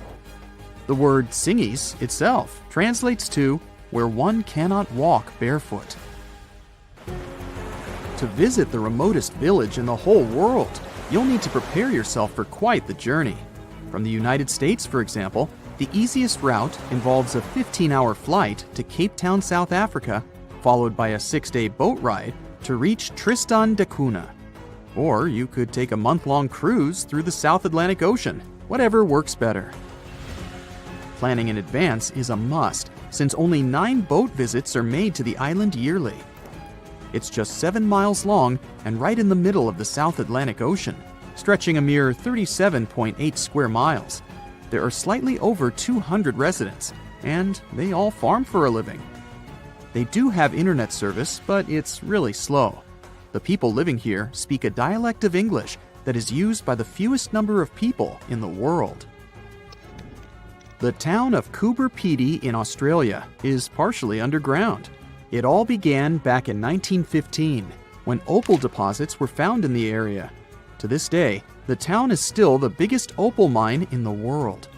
The word Tsingys itself translates to where one cannot walk barefoot. To visit the remotest village in the whole world, you'll need to prepare yourself for quite the journey. From the United States, for example, the easiest route involves a 15-hour flight to Cape Town, South Africa, followed by a 6-day boat ride to reach Tristan da Cunha. Or you could take a month-long cruise through the South Atlantic Ocean, whatever works better. Planning in advance is a must, since only 9 boat visits are made to the island yearly. It's just 7 miles long and right in the middle of the South Atlantic Ocean, stretching a mere 37.8 square miles. There are slightly over 200 residents, and they all farm for a living. They do have internet service, but it's really slow. The people living here speak a dialect of English that is used by the fewest number of people in the world. The town of Coober Pedy in Australia is partially underground. It all began back in 1915, when opal deposits were found in the area. To this day, the town is still the biggest opal mine in the world.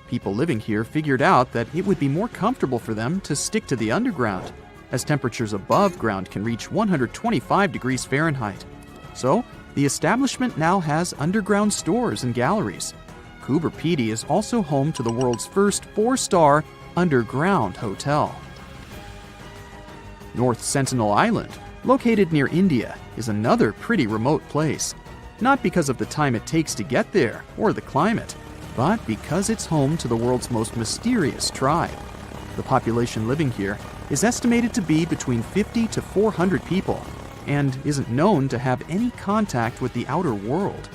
People living here figured out that it would be more comfortable for them to stick to the underground, as temperatures above ground can reach 125 degrees Fahrenheit. So, the establishment now has underground stores and galleries. Coober Pedy is also home to the world's first 4-star underground hotel. North Sentinel Island, located near India, is another pretty remote place. Not because of the time it takes to get there or the climate, but because it's home to the world's most mysterious tribe. The population living here is estimated to be between 50 to 400 people and isn't known to have any contact with the outer world.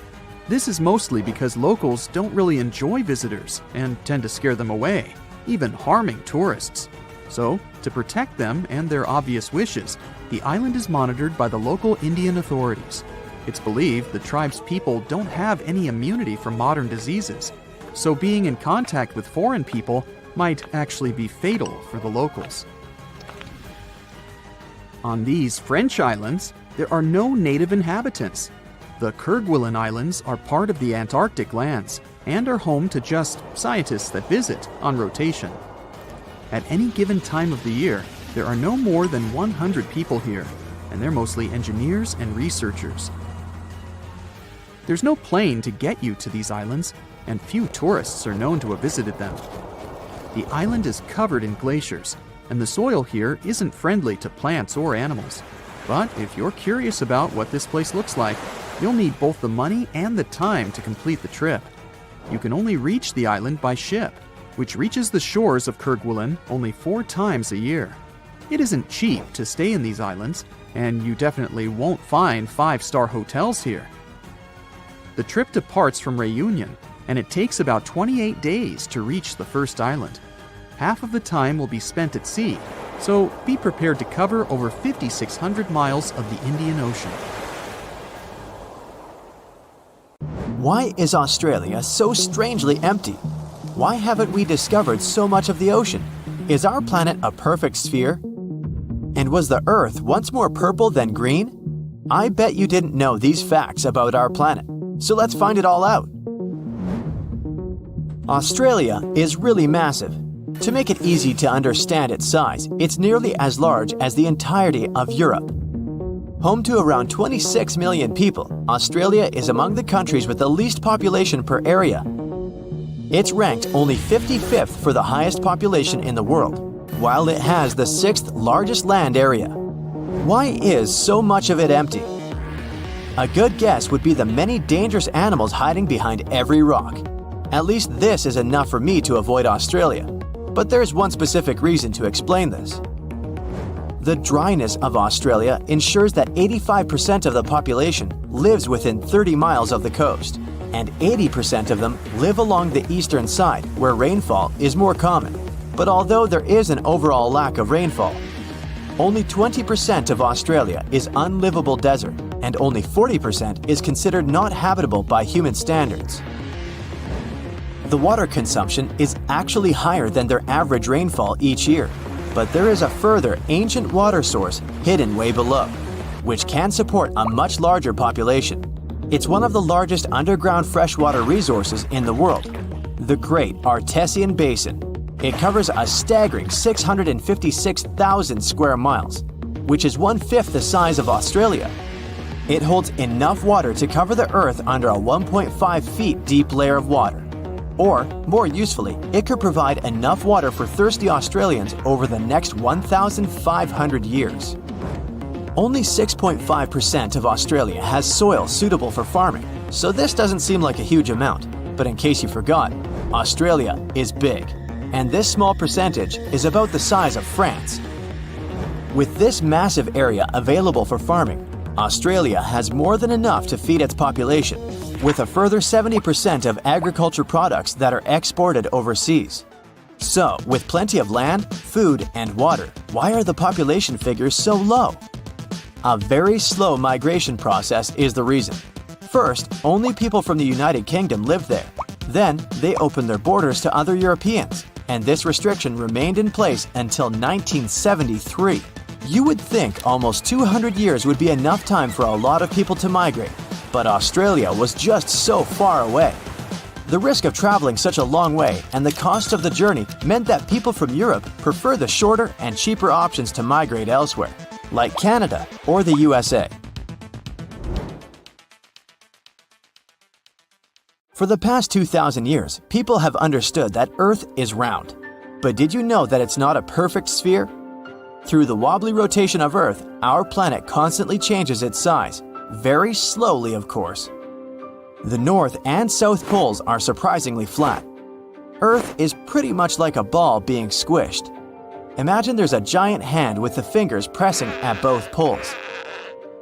This is mostly because locals don't really enjoy visitors and tend to scare them away, even harming tourists. So, to protect them and their obvious wishes, the island is monitored by the local Indian authorities. It's believed the tribe's people don't have any immunity from modern diseases, so being in contact with foreign people might actually be fatal for the locals. On these French islands, there are no native inhabitants. The Kerguelen Islands are part of the Antarctic lands and are home to just scientists that visit on rotation. At any given time of the year, there are no more than 100 people here, and they're mostly engineers and researchers. There's no plane to get you to these islands, and few tourists are known to have visited them. The island is covered in glaciers, and the soil here isn't friendly to plants or animals. But if you're curious about what this place looks like, you'll need both the money and the time to complete the trip. You can only reach the island by ship, which reaches the shores of Kerguelen only 4 times a year. It isn't cheap to stay in these islands, and you definitely won't find 5-star hotels here. The trip departs from Réunion, and it takes about 28 days to reach the first island. Half of the time will be spent at sea, so be prepared to cover over 5,600 miles of the Indian Ocean.
Why is Australia so strangely empty? Why haven't we discovered so much of the ocean? Is our planet a perfect sphere? And was the Earth once more purple than green? I bet you didn't know these facts about our planet, so let's find it all out. Australia is really massive. To make it easy to understand its size, it's nearly as large as the entirety of Europe. Home to around 26 million people, Australia is among the countries with the least population per area. It's ranked only 55th for the highest population in the world, while it has the 6th largest land area. Why is so much of it empty? A good guess would be the many dangerous animals hiding behind every rock. At least this is enough for me to avoid Australia, but there's one specific reason to explain this. The dryness of Australia ensures that 85% of the population lives within 30 miles of the coast, and 80% of them live along the eastern side where rainfall is more common. But although there is an overall lack of rainfall, only 20% of Australia is unlivable desert, and only 40% is considered not habitable by human standards. The water consumption is actually higher than their average rainfall each year, but there is a further ancient water source hidden way below, which can support a much larger population. It's one of the largest underground freshwater resources in the world, the Great Artesian Basin. It covers a staggering 656,000 square miles, which is 1/5 the size of Australia. It holds enough water to cover the Earth under a 1.5 feet deep layer of water. Or, more usefully, it could provide enough water for thirsty Australians over the next 1,500 years. Only 6.5% of Australia has soil suitable for farming, so this doesn't seem like a huge amount. But in case you forgot, Australia is big, and this small percentage is about the size of France. With this massive area available for farming, Australia has more than enough to feed its population, with a further 70% of agriculture products that are exported overseas. So, with plenty of land, food, and water, why are the population figures so low? A very slow migration process is the reason. First, only people from the United Kingdom lived there. Then, they opened their borders to other Europeans, and this restriction remained in place until 1973. You would think almost 200 years would be enough time for a lot of people to migrate, but Australia was just so far away. The risk of traveling such a long way and the cost of the journey meant that people from Europe prefer the shorter and cheaper options to migrate elsewhere, like Canada or the USA. For the past 2,000 years, people have understood that Earth is round. But did you know that it's not a perfect sphere? Through the wobbly rotation of Earth, our planet constantly changes its size, very slowly of course. The North and South poles are surprisingly flat. Earth is pretty much like a ball being squished. Imagine there's a giant hand with the fingers pressing at both poles.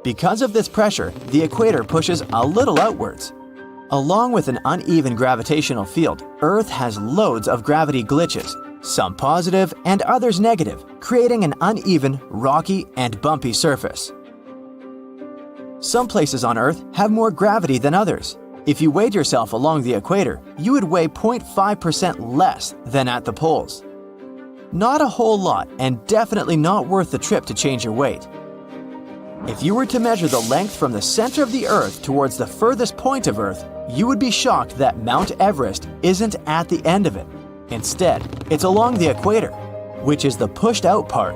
Because of this pressure, the equator pushes a little outwards. Along with an uneven gravitational field, Earth has loads of gravity glitches, some positive and others negative, creating an uneven, rocky, and bumpy surface. Some places on Earth have more gravity than others. If you weighed yourself along the equator, you would weigh 0.5% less than at the poles. Not a whole lot, and definitely not worth the trip to change your weight. If you were to measure the length from the center of the Earth towards the furthest point of Earth, you would be shocked that Mount Everest isn't at the end of it. Instead, it's along the equator, which is the pushed-out part.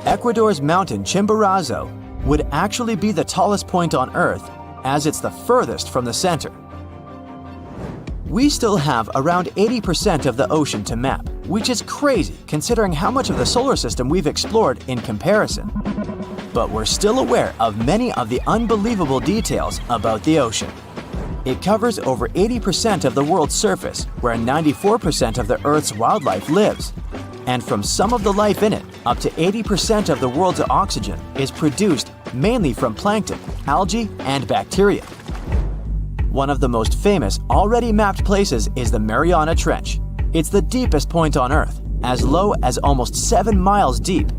Ecuador's mountain Chimborazo would actually be the tallest point on Earth, as it's the furthest from the center. We still have around 80% of the ocean to map, which is crazy considering how much of the solar system we've explored in comparison. But we're still aware of many of the unbelievable details about the ocean. It covers over 80% of the world's surface, where 94% of the Earth's wildlife lives. And from some of the life in it, up to 80% of the world's oxygen is produced mainly from plankton, algae, and bacteria. One of the most famous, already mapped places is the Mariana Trench. It's the deepest point on Earth, as low as almost 7 miles deep.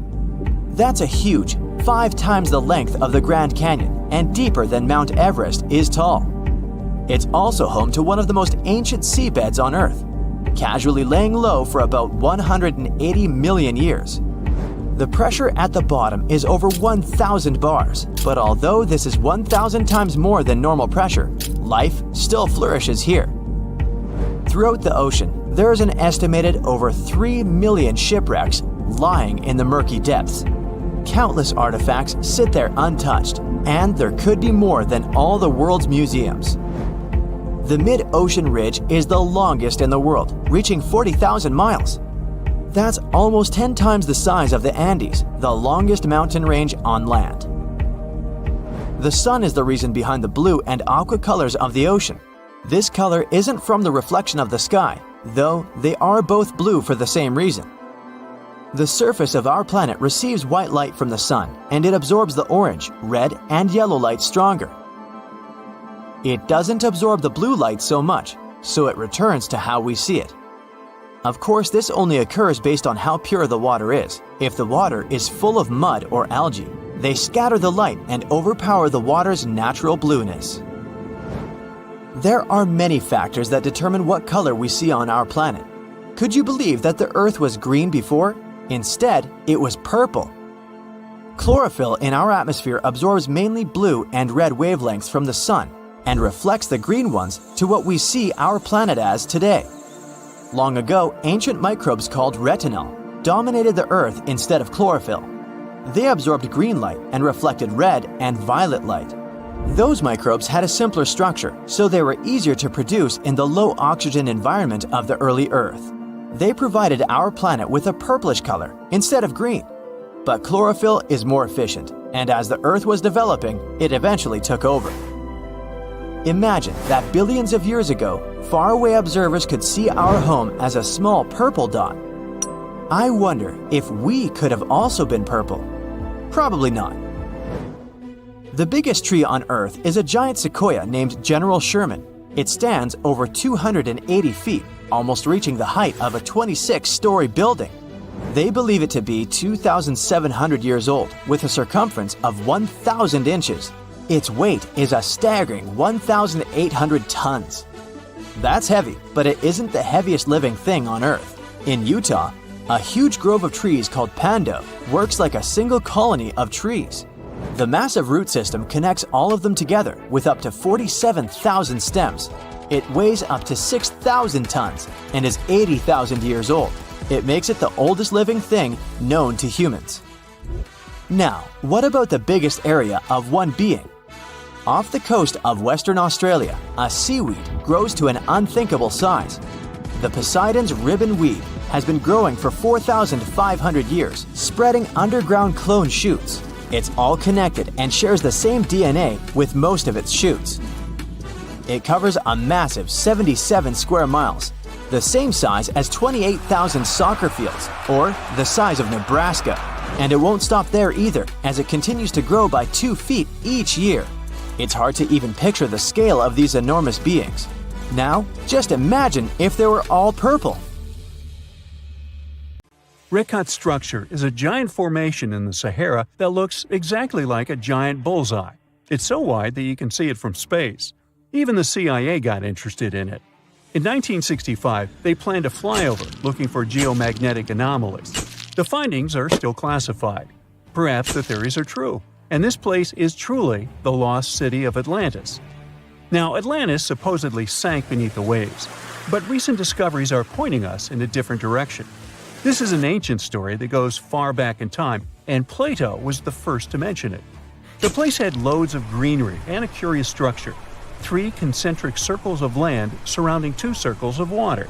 That's a huge 5 times the length of the Grand Canyon and deeper than Mount Everest is tall. It's also home to one of the most ancient seabeds on Earth. casually laying low for about 180 million years. The pressure at the bottom is over 1,000 bars, but although this is 1,000 times more than normal pressure, life still flourishes here. Throughout the ocean, there is an estimated over 3 million shipwrecks lying in the murky depths. Countless artifacts sit there untouched, and there could be more than all the world's museums. The mid-ocean ridge is the longest in the world, reaching 40,000 miles. That's almost 10 times the size of the Andes, the longest mountain range on land. The sun is the reason behind the blue and aqua colors of the ocean. This color isn't from the reflection of the sky, though they are both blue for the same reason. The surface of our planet receives white light from the sun, and it absorbs the orange, red, and yellow light stronger. It doesn't absorb the blue light so much, so it returns to how we see it. Of course, this only occurs based on how pure the water is. If the water is full of mud or algae, they scatter the light and overpower the water's natural blueness. There are many factors that determine what color we see on our planet. Could you believe that the Earth was green before? Instead, it was purple. Chlorophyll in our atmosphere absorbs mainly blue and red wavelengths from the sun and reflects the green ones to what we see our planet as today. Long ago, ancient microbes called retinal dominated the Earth instead of chlorophyll. They absorbed green light and reflected red and violet light. Those microbes had a simpler structure, so they were easier to produce in the low oxygen environment of the early Earth. They provided our planet with a purplish color instead of green. But chlorophyll is more efficient, and as the Earth was developing, it eventually took over. Imagine that billions of years ago, faraway observers could see our home as a small purple dot. I wonder if we could have also been purple. Probably not. The biggest tree on Earth is a giant sequoia named General Sherman. It stands over 280 feet, almost reaching the height of a 26-story building. They believe it to be 2,700 years old, with a circumference of 1,000 inches. Its weight is a staggering 1,800 tons. That's heavy, but it isn't the heaviest living thing on Earth. In Utah, a huge grove of trees called Pando works like a single colony of trees. The massive root system connects all of them together with up to 47,000 stems. It weighs up to 6,000 tons and is 80,000 years old. It makes it the oldest living thing known to humans. Now, what about the biggest area of one being? Off the coast of Western Australia, a seaweed grows to an unthinkable size. The Poseidon's ribbon weed has been growing for 4,500 years, spreading underground clone shoots. It's all connected and shares the same DNA with most of its shoots. It covers a massive 77 square miles, the same size as 28,000 soccer fields, or the size of Nebraska. And it won't stop there either, as it continues to grow by 2 feet each year. It's hard to even picture the scale of these enormous beings. Now, just imagine if they were all purple.
Rekhat structure is a giant formation in the Sahara that looks exactly like a giant bullseye. It's so wide that you can see it from space. Even the CIA got interested in it. In 1965, they planned a flyover looking for geomagnetic anomalies. The findings are still classified. Perhaps the theories are true, and this place is truly the lost city of Atlantis. Now, Atlantis supposedly sank beneath the waves, but recent discoveries are pointing us in a different direction. This is an ancient story that goes far back in time, and Plato was the first to mention it. The place had loads of greenery and a curious structure: 3 concentric circles of land surrounding 2 circles of water.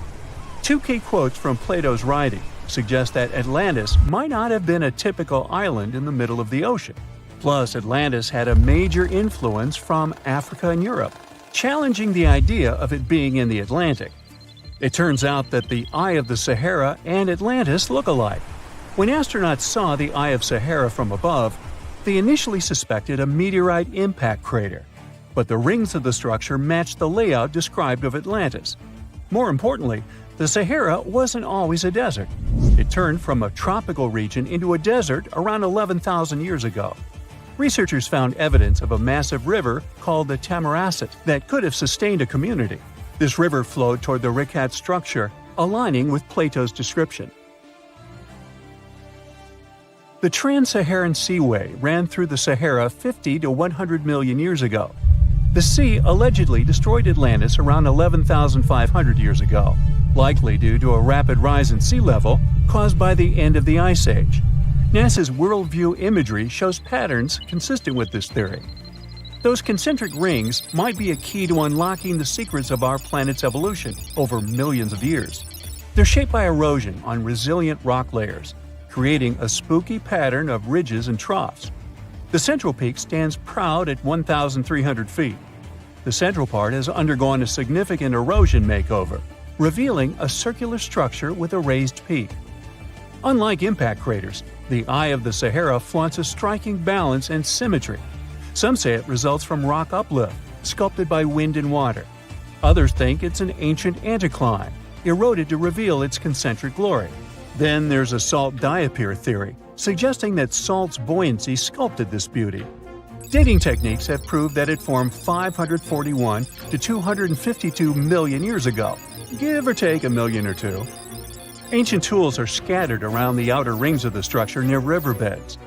2 key quotes from Plato's writing suggest that Atlantis might not have been a typical island in the middle of the ocean. Plus, Atlantis had a major influence from Africa and Europe, challenging the idea of it being in the Atlantic. It turns out that the Eye of the Sahara and Atlantis look alike. When astronauts saw the Eye of Sahara from above, they initially suspected a meteorite impact crater, but the rings of the structure matched the layout described of Atlantis. More importantly, the Sahara wasn't always a desert. It turned from a tropical region into a desert around 11,000 years ago. Researchers found evidence of a massive river called the Tamaracet that could have sustained a community. This river flowed toward the Rekhat structure, aligning with Plato's description. The Trans-Saharan Seaway ran through the Sahara 50 to 100 million years ago. The sea allegedly destroyed Atlantis around 11,500 years ago, likely due to a rapid rise in sea level caused by the end of the Ice Age. NASA's worldview imagery shows patterns consistent with this theory. Those concentric rings might be a key to unlocking the secrets of our planet's evolution over millions of years. They're shaped by erosion on resilient rock layers, creating a spooky pattern of ridges and troughs. The central peak stands proud at 1,300 feet. The central part has undergone a significant erosion makeover, revealing a circular structure with a raised peak. Unlike impact craters, the Eye of the Sahara flaunts a striking balance and symmetry. Some say it results from rock uplift, sculpted by wind and water. Others think it's an ancient anticline, eroded to reveal its concentric glory. Then there's a salt diapir theory, suggesting that salt's buoyancy sculpted this beauty. Dating techniques have proved that it formed 541 to 252 million years ago, give or take a million or two. Ancient tools are scattered around the outer rings of the structure near riverbeds.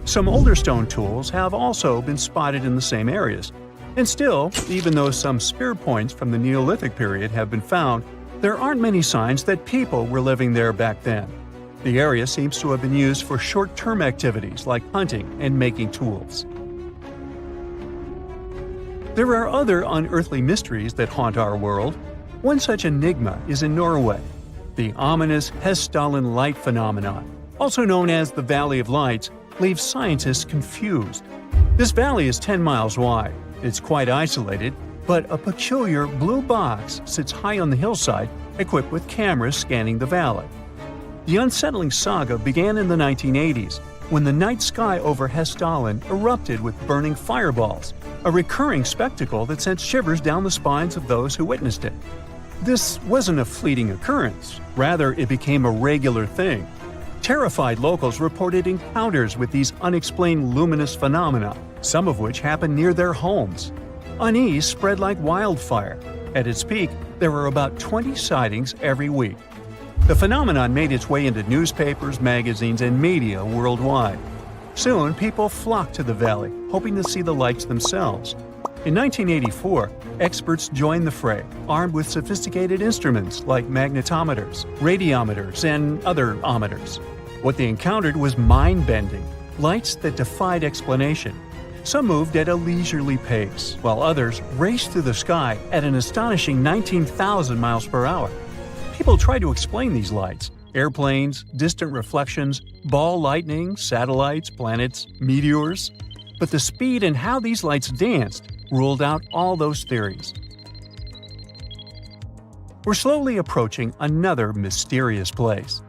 Some older stone tools have also been spotted in the same areas. And still, even though some spear points from the Neolithic period have been found, there aren't many signs that people were living there back then. The area seems to have been used for short-term activities like hunting and making tools. There are other unearthly mysteries that haunt our world. One such enigma is in Norway, the ominous Hessdalen light phenomenon, also known as the Valley of Lights, leaves scientists confused. This valley is 10 miles wide. It's quite isolated, but a peculiar blue box sits high on the hillside, equipped with cameras scanning the valley. The unsettling saga began in the 1980s, when the night sky over Hessdalen erupted with burning fireballs, a recurring spectacle that sent shivers down the spines of those who witnessed it. This wasn't a fleeting occurrence, rather it became a regular thing. Terrified locals reported encounters with these unexplained luminous phenomena, some of which happened near their homes. Unease spread like wildfire. At its peak, there were about 20 sightings every week. The phenomenon made its way into newspapers, magazines, and media worldwide. Soon, people flocked to the valley, hoping to see the lights themselves. In 1984, experts joined the fray, armed with sophisticated instruments like magnetometers, radiometers, and other ometers. What they encountered was mind-bending, lights that defied explanation. Some moved at a leisurely pace, while others raced through the sky at an astonishing 19,000 miles per hour. People tried to explain these lights: airplanes, distant reflections, ball lightning, satellites, planets, meteors. But the speed and how these lights danced ruled out all those theories. We're slowly approaching another mysterious place.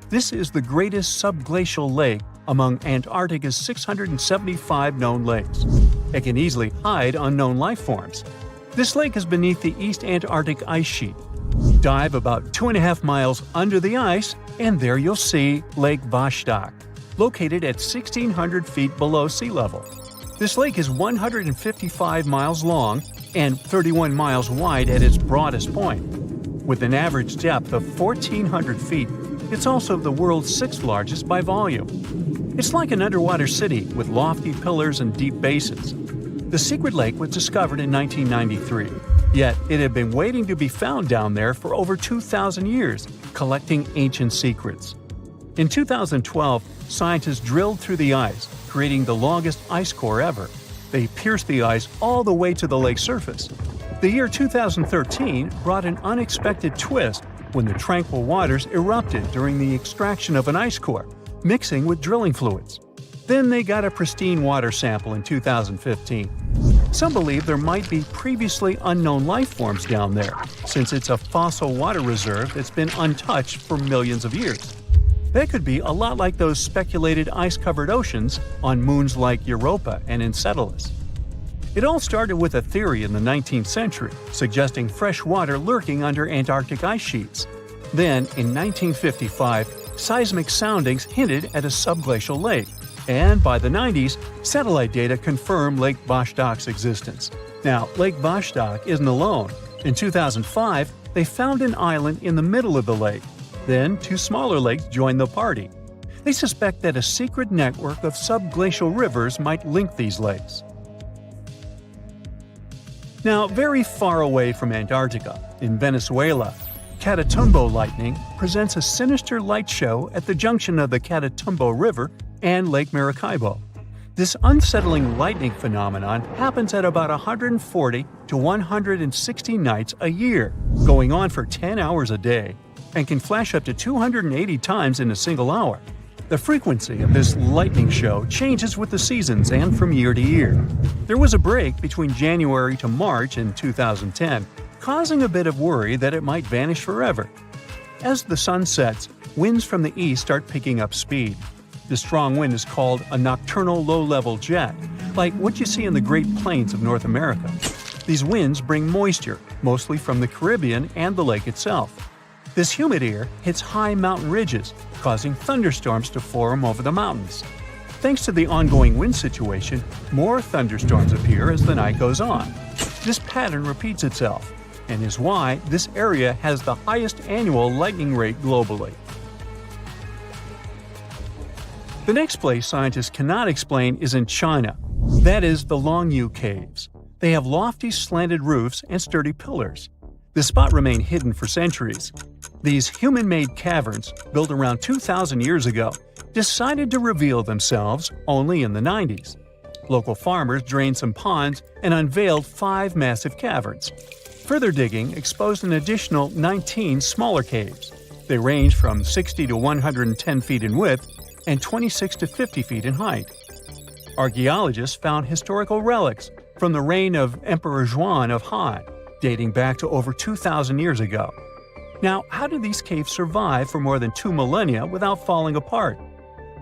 This is the greatest subglacial lake among Antarctica's 675 known lakes. It can easily hide unknown life forms. This lake is beneath the East Antarctic ice sheet. Dive about 2.5 miles under the ice, and there you'll see Lake Vostok, located at 1,600 feet below sea level. This lake is 155 miles long and 31 miles wide at its broadest point. With an average depth of 1,400 feet, it's also the world's sixth largest by volume. It's like an underwater city with lofty pillars and deep basins. The secret lake was discovered in 1993, yet it had been waiting to be found down there for over 2,000 years, collecting ancient secrets. In 2012, scientists drilled through the ice, creating the longest ice core ever. They pierced the ice all the way to the lake's surface. The year 2013 brought an unexpected twist when the tranquil waters erupted during the extraction of an ice core, mixing with drilling fluids. Then they got a pristine water sample in 2015. Some believe there might be previously unknown life forms down there, since it's a fossil water reserve that's been untouched for millions of years. That could be a lot like those speculated ice-covered oceans on moons like Europa and Enceladus. It all started with a theory in the 19th century, suggesting fresh water lurking under Antarctic ice sheets. Then, in 1955, seismic soundings hinted at a subglacial lake, and by the 90s, satellite data confirmed Lake Vostok's existence. Now, Lake Vostok isn't alone. In 2005, they found an island in the middle of the lake. Then 2 smaller lakes joined the party. They suspect that a secret network of subglacial rivers might link these lakes. Now, very far away from Antarctica, in Venezuela, Catatumbo lightning presents a sinister light show at the junction of the Catatumbo River and Lake Maracaibo. This unsettling lightning phenomenon happens at about 140 to 160 nights a year, going on for 10 hours a day, and can flash up to 280 times in a single hour. The frequency of this lightning show changes with the seasons and from year to year. There was a break between January to March in 2010, causing a bit of worry that it might vanish forever. As the sun sets, winds from the east start picking up speed. The strong wind is called a nocturnal low-level jet, like what you see in the Great Plains of North America. These winds bring moisture, mostly from the Caribbean and the lake itself. This humid air hits high mountain ridges, causing thunderstorms to form over the mountains. Thanks to the ongoing wind situation, more thunderstorms appear as the night goes on. This pattern repeats itself, and is why this area has the highest annual lightning rate globally. The next place scientists cannot explain is in China. That is the Longyu Caves. They have lofty slanted roofs and sturdy pillars. The spot remained hidden for centuries. These human-made caverns, built around 2,000 years ago, decided to reveal themselves only in the 90s. Local farmers drained some ponds and unveiled 5 massive caverns. Further digging exposed an additional 19 smaller caves. They range from 60 to 110 feet in width and 26 to 50 feet in height. Archaeologists found historical relics from the reign of Emperor Zhuan of Han, dating back to over 2,000 years ago. Now, how did these caves survive for more than 2 millennia without falling apart?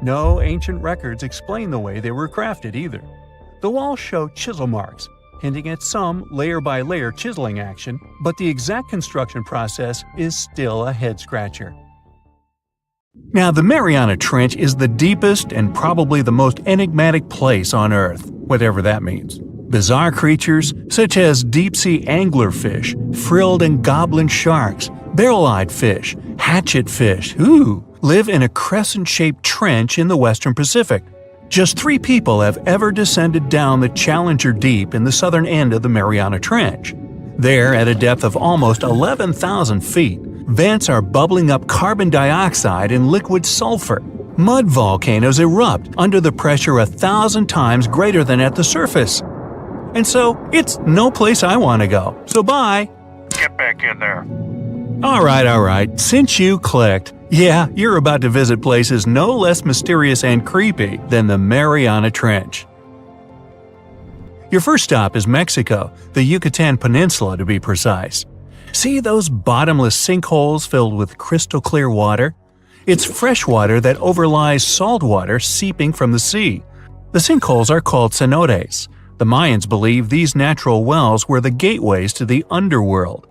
No ancient records explain the way they were crafted either. The walls show chisel marks, hinting at some layer-by-layer chiseling action, but the exact construction process is still a head-scratcher. Now, the Mariana Trench is the deepest and probably the most enigmatic place on Earth, whatever that means. Bizarre creatures, such as deep-sea anglerfish, frilled and goblin sharks, barrel-eyed fish, hatchet fish, live in a crescent-shaped trench in the western Pacific. Just 3 people have ever descended down the Challenger Deep in the southern end of the Mariana Trench. There, at a depth of almost 11,000 feet, vents are bubbling up carbon dioxide and liquid sulfur. Mud volcanoes erupt under the pressure 1,000 times greater than at the surface. And so, it's no place I want to go. So bye!
Get back in there.
Alright, since you clicked, yeah, you're about to visit places no less mysterious and creepy than the Mariana Trench. Your first stop is Mexico, the Yucatan Peninsula to be precise. See those bottomless sinkholes filled with crystal clear water? It's fresh water that overlies salt water seeping from the sea. The sinkholes are called cenotes. The Mayans believed these natural wells were the gateways to the underworld.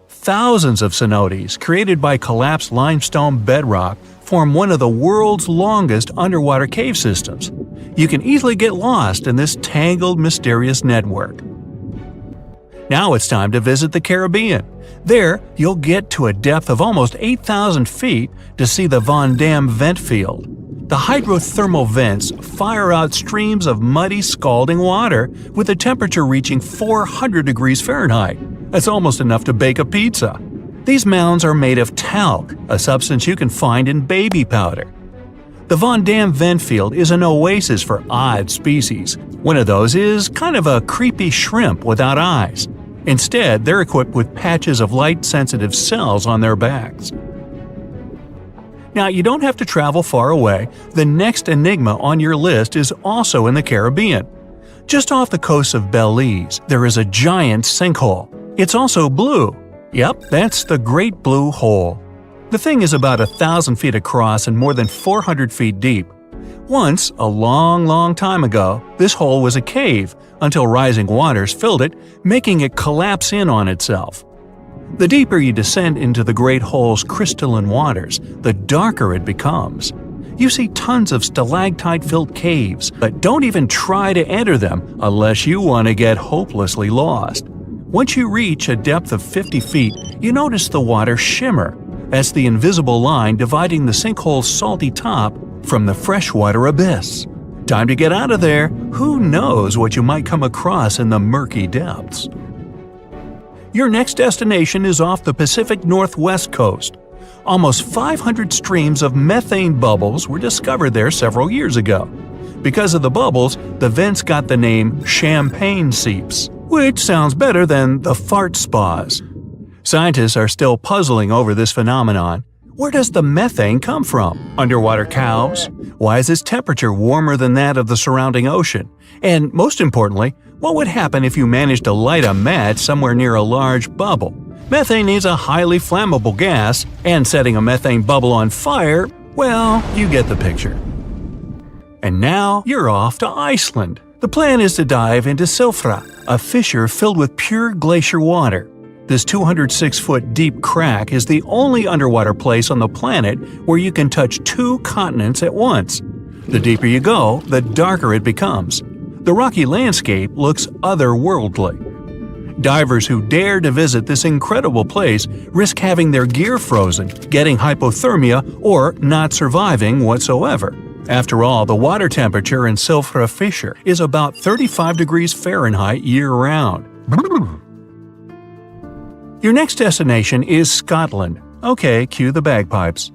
Thousands of cenotes, created by collapsed limestone bedrock, form one of the world's longest underwater cave systems. You can easily get lost in this tangled, mysterious network. Now it's time to visit the Caribbean. There, you'll get to a depth of almost 8,000 feet to see the Von Dam vent field. The hydrothermal vents fire out streams of muddy, scalding water with a temperature reaching 400 degrees Fahrenheit. That's almost enough to bake a pizza. These mounds are made of talc, a substance you can find in baby powder. The Von Dam vent field is an oasis for odd species. One of those is kind of a creepy shrimp without eyes. Instead, they're equipped with patches of light-sensitive cells on their backs. Now, you don't have to travel far away. The next enigma on your list is also in the Caribbean. Just off the coast of Belize, there is a giant sinkhole. It's also blue. Yep, that's the Great Blue Hole. The thing is about 1,000 feet across and more than 400 feet deep. Once, a long time ago, this hole was a cave until rising waters filled it, making it collapse in on itself. The deeper you descend into the Great Hole's crystalline waters, the darker it becomes. You see tons of stalactite-filled caves, but don't even try to enter them unless you want to get hopelessly lost. Once you reach a depth of 50 feet, you notice the water shimmer. That's the invisible line dividing the sinkhole's salty top from the freshwater abyss. Time to get out of there. Who knows what you might come across in the murky depths? Your next destination is off the Pacific Northwest coast. Almost 500 streams of methane bubbles were discovered there several years ago. Because of the bubbles, the vents got the name champagne seeps, which sounds better than the fart spas. Scientists are still puzzling over this phenomenon. Where does the methane come from? Underwater cows? Why is its temperature warmer than that of the surrounding ocean? And most importantly, what would happen if you managed to light a match somewhere near a large bubble? Methane is a highly flammable gas, and setting a methane bubble on fire, well, you get the picture. And now you're off to Iceland. The plan is to dive into Silfra, a fissure filled with pure glacier water. This 206-foot deep crack is the only underwater place on the planet where you can touch 2 continents at once. The deeper you go, the darker it becomes. The rocky landscape looks otherworldly. Divers who dare to visit this incredible place risk having their gear frozen, getting hypothermia, or not surviving whatsoever. After all, the water temperature in Silfra Fissure is about 35 degrees Fahrenheit year-round. Your next destination is Scotland. Okay, cue the bagpipes.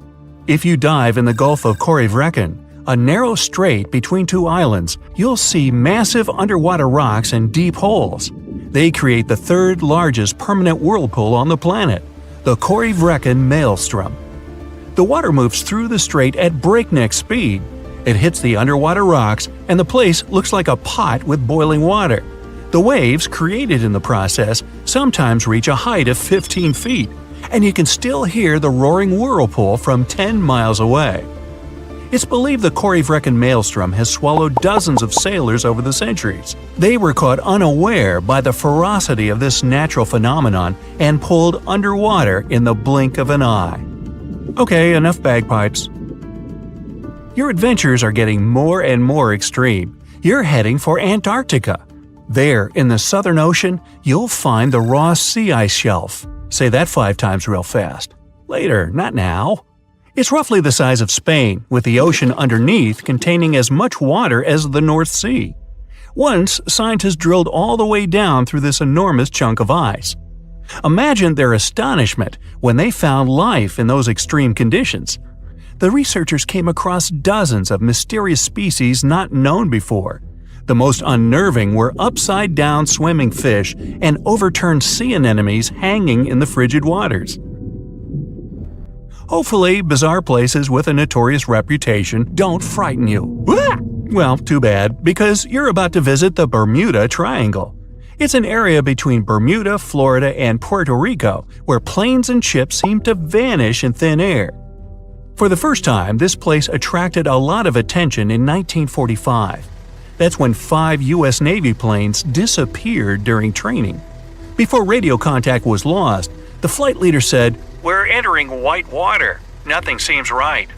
If you dive in the Gulf of Corryvreckan, a narrow strait between 2 islands, you'll see massive underwater rocks and deep holes. They create the 3rd largest permanent whirlpool on the planet, the Corryvreckan Maelstrom. The water moves through the strait at breakneck speed. It hits the underwater rocks, and the place looks like a pot with boiling water. The waves, created in the process, sometimes reach a height of 15 feet, and you can still hear the roaring whirlpool from 10 miles away. It's believed the Corryvreckan Maelstrom has swallowed dozens of sailors over the centuries. They were caught unaware by the ferocity of this natural phenomenon and pulled underwater in the blink of an eye. Okay, enough bagpipes. Your adventures are getting more and more extreme. You're heading for Antarctica. There, in the Southern Ocean, you'll find the Ross Sea Ice Shelf. Say that 5 times real fast. Later, not now. It's roughly the size of Spain, with the ocean underneath containing as much water as the North Sea. Once, scientists drilled all the way down through this enormous chunk of ice. Imagine their astonishment when they found life in those extreme conditions. The researchers came across dozens of mysterious species not known before. The most unnerving were upside-down swimming fish and overturned sea anemones hanging in the frigid waters. Hopefully, bizarre places with a notorious reputation don't frighten you. Well, too bad, because you're about to visit the Bermuda Triangle. It's an area between Bermuda, Florida, and Puerto Rico where planes and ships seem to vanish in thin air. For the first time, this place attracted a lot of attention in 1945. That's when 5 U.S. Navy planes disappeared during training. Before radio contact was lost, the flight leader said, "We're entering white water. Nothing seems right."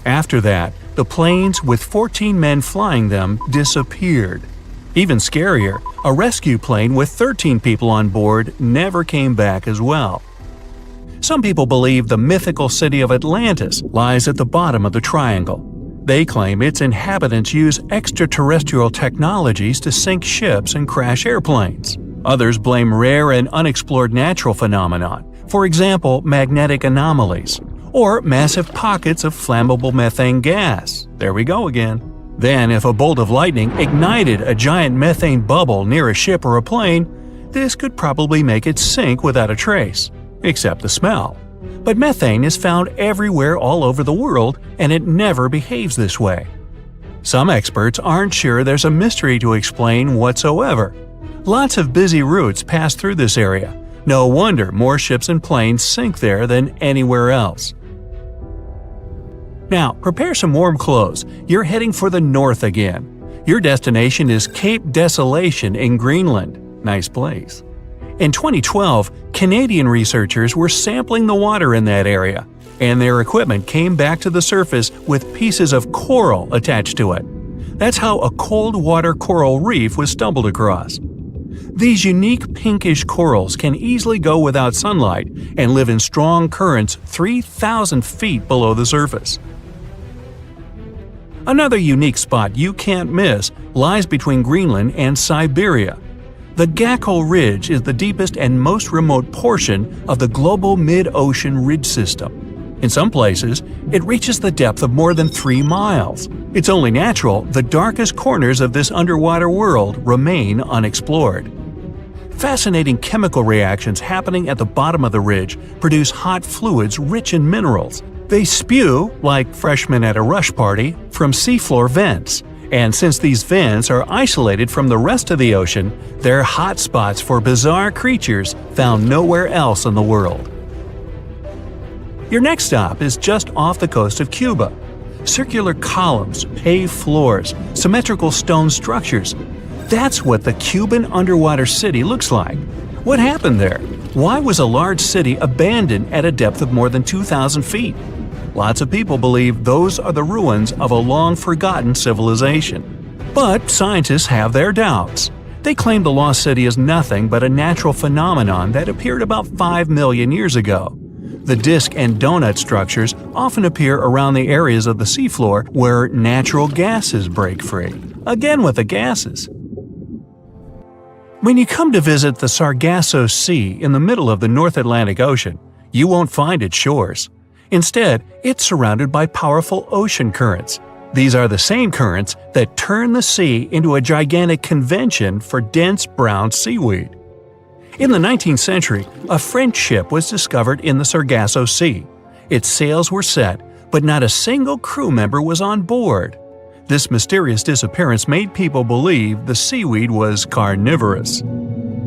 After that, the planes with 14 men flying them disappeared. Even scarier, a rescue plane with 13 people on board never came back as well. Some people believe the mythical city of Atlantis lies at the bottom of the triangle. They claim its inhabitants use extraterrestrial technologies to sink ships and crash airplanes. Others blame rare and unexplored natural phenomena, for example, magnetic anomalies, or massive pockets of flammable methane gas. There we go again. Then, if a bolt of lightning ignited a giant methane bubble near a ship or a plane, this could probably make it sink without a trace, except the smell. But methane is found everywhere all over the world, and it never behaves this way. Some experts aren't sure there's a mystery to explain whatsoever. Lots of busy routes pass through this area. No wonder more ships and planes sink there than anywhere else. Now, prepare some warm clothes. You're heading for the north again. Your destination is Cape Desolation in Greenland. Nice place. In 2012, Canadian researchers were sampling the water in that area, and their equipment came back to the surface with pieces of coral attached to it. That's how a cold water coral reef was stumbled across. These unique pinkish corals can easily go without sunlight and live in strong currents 3,000 feet below the surface. Another unique spot you can't miss lies between Greenland and Siberia. The Gakkel Ridge is the deepest and most remote portion of the global mid-ocean ridge system. In some places, it reaches the depth of more than 3 miles. It's only natural the darkest corners of this underwater world remain unexplored. Fascinating chemical reactions happening at the bottom of the ridge produce hot fluids rich in minerals. They spew, like freshmen at a rush party, from seafloor vents. And since these vents are isolated from the rest of the ocean, they're hot spots for bizarre creatures found nowhere else in the world. Your next stop is just off the coast of Cuba. Circular columns, paved floors, symmetrical stone structures. That's what the Cuban underwater city looks like. What happened there? Why was a large city abandoned at a depth of more than 2,000 feet? Lots of people believe those are the ruins of a long-forgotten civilization. But scientists have their doubts. They claim the lost city is nothing but a natural phenomenon that appeared about 5 million years ago. The disc and donut structures often appear around the areas of the seafloor where natural gases break free. Again with the gases. When you come to visit the Sargasso Sea in the middle of the North Atlantic Ocean, you won't find its shores. Instead, it's surrounded by powerful ocean currents. These are the same currents that turn the sea into a gigantic convention for dense brown seaweed. In the 19th century, a French ship was discovered in the Sargasso Sea. Its sails were set, but not a single crew member was on board. This mysterious disappearance made people believe the seaweed was carnivorous.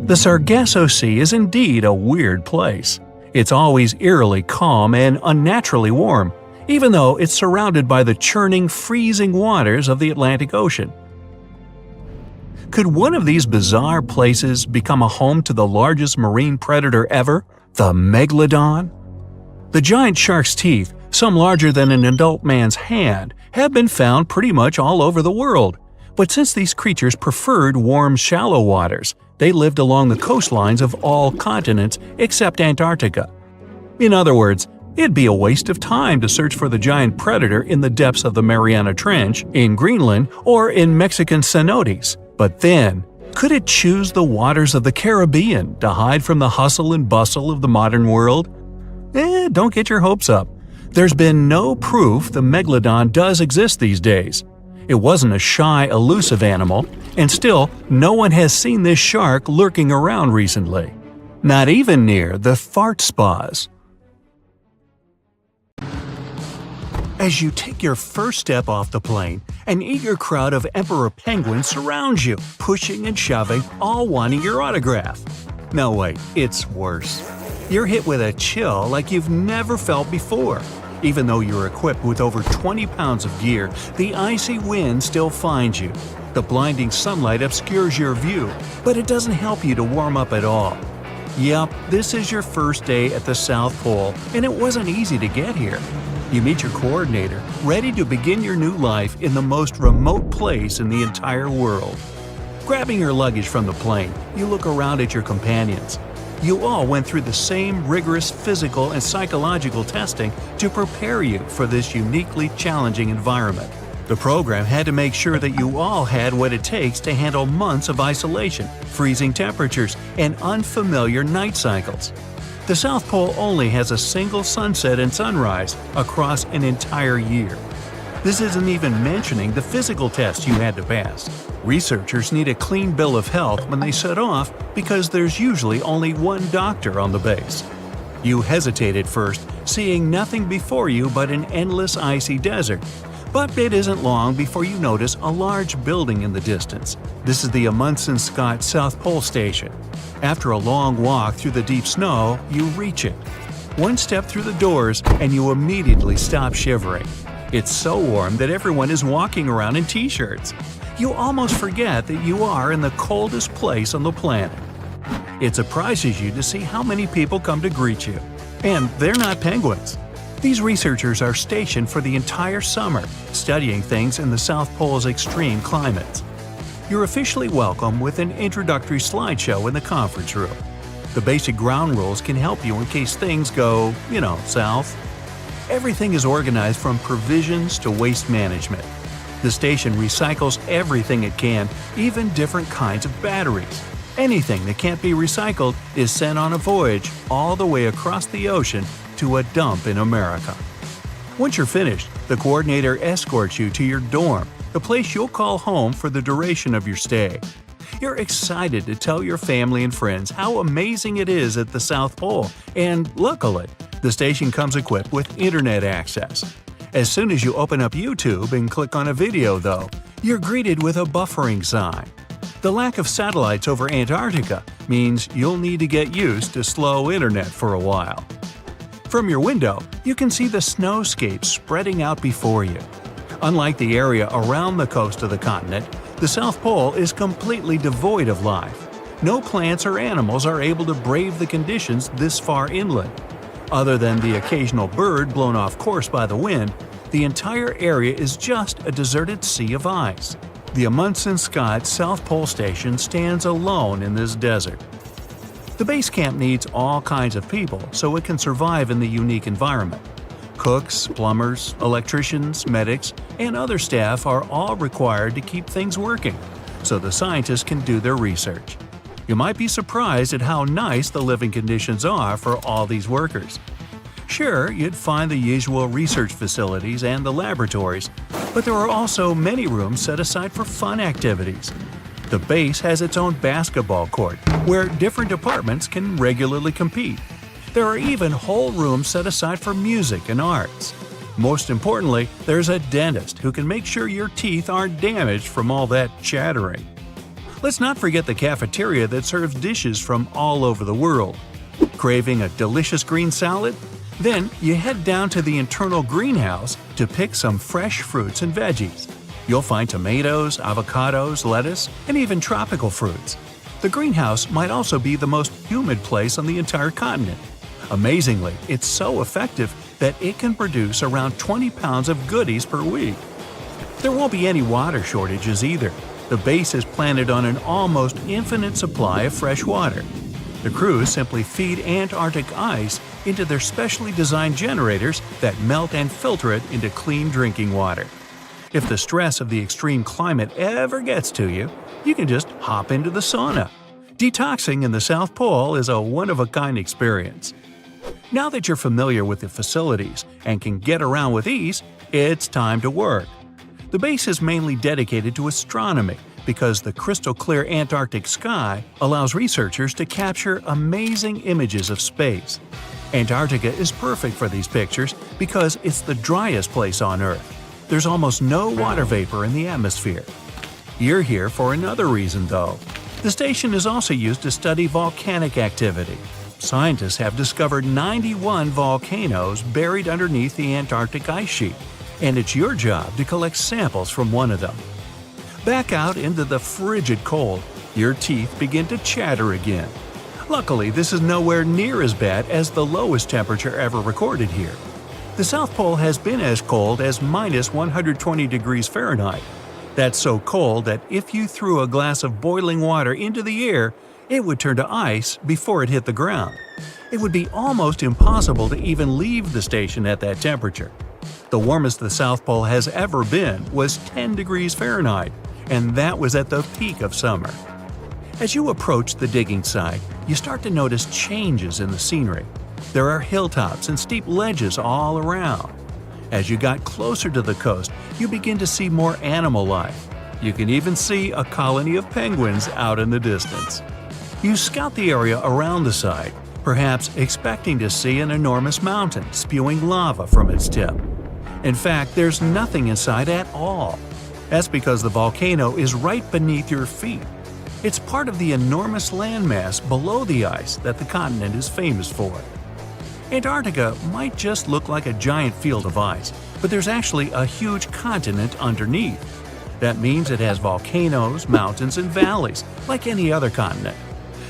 The Sargasso Sea is indeed a weird place. It's always eerily calm and unnaturally warm, even though it's surrounded by the churning, freezing waters of the Atlantic Ocean. Could one of these bizarre places become a home to the largest marine predator ever, the megalodon? The giant shark's teeth, some larger than an adult man's hand, have been found pretty much all over the world. But since these creatures preferred warm, shallow waters, they lived along the coastlines of all continents except Antarctica. In other words, it'd be a waste of time to search for the giant predator in the depths of the Mariana Trench, in Greenland, or in Mexican cenotes. But then, could it choose the waters of the Caribbean to hide from the hustle and bustle of the modern world? Don't get your hopes up. There's been no proof the megalodon does exist these days. It wasn't a shy, elusive animal, and still, no one has seen this shark lurking around recently. Not even near the fart spas. As you take your first step off the plane, an eager crowd of emperor penguins surrounds you, pushing and shoving, all wanting your autograph. No, wait, it's worse. You're hit with a chill like you've never felt before. Even though you're equipped with over 20 pounds of gear, the icy wind still finds you. The blinding sunlight obscures your view, but it doesn't help you to warm up at all. Yep, this is your first day at the South Pole, and it wasn't easy to get here. You meet your coordinator, ready to begin your new life in the most remote place in the entire world. Grabbing your luggage from the plane, you look around at your companions. You all went through the same rigorous physical and psychological testing to prepare you for this uniquely challenging environment. The program had to make sure that you all had what it takes to handle months of isolation, freezing temperatures, and unfamiliar night cycles. The South Pole only has a single sunset and sunrise across an entire year. This isn't even mentioning the physical tests you had to pass. Researchers need a clean bill of health when they set off because there's usually only one doctor on the base. You hesitate at first, seeing nothing before you but an endless icy desert. But it isn't long before you notice a large building in the distance. This is the Amundsen Scott South Pole Station. After a long walk through the deep snow, you reach it. One step through the doors and you immediately stop shivering. It's so warm that everyone is walking around in t-shirts. You almost forget that you are in the coldest place on the planet. It surprises you to see how many people come to greet you. And they're not penguins. These researchers are stationed for the entire summer, studying things in the South Pole's extreme climates. you're officially welcome with an introductory slideshow in the conference room. The basic ground rules can help you in case things go, south. Everything is organized from provisions to waste management. The station recycles everything it can, even different kinds of batteries. Anything that can't be recycled is sent on a voyage all the way across the ocean to a dump in America. Once you're finished, the coordinator escorts you to your dorm, the place you'll call home for the duration of your stay. You're excited to tell your family and friends how amazing it is at the South Pole, and luckily, the station comes equipped with internet access. As soon as you open up YouTube and click on a video, though, you're greeted with a buffering sign. The lack of satellites over Antarctica means you'll need to get used to slow internet for a while. From your window, you can see the snowscape spreading out before you. Unlike the area around the coast of the continent, the South Pole is completely devoid of life. No plants or animals are able to brave the conditions this far inland. Other than the occasional bird blown off course by the wind, the entire area is just a deserted sea of ice. The Amundsen Scott South Pole Station stands alone in this desert. The base camp needs all kinds of people so it can survive in the unique environment. Cooks, plumbers, electricians, medics, and other staff are all required to keep things working, so the scientists can do their research. You might be surprised at how nice the living conditions are for all these workers. Sure, you'd find the usual research facilities and the laboratories, but there are also many rooms set aside for fun activities. The base has its own basketball court, where different departments can regularly compete. There are even whole rooms set aside for music and arts. Most importantly, there's a dentist who can make sure your teeth aren't damaged from all that chattering. Let's not forget the cafeteria that serves dishes from all over the world. Craving a delicious green salad? Then you head down to the internal greenhouse to pick some fresh fruits and veggies. You'll find tomatoes, avocados, lettuce, and even tropical fruits. The greenhouse might also be the most humid place on the entire continent. Amazingly, it's so effective that it can produce around 20 pounds of goodies per week. There won't be any water shortages either. The base is planted on an almost infinite supply of fresh water. The crews simply feed Antarctic ice into their specially designed generators that melt and filter it into clean drinking water. If the stress of the extreme climate ever gets to you, you can just hop into the sauna. Detoxing in the South Pole is a one-of-a-kind experience. Now that you're familiar with the facilities and can get around with ease, it's time to work. The base is mainly dedicated to astronomy because the crystal-clear Antarctic sky allows researchers to capture amazing images of space. Antarctica is perfect for these pictures because it's the driest place on Earth. There's almost no water vapor in the atmosphere. You're here for another reason, though. The station is also used to study volcanic activity. Scientists have discovered 91 volcanoes buried underneath the Antarctic ice sheet, and it's your job to collect samples from one of them. Back out into the frigid cold, your teeth begin to chatter again. Luckily, this is nowhere near as bad as the lowest temperature ever recorded here. The South Pole has been as cold as minus 120 degrees Fahrenheit. That's so cold that if you threw a glass of boiling water into the air, it would turn to ice before it hit the ground. It would be almost impossible to even leave the station at that temperature. The warmest the South Pole has ever been was 10 degrees Fahrenheit, and that was at the peak of summer. As you approach the digging site, you start to notice changes in the scenery. There are hilltops and steep ledges all around. As you got closer to the coast, you begin to see more animal life. You can even see a colony of penguins out in the distance. You scout the area around the site, perhaps expecting to see an enormous mountain spewing lava from its tip. In fact, there's nothing inside at all. That's because the volcano is right beneath your feet. It's part of the enormous landmass below the ice that the continent is famous for. Antarctica might just look like a giant field of ice, but there's actually a huge continent underneath. That means it has volcanoes, mountains, and valleys, like any other continent.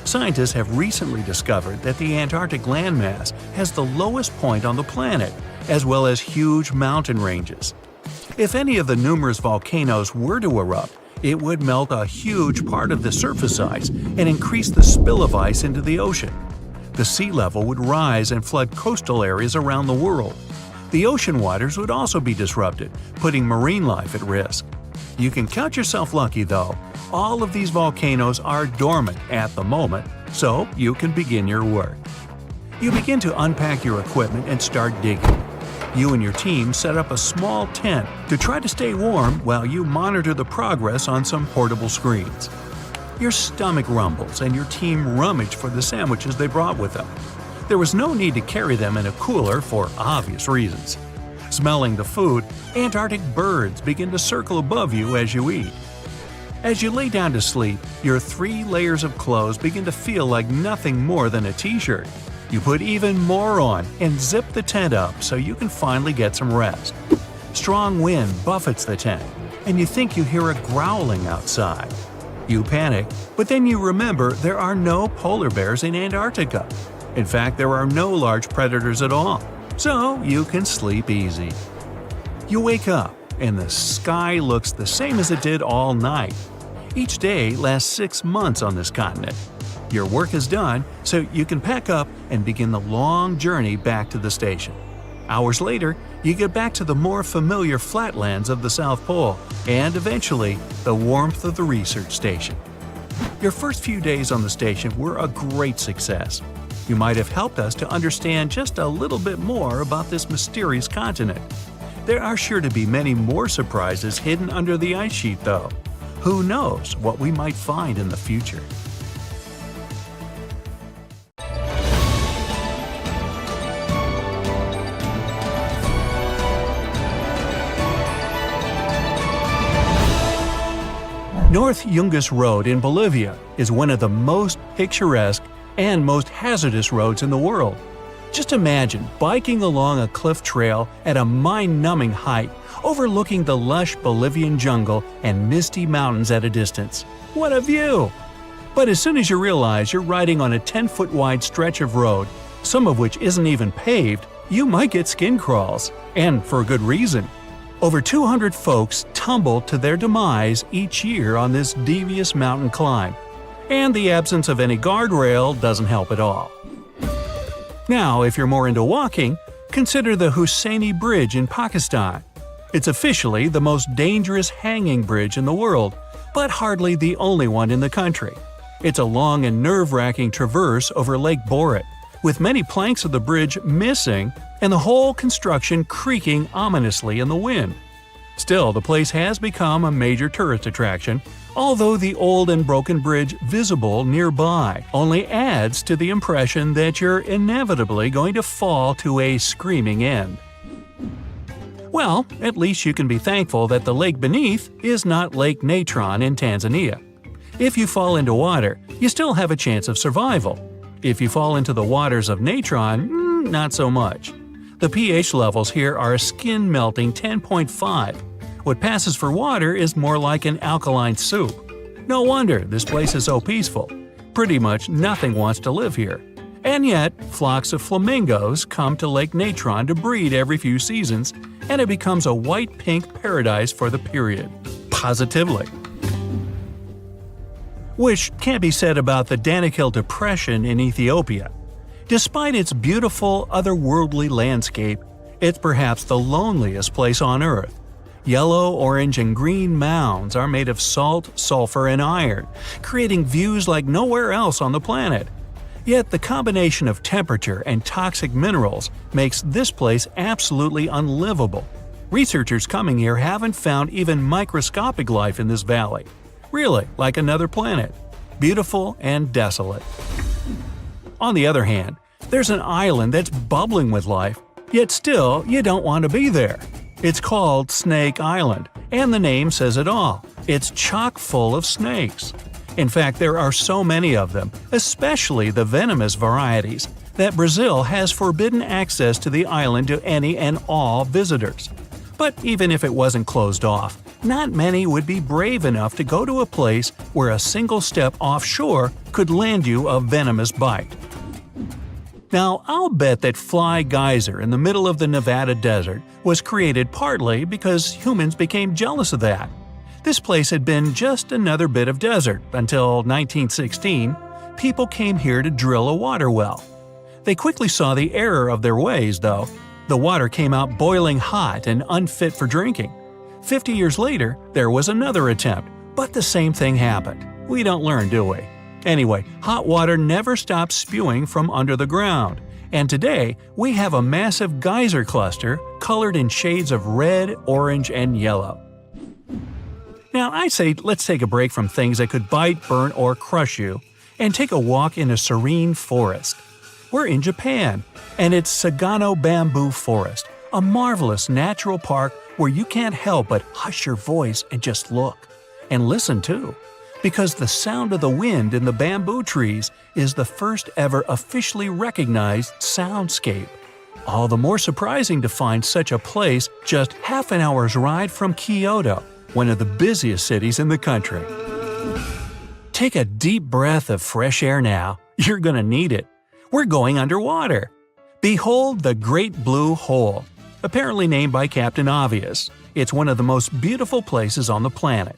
Scientists have recently discovered that the Antarctic landmass has the lowest point on the planet, as well as huge mountain ranges. If any of the numerous volcanoes were to erupt, It would melt a huge part of the surface ice and increase the spill of ice into the ocean. The sea level would rise and flood coastal areas around the world. The ocean waters would also be disrupted, putting marine life at risk. You can count yourself lucky, though. All of these volcanoes are dormant at the moment, so you can begin your work. You begin to unpack your equipment and start digging. You and your team set up a small tent to try to stay warm while you monitor the progress on some portable screens. Your stomach rumbles and your team rummage for the sandwiches they brought with them. There was no need to carry them in a cooler for obvious reasons. Smelling the food, Antarctic birds begin to circle above you as you eat. As you lay down to sleep, your 3 layers of clothes begin to feel like nothing more than a t-shirt. You put even more on and zip the tent up so you can finally get some rest. Strong wind buffets the tent, and you think you hear a growling outside. You panic, but then you remember there are no polar bears in Antarctica. In fact, there are no large predators at all, so you can sleep easy. You wake up, and the sky looks the same as it did all night. Each day lasts 6 months on this continent. Your work is done, so you can pack up and begin the long journey back to the station. Hours later, you get back to the more familiar flatlands of the South Pole, and eventually, the warmth of the research station. Your first few days on the station were a great success. You might have helped us to understand just a little bit more about this mysterious continent. There are sure to be many more surprises hidden under the ice sheet, though. Who knows what we might find in the future? North Yungas Road in Bolivia is one of the most picturesque and most hazardous roads in the world. Just imagine biking along a cliff trail at a mind-numbing height, overlooking the lush Bolivian jungle and misty mountains at a distance. What a view! But as soon as you realize you're riding on a 10-foot wide stretch of road, some of which isn't even paved, you might get skin crawls. And for a good reason. Over 200 folks tumble to their demise each year on this devious mountain climb. And the absence of any guardrail doesn't help at all. Now, if you're more into walking, consider the Husseini Bridge in Pakistan. It's officially the most dangerous hanging bridge in the world, but hardly the only one in the country. It's a long and nerve-wracking traverse over Lake Borit, with many planks of the bridge missing and the whole construction creaking ominously in the wind. Still, the place has become a major tourist attraction, although the old and broken bridge visible nearby only adds to the impression that you're inevitably going to fall to a screaming end. Well, at least you can be thankful that the lake beneath is not Lake Natron in Tanzania. If you fall into water, you still have a chance of survival. If you fall into the waters of Natron, not so much. The pH levels here are a skin-melting 10.5. What passes for water is more like an alkaline soup. No wonder this place is so peaceful. Pretty much nothing wants to live here. And yet, flocks of flamingos come to Lake Natron to breed every few seasons, and it becomes a white-pink paradise for the period. Positively. Which can't be said about the Danakil Depression in Ethiopia. Despite its beautiful, otherworldly landscape, it's perhaps the loneliest place on Earth. Yellow, orange, and green mounds are made of salt, sulfur, and iron, creating views like nowhere else on the planet. Yet the combination of temperature and toxic minerals makes this place absolutely unlivable. Researchers coming here haven't found even microscopic life in this valley. Really, like another planet. Beautiful and desolate. On the other hand, there's an island that's bubbling with life, yet still you don't want to be there. It's called Snake Island, and the name says it all. It's chock full of snakes. In fact, there are so many of them, especially the venomous varieties, that Brazil has forbidden access to the island to any and all visitors. But even if it wasn't closed off, not many would be brave enough to go to a place where a single step offshore could land you a venomous bite. Now, I'll bet that Fly Geyser in the middle of the Nevada desert was created partly because humans became jealous of that. This place had been just another bit of desert until 1916. People came here to drill a water well. They quickly saw the error of their ways, though. The water came out boiling hot and unfit for drinking. 50 years later, there was another attempt, but the same thing happened. We don't learn, do we? Anyway, hot water never stops spewing from under the ground, and today we have a massive geyser cluster colored in shades of red, orange, and yellow. Now, I say let's take a break from things that could bite, burn, or crush you, and take a walk in a serene forest. We're in Japan, and it's Sagano Bamboo Forest, a marvelous natural park where you can't help but hush your voice and just look. And listen too, because the sound of the wind in the bamboo trees is the first ever officially recognized soundscape. All the more surprising to find such a place just half an hour's ride from Kyoto, one of the busiest cities in the country. Take a deep breath of fresh air now. You're gonna need it. We're going underwater. Behold the Great Blue Hole, apparently named by Captain Obvious. It's one of the most beautiful places on the planet.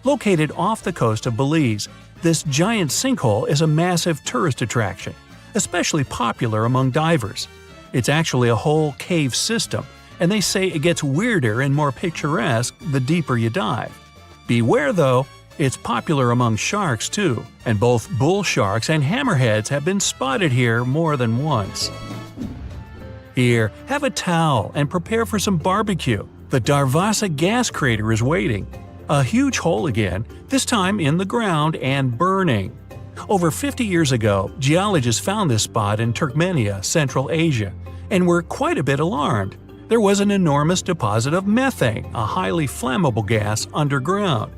Located off the coast of Belize, this giant sinkhole is a massive tourist attraction, especially popular among divers. It's actually a whole cave system, and they say it gets weirder and more picturesque the deeper you dive. Beware though, it's popular among sharks too, and both bull sharks and hammerheads have been spotted here more than once. Here, have a towel and prepare for some barbecue. The Darvasa gas crater is waiting. A huge hole again, this time in the ground and burning. Over 50 years ago, geologists found this spot in Turkmenia, Central Asia, and were quite a bit alarmed. There was an enormous deposit of methane, a highly flammable gas, underground.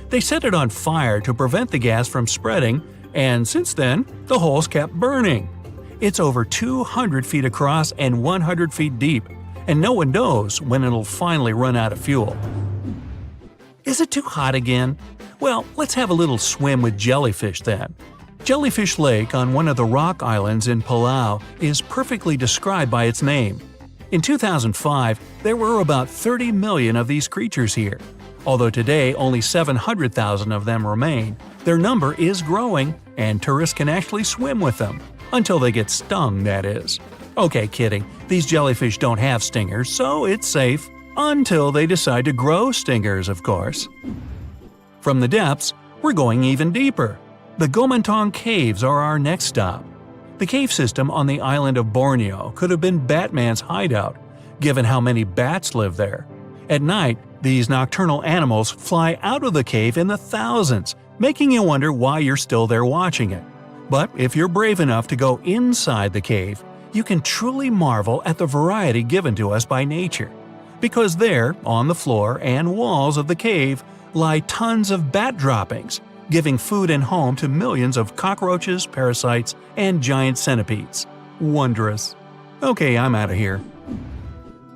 They set it on fire to prevent the gas from spreading, and since then, the holes kept burning. It's over 200 feet across and 100 feet deep, and no one knows when it'll finally run out of fuel. Is it too hot again? Well, let's have a little swim with jellyfish then. Jellyfish Lake on one of the rock islands in Palau is perfectly described by its name. In 2005, there were about 30 million of these creatures here. Although today only 700,000 of them remain, their number is growing, and tourists can actually swim with them. Until they get stung, that is. Okay, kidding. These jellyfish don't have stingers, so it's safe. Until they decide to grow stingers, of course. From the depths, we're going even deeper. The Gomantong Caves are our next stop. The cave system on the island of Borneo could have been Batman's hideout, given how many bats live there. At night, these nocturnal animals fly out of the cave in the thousands, making you wonder why you're still there watching it. But if you're brave enough to go inside the cave, you can truly marvel at the variety given to us by nature. Because there, on the floor and walls of the cave, lie tons of bat droppings, giving food and home to millions of cockroaches, parasites, and giant centipedes. Wondrous. Okay, I'm out of here.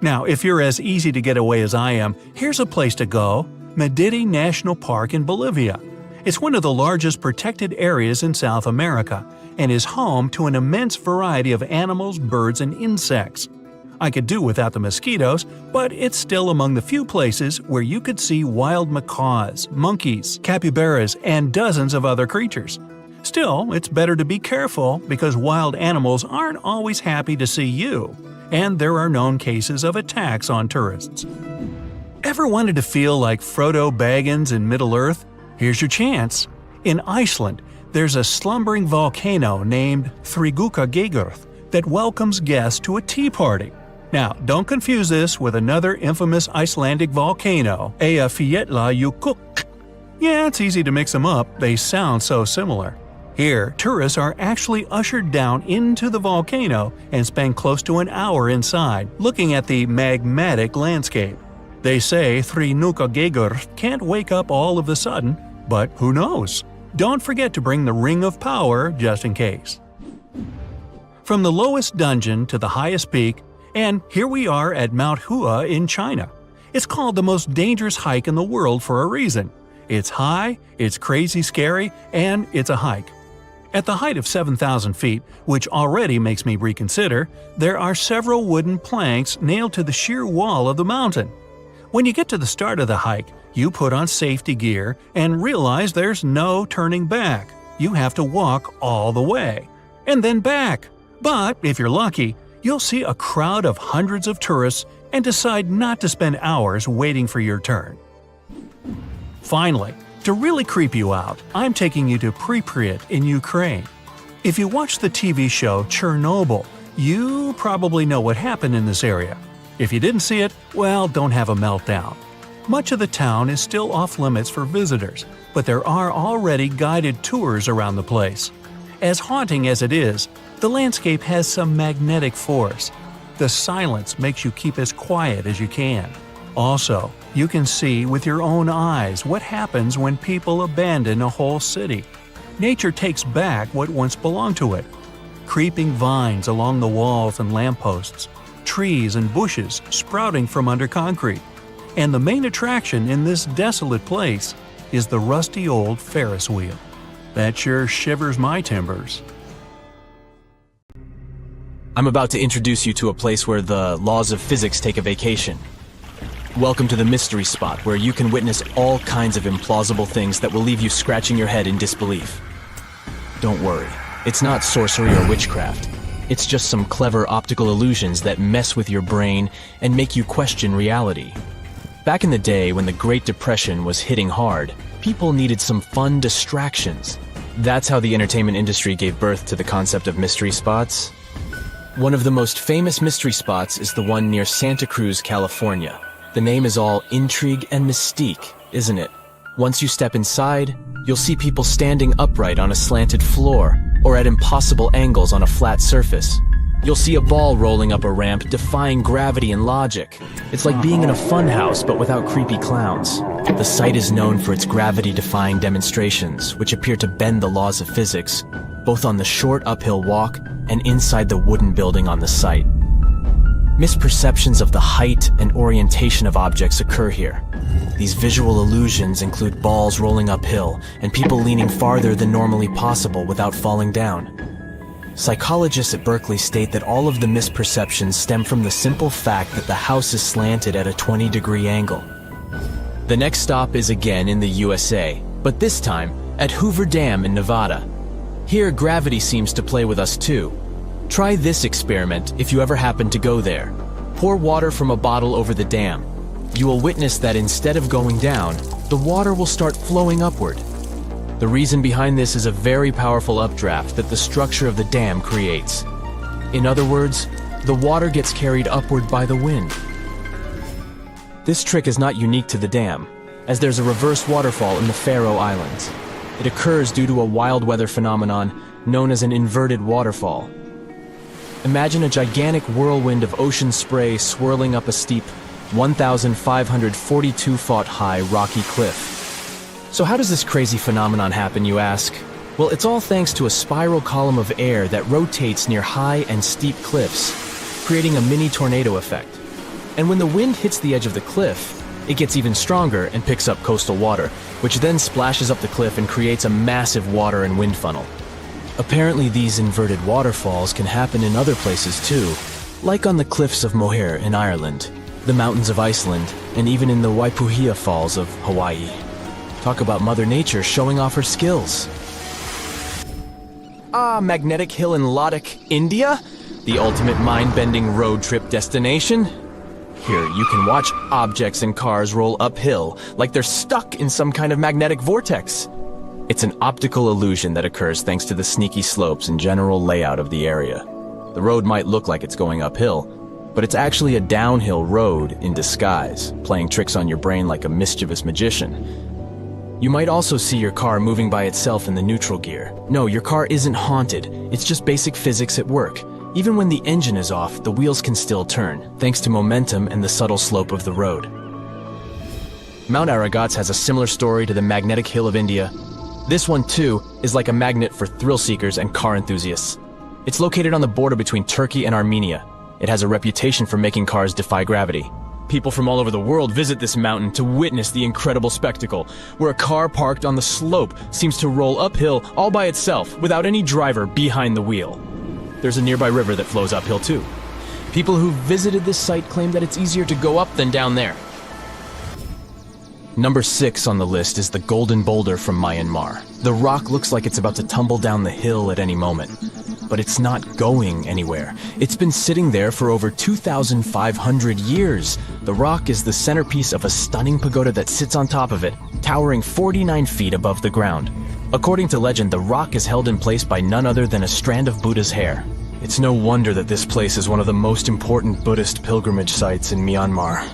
Now, if you're as easy to get away as I am, here's a place to go: Madidi National Park in Bolivia. It's one of the largest protected areas in South America and is home to an immense variety of animals, birds, and insects. I could do without the mosquitoes, but it's still among the few places where you could see wild macaws, monkeys, capybaras, and dozens of other creatures. Still, it's better to be careful because wild animals aren't always happy to see you, and there are known cases of attacks on tourists. Ever wanted to feel like Frodo Baggins in Middle-earth? Here's your chance. In Iceland, there's a slumbering volcano named Þrígukageigur that welcomes guests to a tea party. Now, don't confuse this with another infamous Icelandic volcano, Eyjafjallajökull. Yeah, it's easy to mix them up, they sound so similar. Here, tourists are actually ushered down into the volcano and spend close to an hour inside, looking at the magmatic landscape. They say Þrígukageigur can't wake up all of a sudden, but who knows? Don't forget to bring the Ring of Power just in case. From the lowest dungeon to the highest peak, and here we are at Mount Hua in China. It's called the most dangerous hike in the world for a reason. It's high, it's crazy scary, and it's a hike. At the height of 7,000 feet, which already makes me reconsider, there are several wooden planks nailed to the sheer wall of the mountain. When you get to the start of the hike, You put on safety gear and realize there's no turning back. You have to walk all the way. And then back. But if you're lucky, you'll see a crowd of hundreds of tourists and decide not to spend hours waiting for your turn. Finally, to really creep you out, I'm taking you to Pripyat in Ukraine. If you watch the TV show Chernobyl, you probably know what happened in this area. If you didn't see it, well, don't have a meltdown. Much of the town is still off-limits for visitors, but there are already guided tours around the place. As haunting as it is, the landscape has some magnetic force. The silence makes you keep as quiet as you can. Also, you can see with your own eyes what happens when people abandon a whole city. Nature takes back what once belonged to it. Creeping vines along the walls and lampposts, trees and bushes sprouting from under concrete. And the main attraction in this desolate place is the rusty old Ferris wheel. That sure shivers my timbers.
I'm about to introduce you to a place where the laws of physics take a vacation. Welcome to the mystery spot, where you can witness all kinds of implausible things that will leave you scratching your head in disbelief. Don't worry, it's not sorcery or witchcraft. It's just some clever optical illusions that mess with your brain and make you question reality. Back in the day when the Great Depression was hitting hard, people needed some fun distractions. That's how the entertainment industry gave birth to the concept of mystery spots. One of the most famous mystery spots is the one near Santa Cruz, California. The name is all intrigue and mystique, isn't it? Once you step inside, you'll see people standing upright on a slanted floor or at impossible angles on a flat surface. You'll see a ball rolling up a ramp defying gravity and logic. It's like being in a funhouse but without creepy clowns. The site is known for its gravity-defying demonstrations, which appear to bend the laws of physics, both on the short uphill walk and inside the wooden building on the site. Misperceptions of the height and orientation of objects occur here. These visual illusions include balls rolling uphill and people leaning farther than normally possible without falling down. Psychologists at Berkeley state that all of the misperceptions stem from the simple fact that the house is slanted at a 20-degree angle. The next stop is again in the USA, but this time at Hoover Dam in Nevada. Here, gravity seems to play with us too. Try this experiment if you ever happen to go there. Pour water from a bottle over the dam. You will witness that instead of going down, the water will start flowing upward. The reason behind this is a very powerful updraft that the structure of the dam creates. In other words, the water gets carried upward by the wind. This trick is not unique to the dam, as there's a reverse waterfall in the Faroe Islands. It occurs due to a wild weather phenomenon known as an inverted waterfall. Imagine a gigantic whirlwind of ocean spray swirling up a steep, 1,542-foot high rocky cliff. So how does this crazy phenomenon happen, you ask? Well, it's all thanks to a spiral column of air that rotates near high and steep cliffs, creating a mini tornado effect. And when the wind hits the edge of the cliff, it gets even stronger and picks up coastal water, which then splashes up the cliff and creates a massive water and wind funnel. Apparently these inverted waterfalls can happen in other places too, like on the cliffs of Moher in Ireland, the mountains of Iceland, and even in the Waipuhia Falls of Hawaii. Talk about Mother Nature showing off her skills. Magnetic Hill in Ladakh, India? The ultimate mind-bending road trip destination? Here, you can watch objects and cars roll uphill like they're stuck in some kind of magnetic vortex. It's an optical illusion that occurs thanks to the sneaky slopes and general layout of the area. The road might look like it's going uphill, but it's actually a downhill road in disguise, playing tricks on your brain like a mischievous magician. You might also see your car moving by itself in the neutral gear. No, your car isn't haunted, it's just basic physics at work. Even when the engine is off, the wheels can still turn, thanks to momentum and the subtle slope of the road. Mount Aragats has a similar story to the Magnetic Hill of India. This one, too, is like a magnet for thrill-seekers and car enthusiasts. It's located on the border between Turkey and Armenia. It has a reputation for making cars defy gravity. People from all over the world visit this mountain to witness the incredible spectacle, where a car parked on the slope seems to roll uphill all by itself without any driver behind the wheel. There's a nearby river that flows uphill too. People who visited this site claim that it's easier to go up than down there. Number 6 on the list is the Golden Boulder from Myanmar. The rock looks like it's about to tumble down the hill at any moment. But it's not going anywhere. It's been sitting there for over 2,500 years. The rock is the centerpiece of a stunning pagoda that sits on top of it, towering 49 feet above the ground. According to legend, the rock is held in place by none other than a strand of Buddha's hair. It's no wonder that this place is one of the most important Buddhist pilgrimage sites in Myanmar.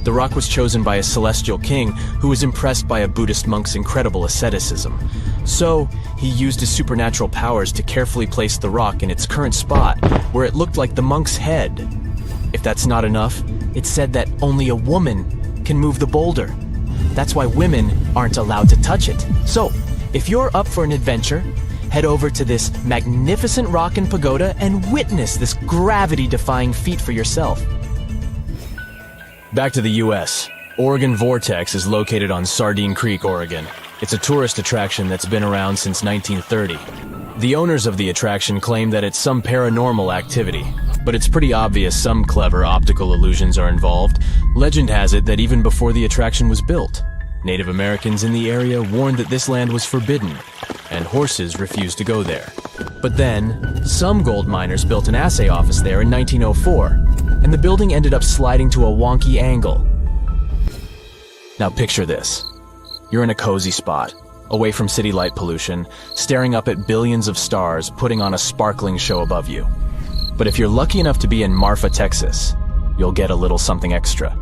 The rock was chosen by a celestial king who was impressed by a Buddhist monk's incredible asceticism. So, he used his supernatural powers to carefully place the rock in its current spot, where it looked like the monk's head. If that's not enough, it's said that only a woman can move the boulder. That's why women aren't allowed to touch it. So, if you're up for an adventure, head over to this magnificent rock and pagoda and witness this gravity-defying feat for yourself. Back to the US. Oregon Vortex is located on Sardine Creek, Oregon. It's a tourist attraction that's been around since 1930. The owners of the attraction claim that it's some paranormal activity, but it's pretty obvious some clever optical illusions are involved. Legend has it that even before the attraction was built, Native Americans in the area warned that this land was forbidden, and horses refused to go there. But then, some gold miners built an assay office there in 1904, and the building ended up sliding to a wonky angle. Now picture this. You're in a cozy spot, away from city light pollution, staring up at billions of stars putting on a sparkling show above you. But if you're lucky enough to be in Marfa, Texas, you'll get a little something extra.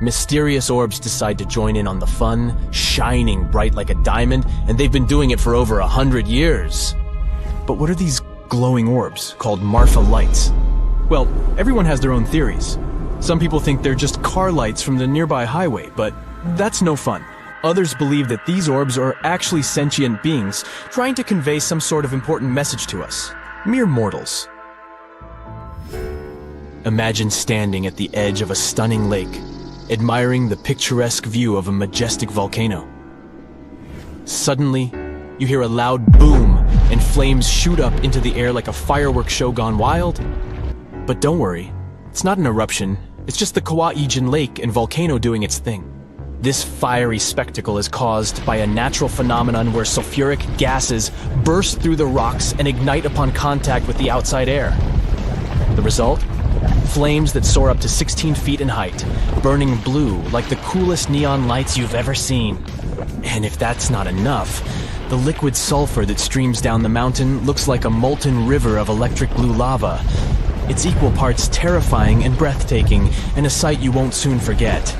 Mysterious orbs decide to join in on the fun, shining bright like a diamond, and they've been doing it for over 100 years. But what are these glowing orbs called Marfa lights? Well, everyone has their own theories. Some people think they're just car lights from the nearby highway, but that's no fun. Others believe that these orbs are actually sentient beings trying to convey some sort of important message to us, mere mortals. Imagine standing at the edge of a stunning lake, admiring the picturesque view of a majestic volcano. Suddenly, you hear a loud boom and flames shoot up into the air like a fireworks show gone wild. But don't worry, it's not an eruption, it's just the Kauai'an Lake and volcano doing its thing. This fiery spectacle is caused by a natural phenomenon where sulfuric gases burst through the rocks and ignite upon contact with the outside air. The result? Flames that soar up to 16 feet in height, burning blue like the coolest neon lights you've ever seen. And if that's not enough, the liquid sulfur that streams down the mountain looks like a molten river of electric blue lava. It's equal parts terrifying and breathtaking, and a sight you won't soon forget.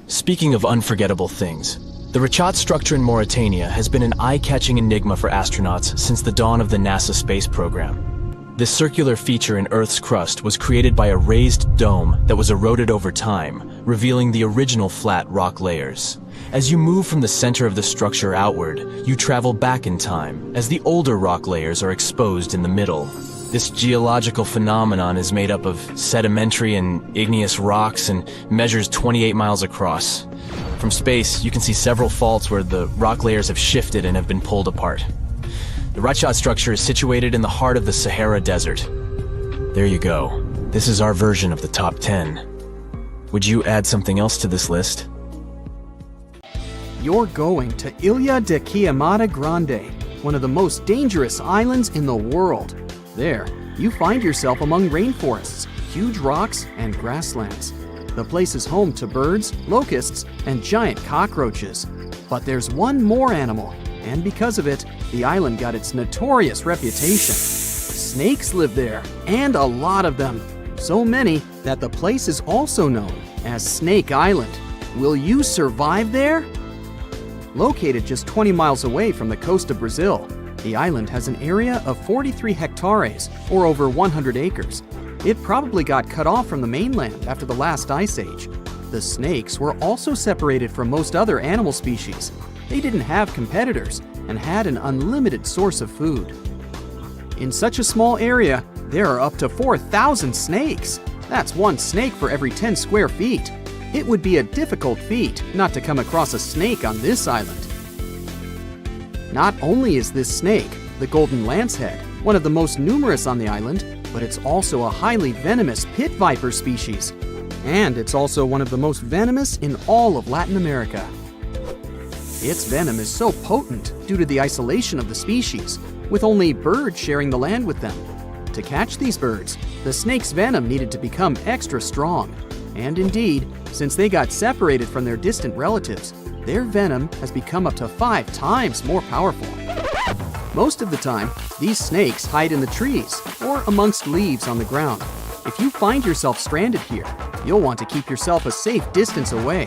Speaking of unforgettable things, the Richat structure in Mauritania has been an eye-catching enigma for astronauts since the dawn of the NASA space program. This circular feature in Earth's crust was created by a raised dome that was eroded over time, revealing the original flat rock layers. As you move from the center of the structure outward, you travel back in time, as the older rock layers are exposed in the middle. This geological phenomenon is made up of sedimentary and igneous rocks and measures 28 miles across. From space, you can see several faults where the rock layers have shifted and have been pulled apart. The Richat structure is situated in the heart of the Sahara Desert. There you go. This is our version of the top 10. Would you add something else to this list?
You're going to Ilha de Queimada Grande, one of the most dangerous islands in the world. There, you find yourself among rainforests, huge rocks, and grasslands. The place is home to birds, locusts, and giant cockroaches. But there's one more animal, and because of it, the island got its notorious reputation. Snakes live there, and a lot of them. So many that the place is also known as Snake Island. Will you survive there? Located just 20 miles away from the coast of Brazil, the island has an area of 43 hectares, or over 100 acres. It probably got cut off from the mainland after the last ice age. The snakes were also separated from most other animal species. They didn't have competitors and had an unlimited source of food. In such a small area, there are up to 4,000 snakes. That's one snake for every 10 square feet. It would be a difficult feat not to come across a snake on this island. Not only is this snake, the golden lancehead, one of the most numerous on the island, but it's also a highly venomous pit viper species. and it's also one of the most venomous in all of Latin America. Its venom is so potent due to the isolation of the species, with only birds sharing the land with them. To catch these birds, the snake's venom needed to become extra strong. And indeed, since they got separated from their distant relatives, their venom has become up to 5 times more powerful. Most of the time, these snakes hide in the trees or amongst leaves on the ground. If you find yourself stranded here, you'll want to keep yourself a safe distance away.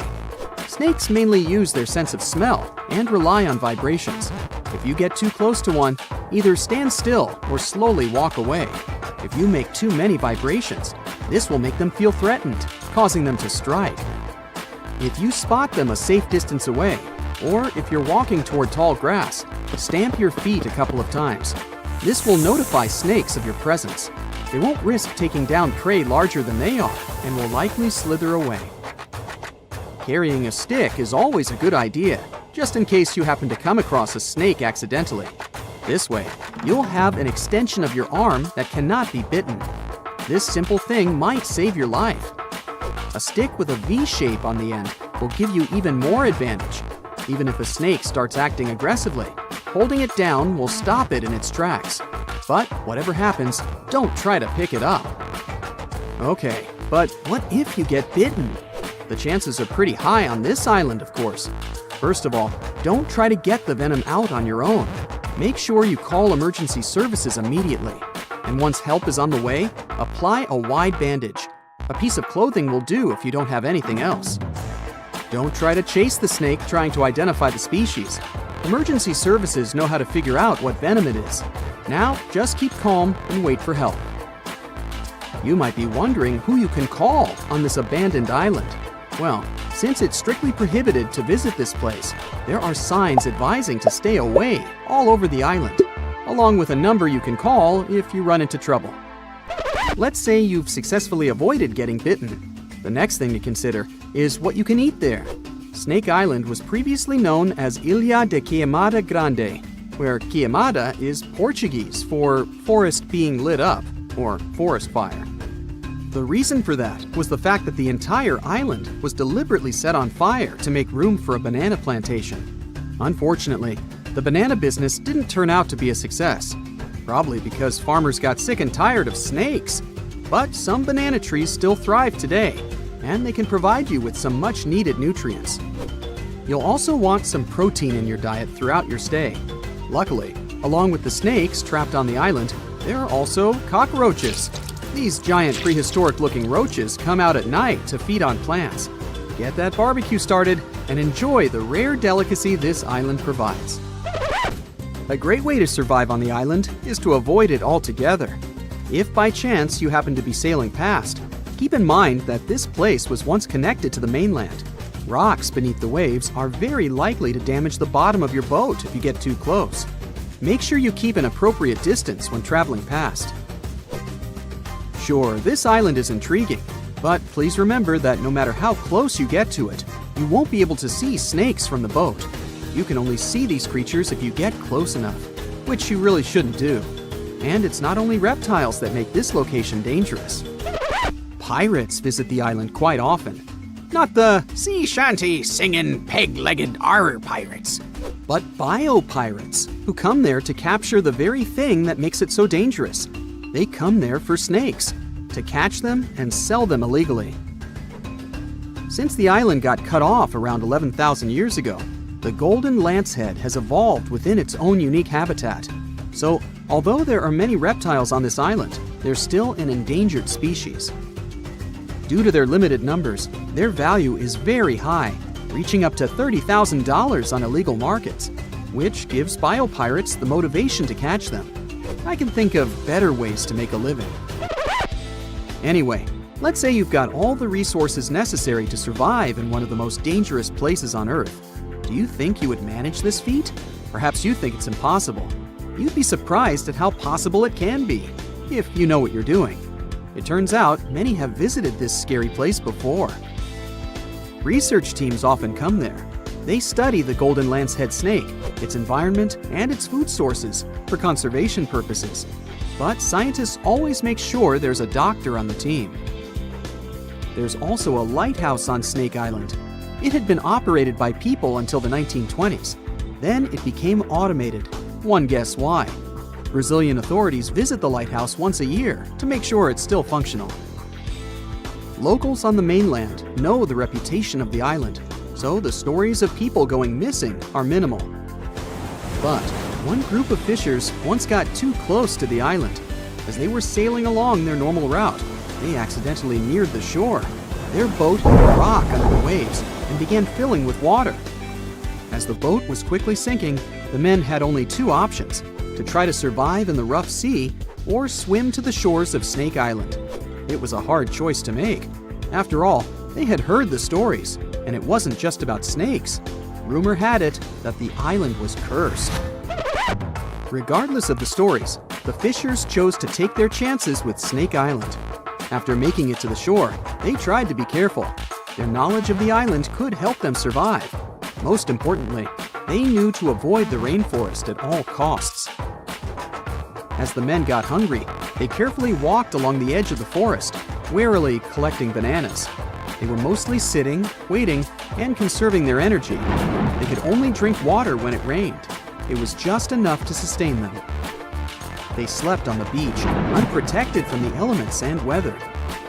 Snakes mainly use their sense of smell and rely on vibrations. If you get too close to one, either stand still or slowly walk away. If you make too many vibrations, this will make them feel threatened, causing them to strike. If you spot them a safe distance away, or if you're walking toward tall grass, stamp your feet a couple of times. This will notify snakes of your presence. They won't risk taking down prey larger than they are and will likely slither away. Carrying a stick is always a good idea, just in case you happen to come across a snake accidentally. This way, you'll have an extension of your arm that cannot be bitten. This simple thing might save your life. A stick with a V shape on the end will give you even more advantage. Even if a snake starts acting aggressively, holding it down will stop it in its tracks. But whatever happens, don't try to pick it up. Okay, but what if you get bitten? The chances are pretty high on this island, of course. First of all, don't try to get the venom out on your own. Make sure you call emergency services immediately. And once help is on the way, apply a wide bandage. A piece of clothing will do if you don't have anything else. Don't try to chase the snake trying to identify the species. Emergency services know how to figure out what venom it is. Now, just keep calm and wait for help. You might be wondering who you can call on this abandoned island. Well, since it's strictly prohibited to visit this place, there are signs advising to stay away all over the island, along with a number you can call if you run into trouble. Let's say you've successfully avoided getting bitten. The next thing to consider is what you can eat there. Snake Island was previously known as Ilha de Queimada Grande, where queimada is Portuguese for forest being lit up, or forest fire. The reason for that was the fact that the entire island was deliberately set on fire to make room for a banana plantation. Unfortunately, the banana business didn't turn out to be a success, probably because farmers got sick and tired of snakes. But some banana trees still thrive today, and they can provide you with some much-needed nutrients. You'll also want some protein in your diet throughout your stay. Luckily, along with the snakes trapped on the island, there are also cockroaches. These giant prehistoric-looking roaches come out at night to feed on plants. Get that barbecue started and enjoy the rare delicacy this island provides. A great way to survive on the island is to avoid it altogether. If by chance you happen to be sailing past, keep in mind that this place was once connected to the mainland. Rocks beneath the waves are very likely to damage the bottom of your boat if you get too close. Make sure you keep an appropriate distance when traveling past. Sure, this island is intriguing, but please remember that no matter how close you get to it, you won't be able to see snakes from the boat. You can only see these creatures if you get close enough, which you really shouldn't do. And it's not only reptiles that make this location dangerous. Pirates visit the island quite often. Not the sea shanty singing peg-legged arr pirates, but bio-pirates who come there to capture the very thing that makes it so dangerous. They come there for snakes, to catch them and sell them illegally. Since the island got cut off around 11,000 years ago, the golden lancehead has evolved within its own unique habitat. So, although there are many reptiles on this island, they're still an endangered species. Due to their limited numbers, their value is very high, reaching up to $30,000 on illegal markets, which gives biopirates the motivation to catch them. I can think of better ways to make a living. Anyway, let's say you've got all the resources necessary to survive in one of the most dangerous places on Earth. Do you think you would manage this feat? Perhaps you think it's impossible. You'd be surprised at how possible it can be, if you know what you're doing. It turns out many have visited this scary place before. Research teams often come there. They study the golden lancehead snake, its environment, and its food sources for conservation purposes. But scientists always make sure there's a doctor on the team. There's also a lighthouse on Snake Island. It had been operated by people until the 1920s. Then it became automated. One guess why. Brazilian authorities visit the lighthouse once a year to make sure it's still functional. Locals on the mainland know the reputation of the island, so the stories of people going missing are minimal. But one group of fishers once got too close to the island. As they were sailing along their normal route, they accidentally neared the shore. Their boat hit a rock under the waves and began filling with water. As the boat was quickly sinking, the men had only two options: to try to survive in the rough sea or swim to the shores of Snake Island. It was a hard choice to make. After all, they had heard the stories, and it wasn't just about snakes. Rumor had it that the island was cursed. Regardless of the stories, the fishers chose to take their chances with Snake Island. After making it to the shore, they tried to be careful. Their knowledge of the island could help them survive. Most importantly, they knew to avoid the rainforest at all costs. As the men got hungry, they carefully walked along the edge of the forest, warily collecting bananas. They were mostly sitting, waiting, and conserving their energy. They could only drink water when it rained. It was just enough to sustain them. They slept on the beach, unprotected from the elements and weather.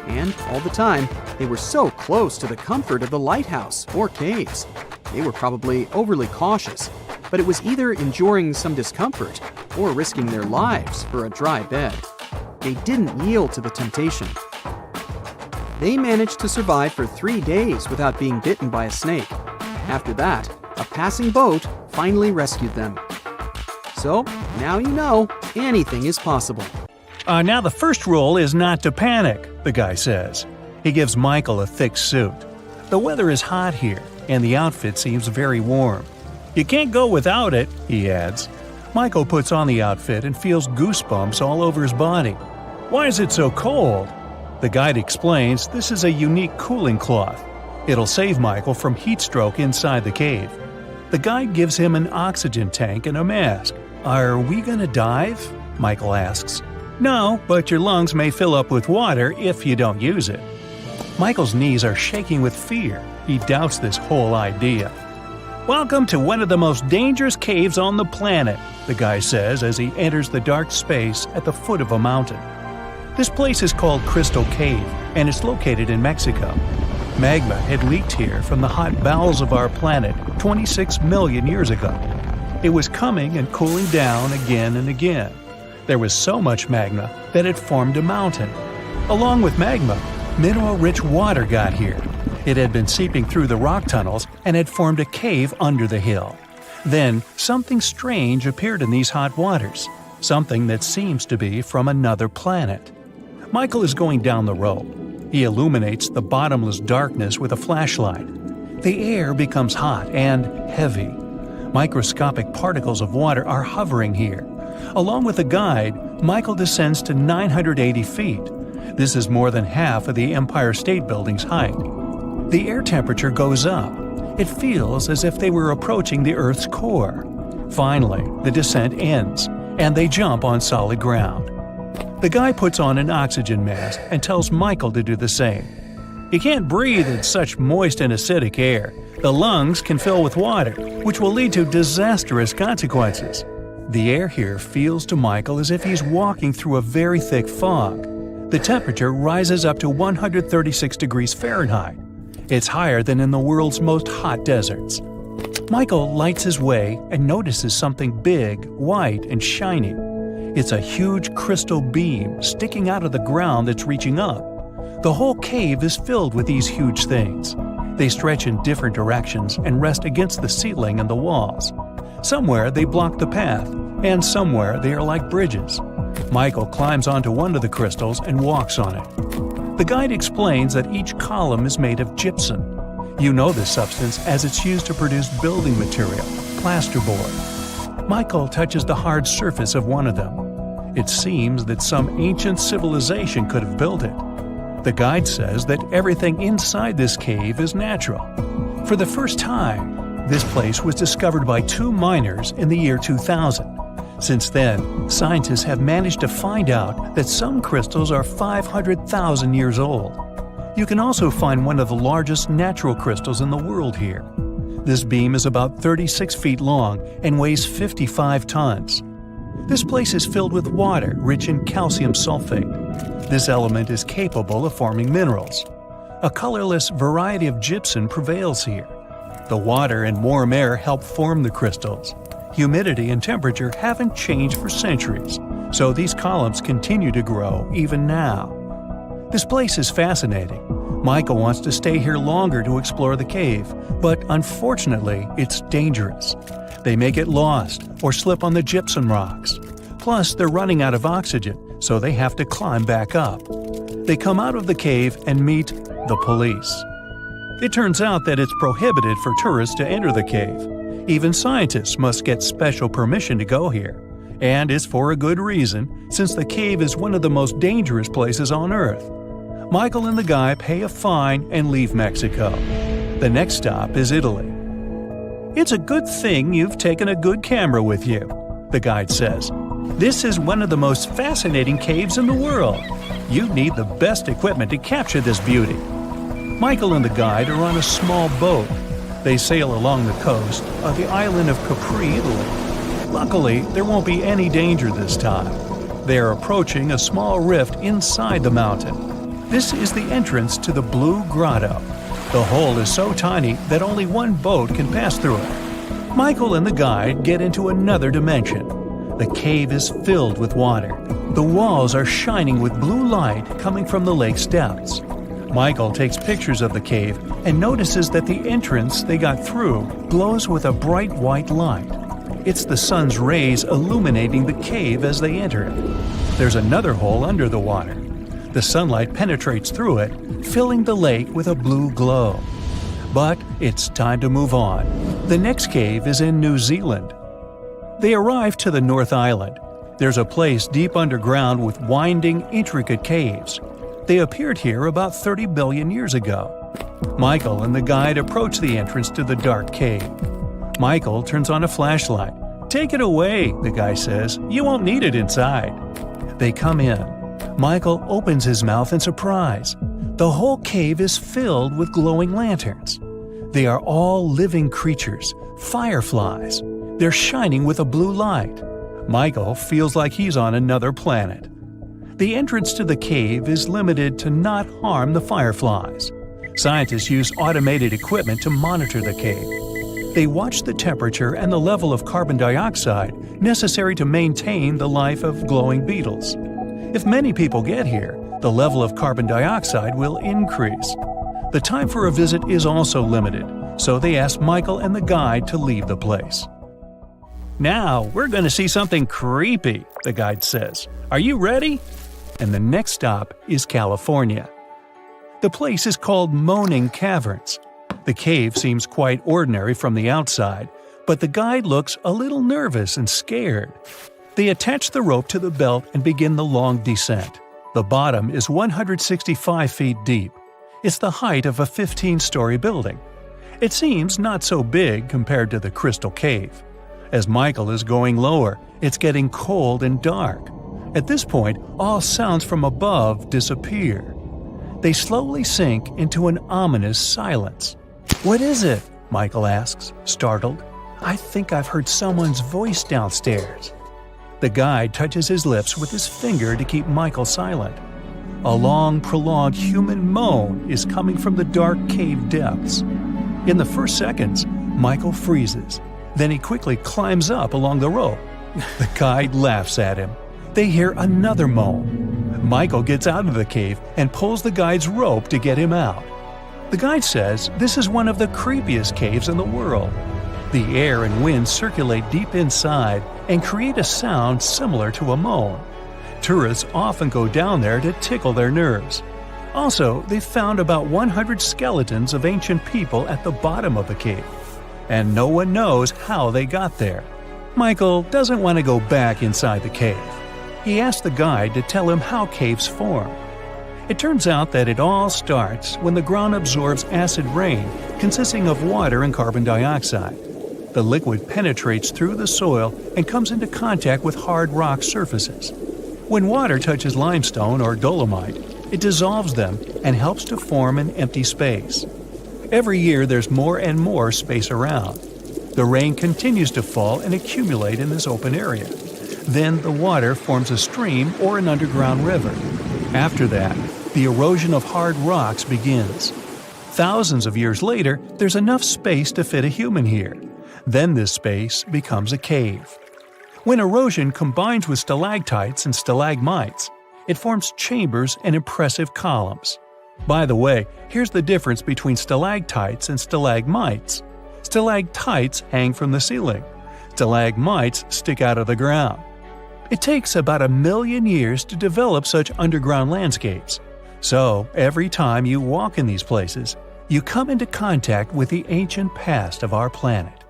And all the time, they were so close to the comfort of the lighthouse or caves. They were probably overly cautious, but it was either enduring some discomfort or risking their lives for a dry bed. They didn't yield to the temptation. They managed to survive for 3 days without being bitten by a snake. After that, a passing boat finally rescued them. So, now you know, anything is possible.
Now the first rule is not to panic, the guy says. He gives Michael a thick suit. The weather is hot here, and the outfit seems very warm. You can't go without it, he adds. Michael puts on the outfit and feels goosebumps all over his body. Why is it so cold? The guide explains this is a unique cooling cloth. It'll save Michael from heat stroke inside the cave. The guide gives him an oxygen tank and a mask. Are we gonna dive? Michael asks. No, but your lungs may fill up with water if you don't use it. Michael's knees are shaking with fear. He doubts this whole idea. Welcome to one of the most dangerous caves on the planet, the guy says as he enters the dark space at the foot of a mountain. This place is called Crystal Cave, and it's located in Mexico. Magma had leaked here from the hot bowels of our planet 26 million years ago. It was coming and cooling down again and again. There was so much magma that it formed a mountain. Along with magma, mineral-rich water got here. It had been seeping through the rock tunnels and had formed a cave under the hill. Then, something strange appeared in these hot waters, something that seems to be from another planet. Michael is going down the road. He illuminates the bottomless darkness with a flashlight. The air becomes hot and heavy. Microscopic particles of water are hovering here. Along with the guide, Michael descends to 980 feet. This is more than half of the Empire State Building's height. The air temperature goes up. It feels as if they were approaching the Earth's core. Finally, the descent ends, and they jump on solid ground. The guy puts on an oxygen mask and tells Michael to do the same. You can't breathe in such moist and acidic air. The lungs can fill with water, which will lead to disastrous consequences. The air here feels to Michael as if he's walking through a very thick fog. The temperature rises up to 136 degrees Fahrenheit. It's higher than in the world's most hot deserts. Michael lights his way and notices something big, white, and shiny. It's a huge crystal beam sticking out of the ground that's reaching up. The whole cave is filled with these huge things. They stretch in different directions and rest against the ceiling and the walls. Somewhere they block the path, and somewhere they are like bridges. Michael climbs onto one of the crystals and walks on it. The guide explains that each column is made of gypsum. You know this substance as it's used to produce building material, plasterboard. Michael touches the hard surface of one of them. It seems that some ancient civilization could have built it. The guide says that everything inside this cave is natural. For the first time, this place was discovered by 2 miners in the year 2000. Since then, scientists have managed to find out that some crystals are 500,000 years old. You can also find one of the largest natural crystals in the world here. This beam is about 36 feet long and weighs 55 tons. This place is filled with water rich in calcium sulfate. This element is capable of forming minerals. A colorless variety of gypsum prevails here. The water and warm air help form the crystals. Humidity and temperature haven't changed for centuries, so these columns continue to grow even now. This place is fascinating. Michael wants to stay here longer to explore the cave, but unfortunately, it's dangerous. They may get lost or slip on the gypsum rocks. Plus, they're running out of oxygen, so they have to climb back up. They come out of the cave and meet the police. It turns out that it's prohibited for tourists to enter the cave. Even scientists must get special permission to go here. And it's for a good reason, since the cave is one of the most dangerous places on Earth. Michael and the guy pay a fine and leave Mexico. The next stop is Italy. "It's a good thing you've taken a good camera with you," the guide says. "This is one of the most fascinating caves in the world. You need the best equipment to capture this beauty." Michael and the guide are on a small boat. They sail along the coast of the island of Capri, Italy. Luckily, there won't be any danger this time. They are approaching a small rift inside the mountain. This is the entrance to the Blue Grotto. The hole is so tiny that only one boat can pass through it. Michael and the guide get into another dimension. The cave is filled with water. The walls are shining with blue light coming from the lake's depths. Michael takes pictures of the cave and notices that the entrance they got through glows with a bright white light. It's the sun's rays illuminating the cave as they enter it. There's another hole under the water. The sunlight penetrates through it, filling the lake with a blue glow. But it's time to move on. The next cave is in New Zealand. They arrive to the North Island. There's a place deep underground with winding, intricate caves. They appeared here about 30 billion years ago. Michael and the guide approach the entrance to the dark cave. Michael turns on a flashlight. "Take it away," the guy says. "You won't need it inside." They come in. Michael opens his mouth in surprise. The whole cave is filled with glowing lanterns. They are all living creatures, fireflies. They're shining with a blue light. Michael feels like he's on another planet. The entrance to the cave is limited to not harm the fireflies. Scientists use automated equipment to monitor the cave. They watch the temperature and the level of carbon dioxide necessary to maintain the life of glowing beetles. If many people get here, the level of carbon dioxide will increase. The time for a visit is also limited, so they ask Michael and the guide to leave the place. "Now, we're going to see something creepy," the guide says. "Are you ready?" And the next stop is California. The place is called Moaning Caverns. The cave seems quite ordinary from the outside, but the guide looks a little nervous and scared. They attach the rope to the belt and begin the long descent. The bottom is 165 feet deep. It's the height of a 15-story building. It seems not so big compared to the Crystal Cave. As Michael is going lower, it's getting cold and dark. At this point, all sounds from above disappear. They slowly sink into an ominous silence. "What is it?" Michael asks, startled. "I think I've heard someone's voice downstairs." The guide touches his lips with his finger to keep Michael silent. A long, prolonged human moan is coming from the dark cave depths. In the first seconds, Michael freezes. Then he quickly climbs up along the rope. The guide laughs at him. They hear another moan. Michael gets out of the cave and pulls the guide's rope to get him out. The guide says this is one of the creepiest caves in the world. The air and wind circulate deep inside and create a sound similar to a moan. Tourists often go down there to tickle their nerves. Also, they found about 100 skeletons of ancient people at the bottom of the cave. And no one knows how they got there. Michael doesn't want to go back inside the cave. He asks the guide to tell him how caves form. It turns out that it all starts when the ground absorbs acid rain consisting of water and carbon dioxide. The liquid penetrates through the soil and comes into contact with hard rock surfaces. When water touches limestone or dolomite, it dissolves them and helps to form an empty space. Every year there's more and more space around. The rain continues to fall and accumulate in this open area. Then the water forms a stream or an underground river. After that, the erosion of hard rocks begins. Thousands of years later, there's enough space to fit a human here. Then this space becomes a cave. When erosion combines with stalactites and stalagmites, it forms chambers and impressive columns. By the way, here's the difference between stalactites and stalagmites. Stalactites hang from the ceiling. Stalagmites stick out of the ground. It takes about 1 million years to develop such underground landscapes. So, every time you walk in these places, you come into contact with the ancient past of our planet.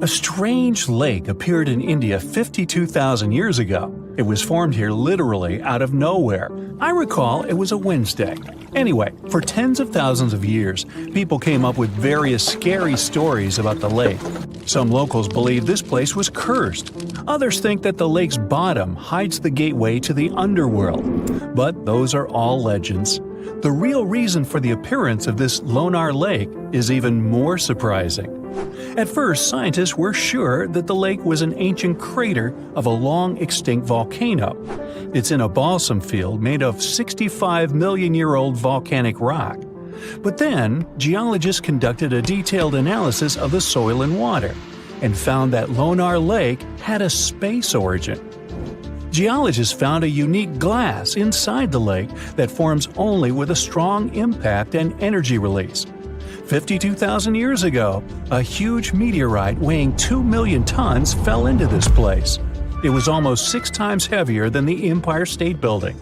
A strange lake appeared in India 52,000 years ago. It was formed here literally out of nowhere. I recall it was a Wednesday. Anyway, for tens of thousands of years, people came up with various scary stories about the lake. Some locals believe this place was cursed. Others think that the lake's bottom hides the gateway to the underworld. But those are all legends. The real reason for the appearance of this Lonar Lake is even more surprising. At first, scientists were sure that the lake was an ancient crater of a long-extinct volcano. It's in a balsam field made of 65-million-year-old volcanic rock. But then, geologists conducted a detailed analysis of the soil and water and found that Lonar Lake had a space origin. Geologists found a unique glass inside the lake that forms only with a strong impact and energy release. 52,000 years ago, a huge meteorite weighing 2 million tons fell into this place. It was almost 6 times heavier than the Empire State Building.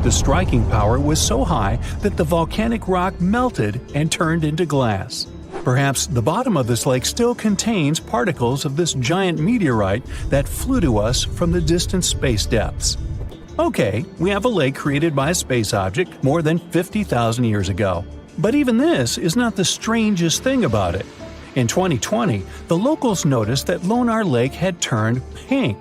The striking power was so high that the volcanic rock melted and turned into glass. Perhaps the bottom of this lake still contains particles of this giant meteorite that flew to us from the distant space depths. Okay, we have a lake created by a space object more than 50,000 years ago. But even this is not the strangest thing about it. In 2020, the locals noticed that Lonar Lake had turned pink.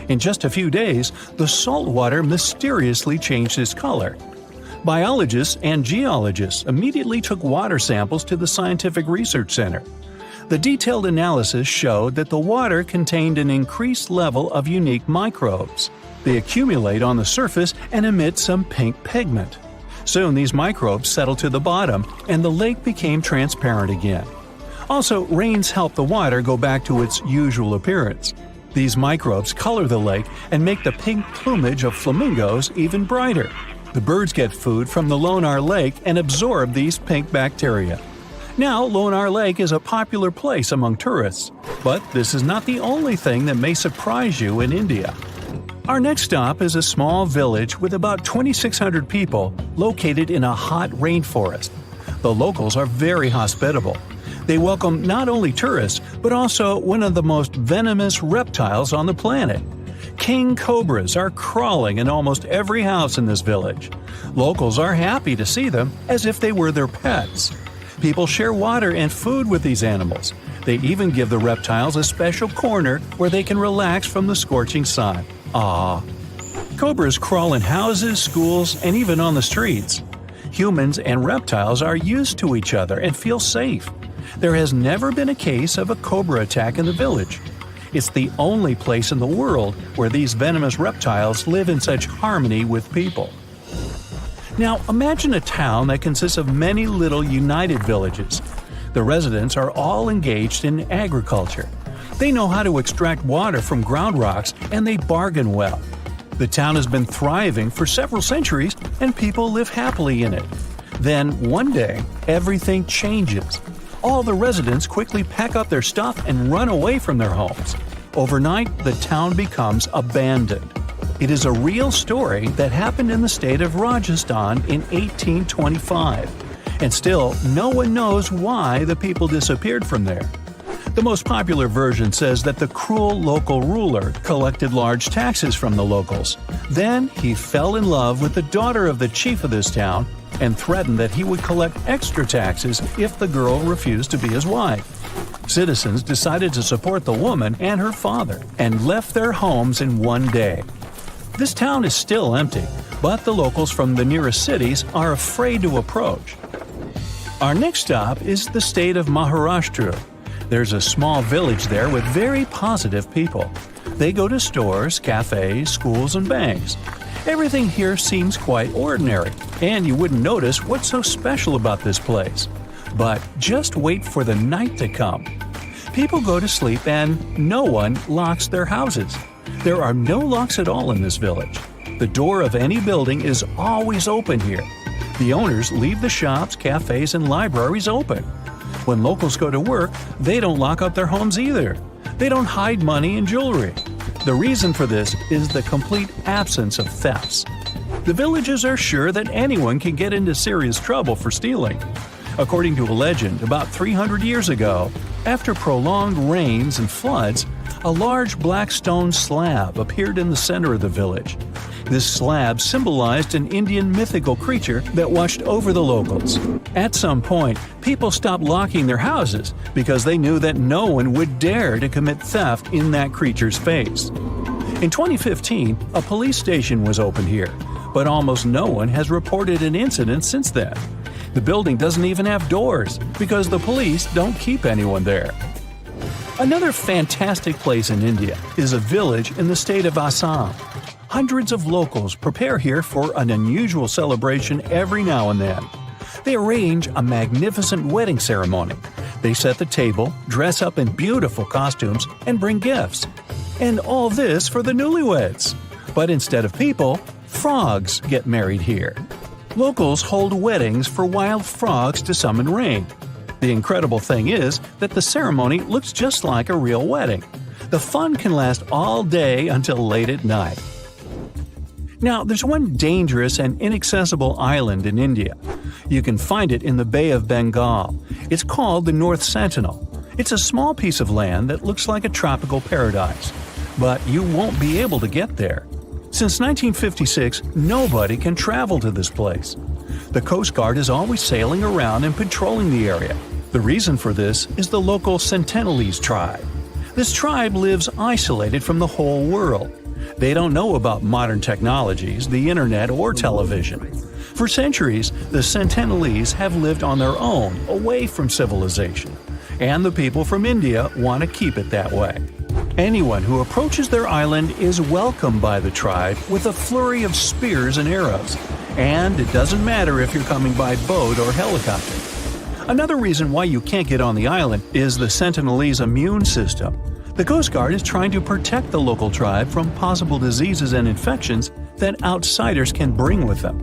In just a few days, the salt water mysteriously changed its color. Biologists and geologists immediately took water samples to the Scientific Research Center. The detailed analysis showed that the water contained an increased level of unique microbes. They accumulate on the surface and emit some pink pigment. Soon these microbes settled to the bottom and the lake became transparent again. Also, rains help the water go back to its usual appearance. These microbes color the lake and make the pink plumage of flamingos even brighter. The birds get food from the Lonar Lake and absorb these pink bacteria. Now, Lonar Lake is a popular place among tourists. But this is not the only thing that may surprise you in India. Our next stop is a small village with about 2,600 people located in a hot rainforest. The locals are very hospitable. They welcome not only tourists, but also one of the most venomous reptiles on the planet. King cobras are crawling in almost every house in this village. Locals are happy to see them as if they were their pets. People share water and food with these animals. They even give the reptiles a special corner where they can relax from the scorching sun. Ah, cobras crawl in houses, schools, and even on the streets. Humans and reptiles are used to each other and feel safe. There has never been a case of a cobra attack in the village. It's the only place in the world where these venomous reptiles live in such harmony with people. Now, imagine a town that consists of many little united villages. The residents are all engaged in agriculture. They know how to extract water from ground rocks, and they bargain well. The town has been thriving for several centuries, and people live happily in it. Then, one day, everything changes. All the residents quickly pack up their stuff and run away from their homes. Overnight, the town becomes abandoned. It is a real story that happened in the state of Rajasthan in 1825. And still, no one knows why the people disappeared from there. The most popular version says that the cruel local ruler collected large taxes from the locals. Then he fell in love with the daughter of the chief of this town and threatened that he would collect extra taxes if the girl refused to be his wife. Citizens decided to support the woman and her father and left their homes in one day. This town is still empty, but the locals from the nearest cities are afraid to approach. Our next stop is the state of Maharashtra. There's a small village there with very positive people. They go to stores, cafes, schools, and banks. Everything here seems quite ordinary, and you wouldn't notice what's so special about this place. But just wait for the night to come. People go to sleep and no one locks their houses. There are no locks at all in this village. The door of any building is always open here. The owners leave the shops, cafes, and libraries open. When locals go to work, they don't lock up their homes either. They don't hide money and jewelry. The reason for this is the complete absence of thefts. The villagers are sure that anyone can get into serious trouble for stealing. According to a legend, about 300 years ago, after prolonged rains and floods, a large black stone slab appeared in the center of the village. This slab symbolized an Indian mythical creature that watched over the locals. At some point, people stopped locking their houses because they knew that no one would dare to commit theft in that creature's face. In 2015, a police station was opened here, but almost no one has reported an incident since then. The building doesn't even have doors because the police don't keep anyone there. Another fantastic place in India is a village in the state of Assam. Hundreds of locals prepare here for an unusual celebration every now and then. They arrange a magnificent wedding ceremony. They set the table, dress up in beautiful costumes, and bring gifts. And all this for the newlyweds. But instead of people, frogs get married here. Locals hold weddings for wild frogs to summon rain. The incredible thing is that the ceremony looks just like a real wedding. The fun can last all day until late at night. Now, there's one dangerous and inaccessible island in India. You can find it in the Bay of Bengal. It's called the North Sentinel. It's a small piece of land that looks like a tropical paradise. But you won't be able to get there. Since 1956, nobody can travel to this place. The Coast Guard is always sailing around and patrolling the area. The reason for this is the local Sentinelese tribe. This tribe lives isolated from the whole world. They don't know about modern technologies, the internet, or television. For centuries, the Sentinelese have lived on their own, away from civilization. And the people from India want to keep it that way. Anyone who approaches their island is welcomed by the tribe with a flurry of spears and arrows. And it doesn't matter if you're coming by boat or helicopter. Another reason why you can't get on the island is the Sentinelese immune system. The Coast Guard is trying to protect the local tribe from possible diseases and infections that outsiders can bring with them.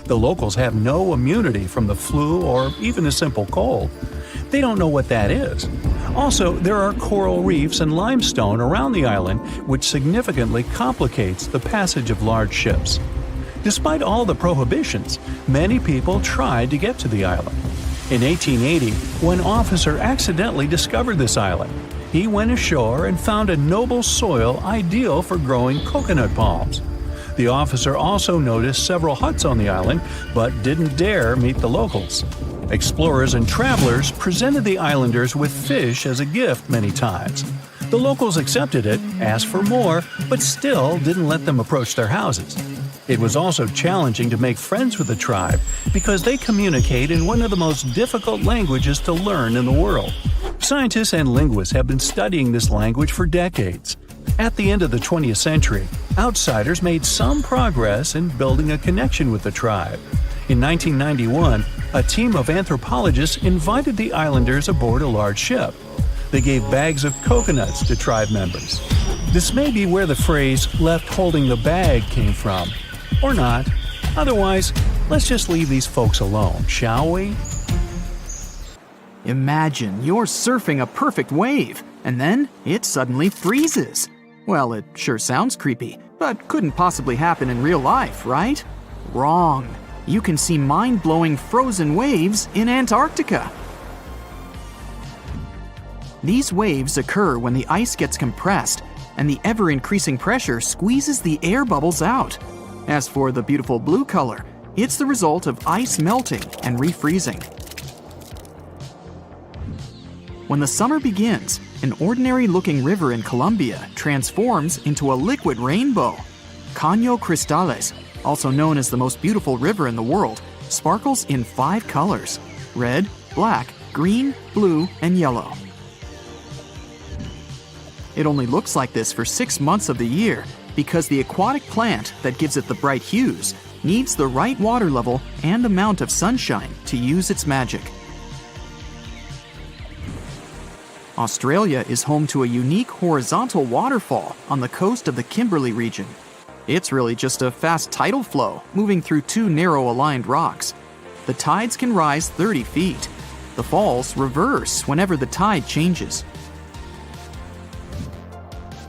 The locals have no immunity from the flu or even a simple cold. They don't know what that is. Also, there are coral reefs and limestone around the island, which significantly complicates the passage of large ships. Despite all the prohibitions, many people tried to get to the island. In 1880, one officer accidentally discovered this island. He went ashore and found a noble soil ideal for growing coconut palms. The officer also noticed several huts on the island, but didn't dare meet the locals. Explorers and travelers presented the islanders with fish as a gift many times. The locals accepted it, asked for more, but still didn't let them approach their houses. It was also challenging to make friends with the tribe because they communicate in one of the most difficult languages to learn in the world. Scientists and linguists have been studying this language for decades. At the end of the 20th century, outsiders made some progress in building a connection with the tribe. In 1991, a team of anthropologists invited the islanders aboard a large ship. They gave bags of coconuts to tribe members. This may be where the phrase "left holding the bag" came from. Or not. Otherwise, let's just leave these folks alone, shall we?
Imagine you're surfing a perfect wave, and then it suddenly freezes. Well, it sure sounds creepy, but couldn't possibly happen in real life, right? Wrong. You can see mind-blowing frozen waves in Antarctica. These waves occur when the ice gets compressed, and the ever-increasing pressure squeezes the air bubbles out. As for the beautiful blue color, it's the result of ice melting and refreezing. When the summer begins, an ordinary-looking river in Colombia transforms into a liquid rainbow.
Caño Cristales, also known as the most beautiful river in the world, sparkles in 5 colors: red, black, green, blue, and yellow. It only looks like this for 6 months of the year because the aquatic plant that gives it the bright hues needs the right water level and amount of sunshine to use its magic. Australia is home to a unique horizontal waterfall on the coast of the Kimberley region. It's really just a fast tidal flow moving through 2 narrow aligned rocks. The tides can rise 30 feet. The falls reverse whenever the tide changes.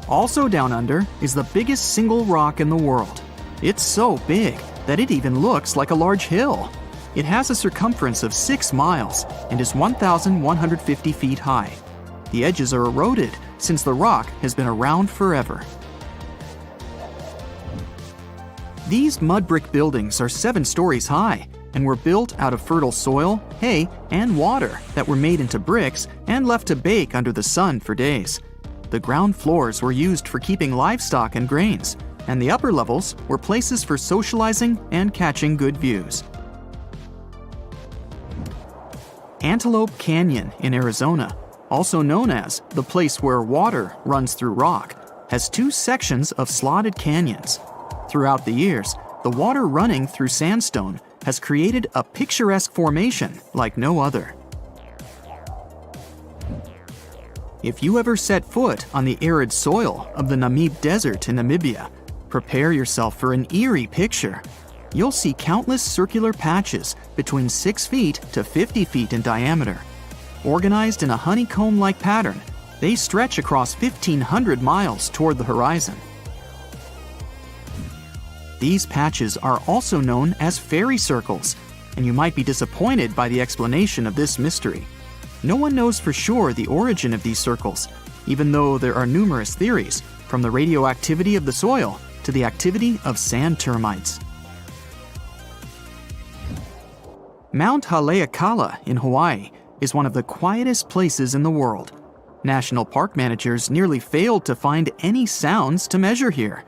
Also down under is the biggest single rock in the world. It's so big that it even looks like a large hill. It has a circumference of 6 miles and is 1,150 feet high. The edges are eroded since the rock has been around forever. These mud brick buildings are 7 stories high and were built out of fertile soil, hay, and water that were made into bricks and left to bake under the sun for days. The ground floors were used for keeping livestock and grains, and the upper levels were places for socializing and catching good views. Antelope Canyon in Arizona, also known as the place where water runs through rock, has 2 sections of slotted canyons. Throughout the years, the water running through sandstone has created a picturesque formation like no other. If you ever set foot on the arid soil of the Namib Desert in Namibia, prepare yourself for an eerie picture. You'll see countless circular patches between 6 feet to 50 feet in diameter. Organized in a honeycomb-like pattern, they stretch across 1,500 miles toward the horizon. These patches are also known as fairy circles, and you might be disappointed by the explanation of this mystery. No one knows for sure the origin of these circles, even though there are numerous theories, from the radioactivity of the soil to the activity of sand termites. Mount Haleakala in Hawaii is one of the quietest places in the world. National park managers nearly failed to find any sounds to measure here.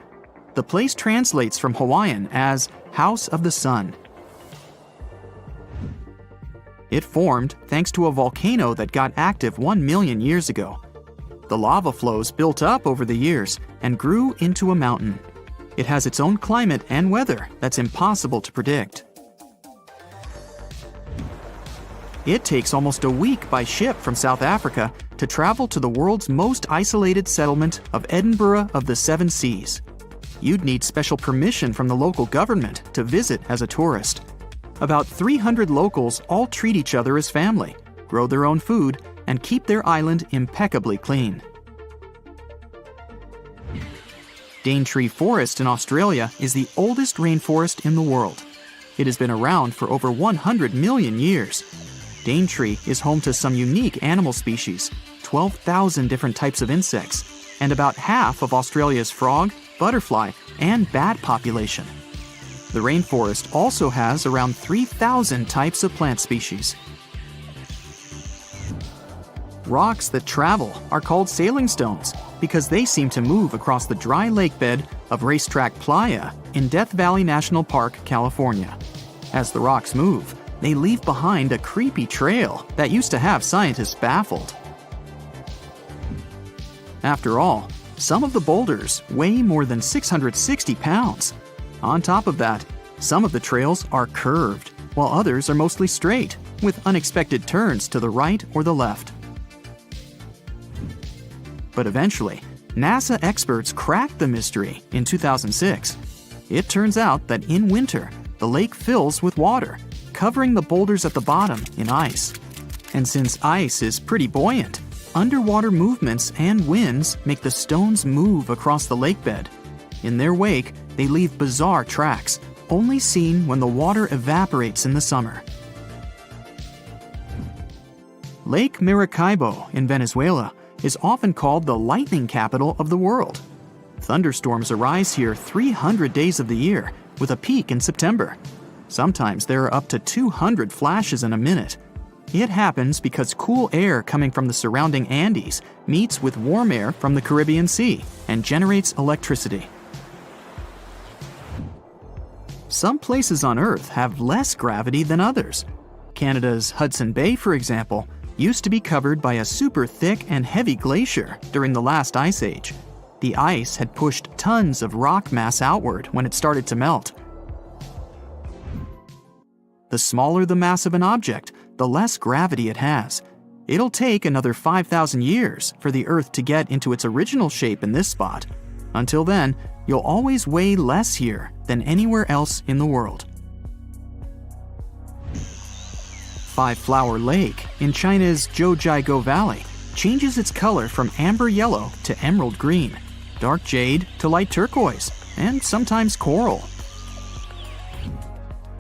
The place translates from Hawaiian as House of the Sun. It formed thanks to a volcano that got active 1 million years ago. The lava flows built up over the years and grew into a mountain. It has its own climate and weather that's impossible to predict. It takes almost a week by ship from South Africa to travel to the world's most isolated settlement of Edinburgh of the Seven Seas. You'd need special permission from the local government to visit as a tourist. About 300 locals all treat each other as family, grow their own food, and keep their island impeccably clean. Daintree Forest in Australia is the oldest rainforest in the world. It has been around for over 100 million years. Daintree is home to some unique animal species, 12,000 different types of insects, and about half of Australia's frog, butterfly, and bat population. The rainforest also has around 3,000 types of plant species. Rocks that travel are called sailing stones because they seem to move across the dry lake bed of Racetrack Playa in Death Valley National Park, California. As the rocks move, they leave behind a creepy trail that used to have scientists baffled. After all, some of the boulders weigh more than 660 pounds. On top of that, some of the trails are curved, while others are mostly straight, with unexpected turns to the right or the left. But eventually, NASA experts cracked the mystery in 2006. It turns out that in winter, the lake fills with water, covering the boulders at the bottom in ice. And since ice is pretty buoyant, underwater movements and winds make the stones move across the lake bed. In their wake, they leave bizarre tracks, only seen when the water evaporates in the summer. Lake Maracaibo in Venezuela is often called the lightning capital of the world. Thunderstorms arise here 300 days of the year, with a peak in September. Sometimes there are up to 200 flashes in a minute. It happens because cool air coming from the surrounding Andes meets with warm air from the Caribbean Sea and generates electricity.
Some places on Earth have less gravity than others. Canada's Hudson Bay, for example, used to be covered by a super thick and heavy glacier during the last ice age. The ice had pushed tons of rock mass outward when it started to melt. The smaller the mass of an object, the less gravity it has. It'll take another 5,000 years for the Earth to get into its original shape in this spot. Until then, you'll always weigh less here than anywhere else in the world. Five Flower Lake in China's Geological Valley changes its color from amber yellow to emerald green, dark jade to light turquoise, and sometimes coral.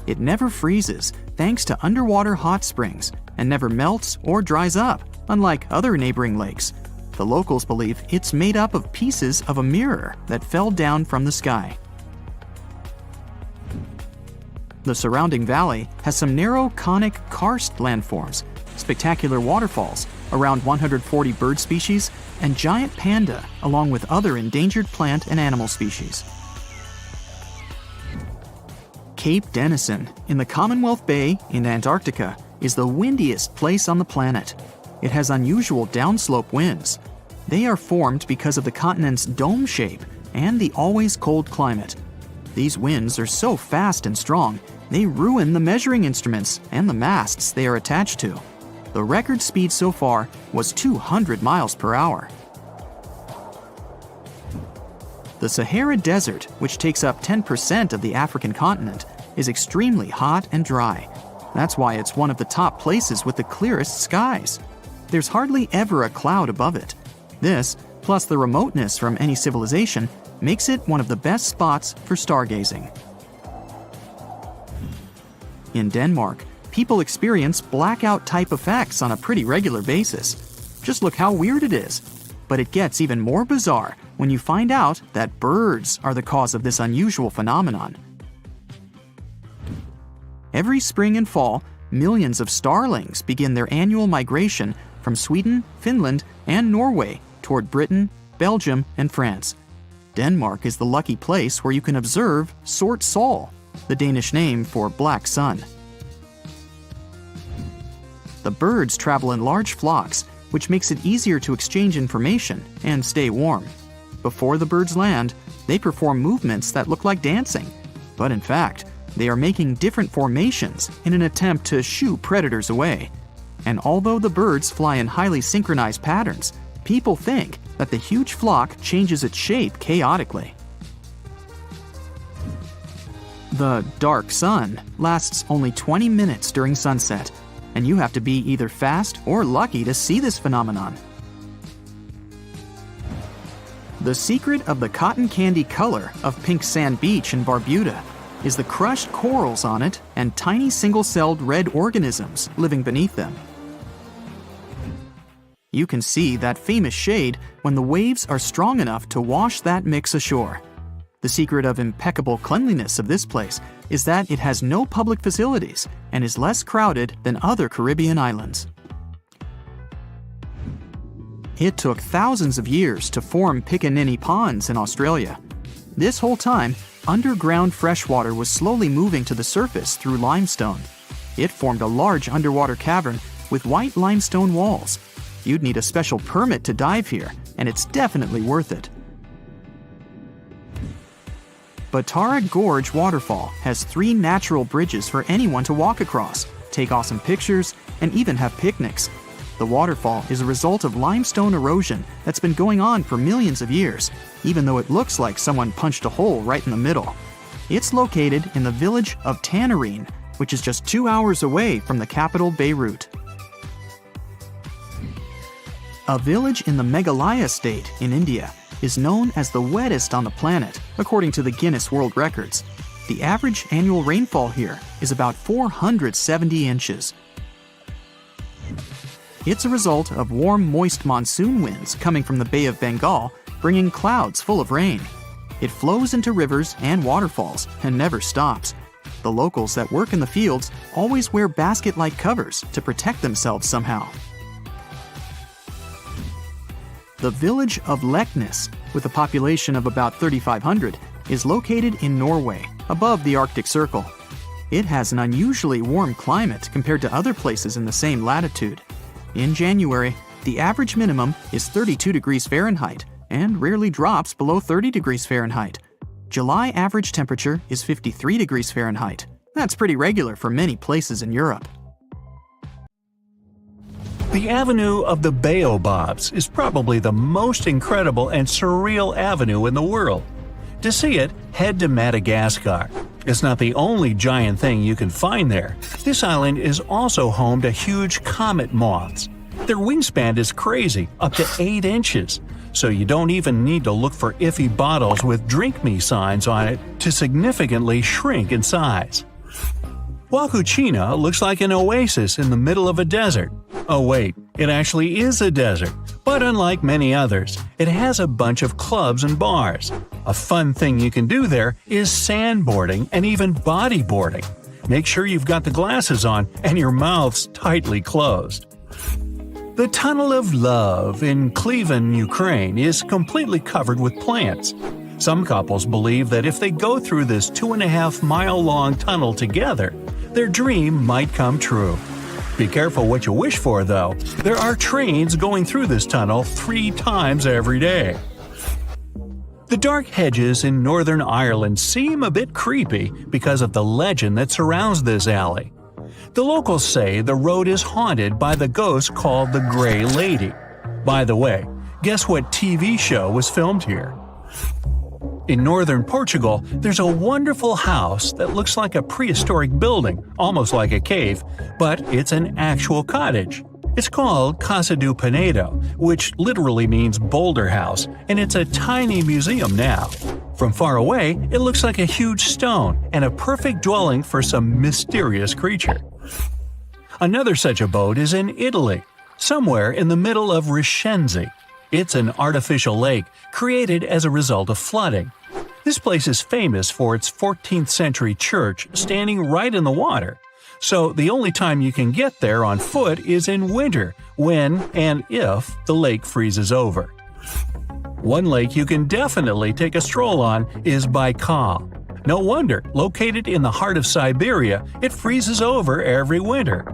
It never freezes thanks to underwater hot springs and never melts or dries up, unlike other neighboring lakes. The locals believe it's made up of pieces of a mirror that fell down from the sky. The surrounding valley has some narrow conic karst landforms, spectacular waterfalls, around 140 bird species, and giant panda, along with other endangered plant and animal species. Cape Denison in the Commonwealth Bay in Antarctica is the windiest place on the planet. It has unusual downslope winds. They are formed because of the continent's dome shape and the always cold climate. These winds are so fast and strong, they ruin the measuring instruments and the masts they are attached to. The record speed so far was 200 miles per hour. The Sahara Desert, which takes up 10% of the African continent, is extremely hot and dry. That's why it's one of the top places with the clearest skies. There's hardly ever a cloud above it. This, plus the remoteness from any civilization, makes it one of the best spots for stargazing. In Denmark, people experience blackout-type effects on a pretty regular basis. Just look how weird it is. But it gets even more bizarre when you find out that birds are the cause of this unusual phenomenon. Every spring and fall, millions of starlings begin their annual migration from Sweden, Finland, and Norway toward Britain, Belgium, and France. Denmark is the lucky place where you can observe Sort Sol, the Danish name for black sun. The birds travel in large flocks, which makes it easier to exchange information and stay warm. Before the birds land, they perform movements that look like dancing, but in fact, they are making different formations in an attempt to shoo predators away. And although the birds fly in highly synchronized patterns, people think that the huge flock changes its shape chaotically. The dark sun lasts only 20 minutes during sunset, and you have to be either fast or lucky to see this phenomenon. The secret of the cotton candy color of Pink Sand Beach in Barbuda is the crushed corals on it and tiny single-celled red organisms living beneath them. You can see that famous shade when the waves are strong enough to wash that mix ashore. The secret of impeccable cleanliness of this place is that it has no public facilities and is less crowded than other Caribbean islands. It took thousands of years to form Picaninny Ponds in Australia. This whole time, underground freshwater was slowly moving to the surface through limestone. It formed a large underwater cavern with white limestone walls. You'd need a special permit to dive here, and it's definitely worth it. Batara Gorge Waterfall has 3 natural bridges for anyone to walk across, take awesome pictures, and even have picnics. The waterfall is a result of limestone erosion that's been going on for millions of years, even though it looks like someone punched a hole right in the middle. It's located in the village of Tanarine, which is just 2 hours away from the capital Beirut. A village in the Meghalaya state in India is known as the wettest on the planet, according to the Guinness World Records. The average annual rainfall here is about 470 inches. It's a result of warm, moist monsoon winds coming from the Bay of Bengal, bringing clouds full of rain. It flows into rivers and waterfalls and never stops. The locals that work in the fields always wear basket-like covers to protect themselves somehow. The village of Leknes, with a population of about 3,500, is located in Norway, above the Arctic Circle. It has an unusually warm climate compared to other places in the same latitude. In January, the average minimum is 32 degrees Fahrenheit and rarely drops below 30 degrees Fahrenheit. July average temperature is 53 degrees Fahrenheit. That's pretty regular for many places in Europe.
The Avenue of the Baobabs is probably the most incredible and surreal avenue in the world. To see it, head to Madagascar. It's not the only giant thing you can find there. This island is also home to huge comet moths. Their wingspan is crazy, up to 8 inches, so you don't even need to look for iffy bottles with "Drink Me" signs on it to significantly shrink in size. Huacuchina looks like an oasis in the middle of a desert. Oh wait, it actually is a desert, but unlike many others, it has a bunch of clubs and bars. A fun thing you can do there is sandboarding and even bodyboarding. Make sure you've got the glasses on and your mouth's tightly closed. The Tunnel of Love in Kliven, Ukraine is completely covered with plants. Some couples believe that if they go through this 2.5-mile-long tunnel together, their dream might come true. Be careful what you wish for, though. There are trains going through this tunnel 3 times every day. The dark hedges in Northern Ireland seem a bit creepy because of the legend that surrounds this alley. The locals say the road is haunted by the ghost called the Grey Lady. By the way, guess what TV show was filmed here? In northern Portugal, there's a wonderful house that looks like a prehistoric building, almost like a cave, but it's an actual cottage. It's called Casa do Penedo, which literally means boulder house, and it's a tiny museum now. From far away, it looks like a huge stone and a perfect dwelling for some mysterious creature. Another such abode is in Italy, somewhere in the middle of Rishenzi. It's an artificial lake created as a result of flooding. This place is famous for its 14th century church standing right in the water. So the only time you can get there on foot is in winter, when and if the lake freezes over. One lake you can definitely take a stroll on is Baikal. No wonder, located in the heart of Siberia, it freezes over every winter.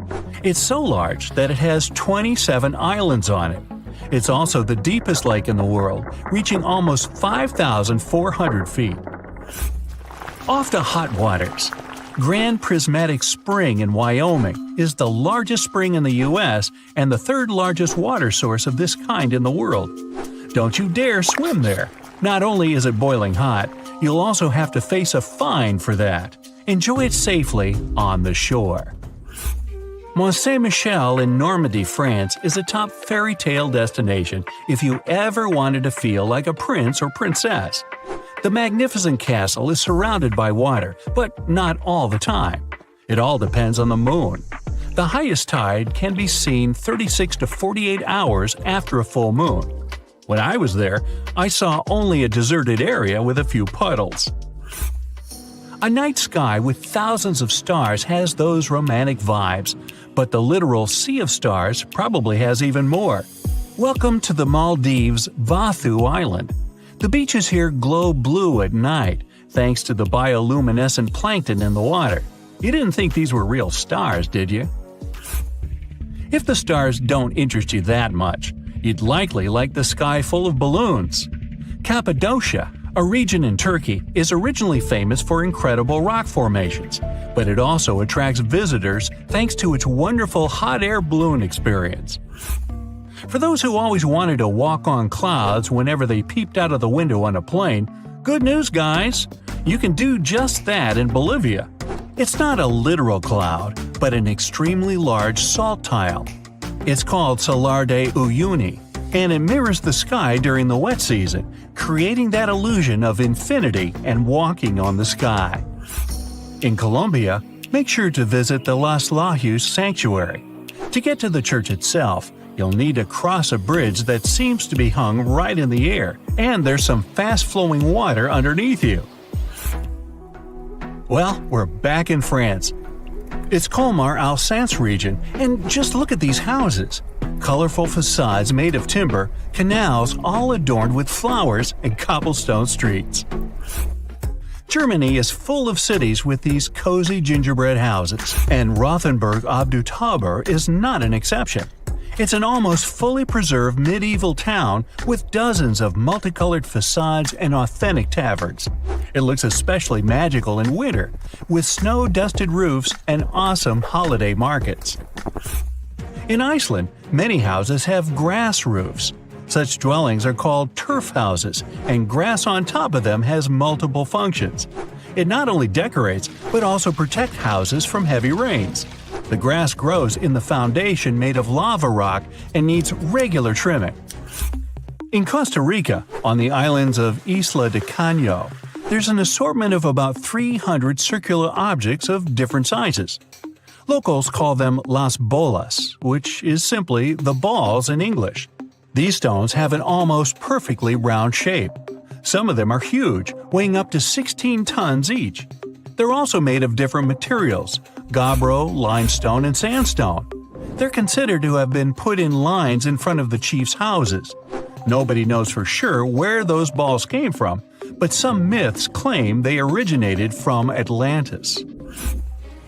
It's so large that it has 27 islands on it. It's also the deepest lake in the world, reaching almost 5,400 feet. Off to hot waters. Grand Prismatic Spring in Wyoming is the largest spring in the U.S. and the 3rd largest water source of this kind in the world. Don't you dare swim there. Not only is it boiling hot, you'll also have to face a fine for that. Enjoy it safely on the shore. Mont Saint-Michel in Normandy, France is a top fairy tale destination if you ever wanted to feel like a prince or princess. The magnificent castle is surrounded by water, but not all the time. It all depends on the moon. The highest tide can be seen 36 to 48 hours after a full moon. When I was there, I saw only a deserted area with a few puddles. A night sky with thousands of stars has those romantic vibes, but the literal sea of stars probably has even more. Welcome to the Maldives' Vathu Island. The beaches here glow blue at night, thanks to the bioluminescent plankton in the water. You didn't think these were real stars, did you? If the stars don't interest you that much, you'd likely like the sky full of balloons. Cappadocia, a region in Turkey, is originally famous for incredible rock formations, but it also attracts visitors thanks to its wonderful hot air balloon experience. For those who always wanted to walk on clouds whenever they peeped out of the window on a plane, good news, guys! You can do just that in Bolivia. It's not a literal cloud, but an extremely large salt tile. It's called Salar de Uyuni, and it mirrors the sky during the wet season, creating that illusion of infinity and walking on the sky. In Colombia, make sure to visit the Las Lajas Sanctuary. To get to the church itself, you'll need to cross a bridge that seems to be hung right in the air, and there's some fast-flowing water underneath you. Well, we're back in France. It's Colmar-Alsace region, and just look at these houses. Colorful facades made of timber, canals all adorned with flowers, and cobblestone streets. Germany is full of cities with these cozy gingerbread houses, and Rothenburg ob der Tauber is not an exception. It's an almost fully preserved medieval town with dozens of multicolored facades and authentic taverns. It looks especially magical in winter, with snow-dusted roofs and awesome holiday markets. In Iceland, many houses have grass roofs. Such dwellings are called turf houses, and grass on top of them has multiple functions. It not only decorates, but also protects houses from heavy rains. The grass grows in the foundation made of lava rock and needs regular trimming. In Costa Rica, on the islands of Isla de Caño, there's an assortment of about 300 circular objects of different sizes. Locals call them las bolas, which is simply the balls in English. These stones have an almost perfectly round shape. Some of them are huge, weighing up to 16 tons each. They're also made of different materials: gabbro, limestone, and sandstone. They're considered to have been put in lines in front of the chief's houses. Nobody knows for sure where those balls came from, but some myths claim they originated from Atlantis.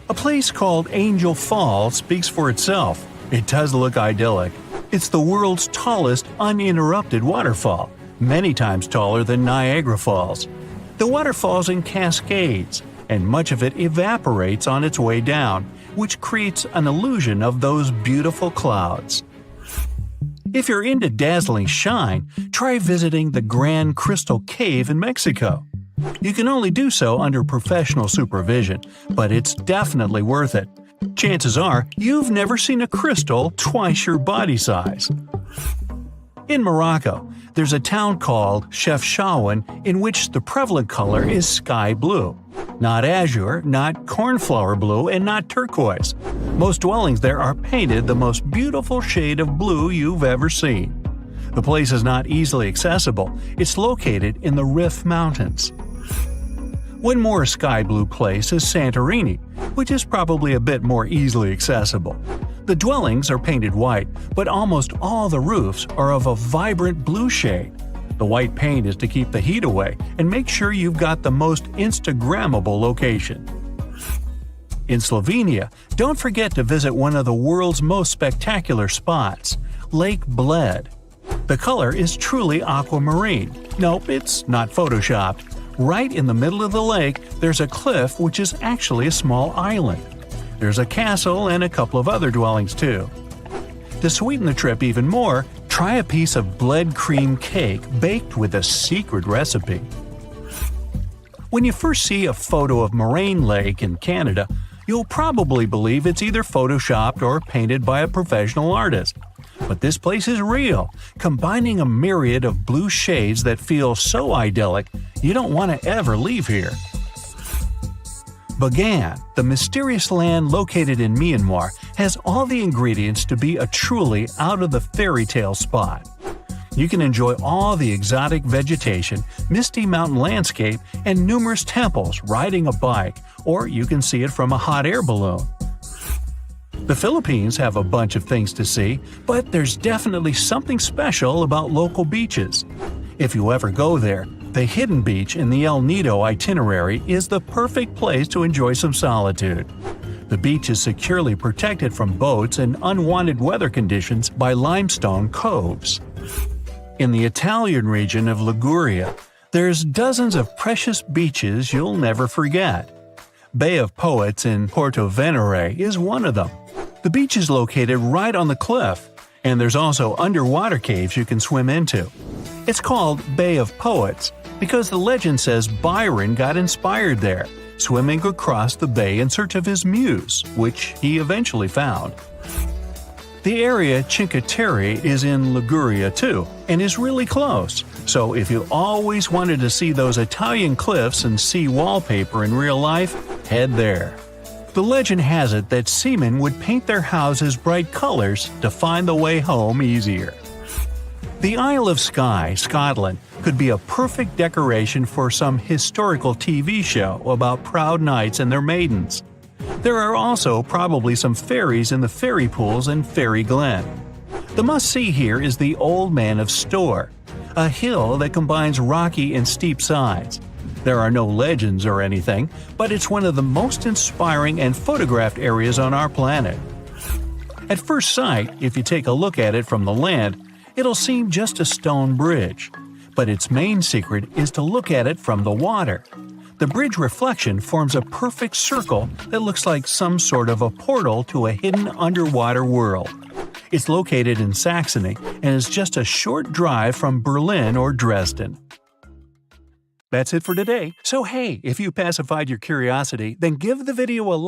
A place called Angel Falls speaks for itself. It does look idyllic. It's the world's tallest uninterrupted waterfall, many times taller than Niagara Falls. The water falls in cascades, and much of it evaporates on its way down, which creates an illusion of those beautiful clouds. If you're into dazzling shine, try visiting the Grand Crystal Cave in Mexico. You can only do so under professional supervision, but it's definitely worth it. Chances are you've never seen a crystal twice your body size. In Morocco, there's a town called Chefchaouen in which the prevalent color is sky blue. Not azure, not cornflower blue, and not turquoise. Most dwellings there are painted the most beautiful shade of blue you've ever seen. The place is not easily accessible. It's located in the Rif Mountains. One more sky blue place is Santorini, which is probably a bit more easily accessible. The dwellings are painted white, but almost all the roofs are of a vibrant blue shade. The white paint is to keep the heat away and make sure you've got the most Instagrammable location. In Slovenia, don't forget to visit one of the world's most spectacular spots, Lake Bled. The color is truly aquamarine. Nope, it's not photoshopped. Right in the middle of the lake, there's a cliff which is actually a small island. There's a castle and a couple of other dwellings too. To sweeten the trip even more, try a piece of bled cream cake baked with a secret recipe. When you first see a photo of Moraine Lake in Canada, you'll probably believe it's either photoshopped or painted by a professional artist. But this place is real, combining a myriad of blue shades that feel so idyllic you don't want to ever leave here. Bagan, the mysterious land located in Myanmar, has all the ingredients to be a truly out-of-the-fairy-tale spot. You can enjoy all the exotic vegetation, misty mountain landscape, and numerous temples riding a bike, or you can see it from a hot air balloon. The Philippines have a bunch of things to see, but there's definitely something special about local beaches. If you ever go there, the hidden beach in the El Nido itinerary is the perfect place to enjoy some solitude. The beach is securely protected from boats and unwanted weather conditions by limestone coves. In the Italian region of Liguria, there's dozens of precious beaches you'll never forget. Bay of Poets in Porto Venere is one of them. The beach is located right on the cliff, and there's also underwater caves you can swim into. It's called Bay of Poets because the legend says Byron got inspired there, swimming across the bay in search of his muse, which he eventually found. The area Cinque Terre is in Liguria too, and is really close, so if you always wanted to see those Italian cliffs and sea wallpaper in real life, head there. The legend has it that seamen would paint their houses bright colors to find the way home easier. The Isle of Skye, Scotland, could be a perfect decoration for some historical TV show about proud knights and their maidens. There are also probably some fairies in the fairy pools in Fairy Glen. The must-see here is the Old Man of Storr, a hill that combines rocky and steep sides. There are no legends or anything, but it's one of the most inspiring and photographed areas on our planet. At first sight, if you take a look at it from the land, it'll seem just a stone bridge. But its main secret is to look at it from the water. The bridge reflection forms a perfect circle that looks like some sort of a portal to a hidden underwater world. It's located in Saxony and is just a short drive from Berlin or Dresden. That's it for today. So hey, if you pacified your curiosity, then give the video a like.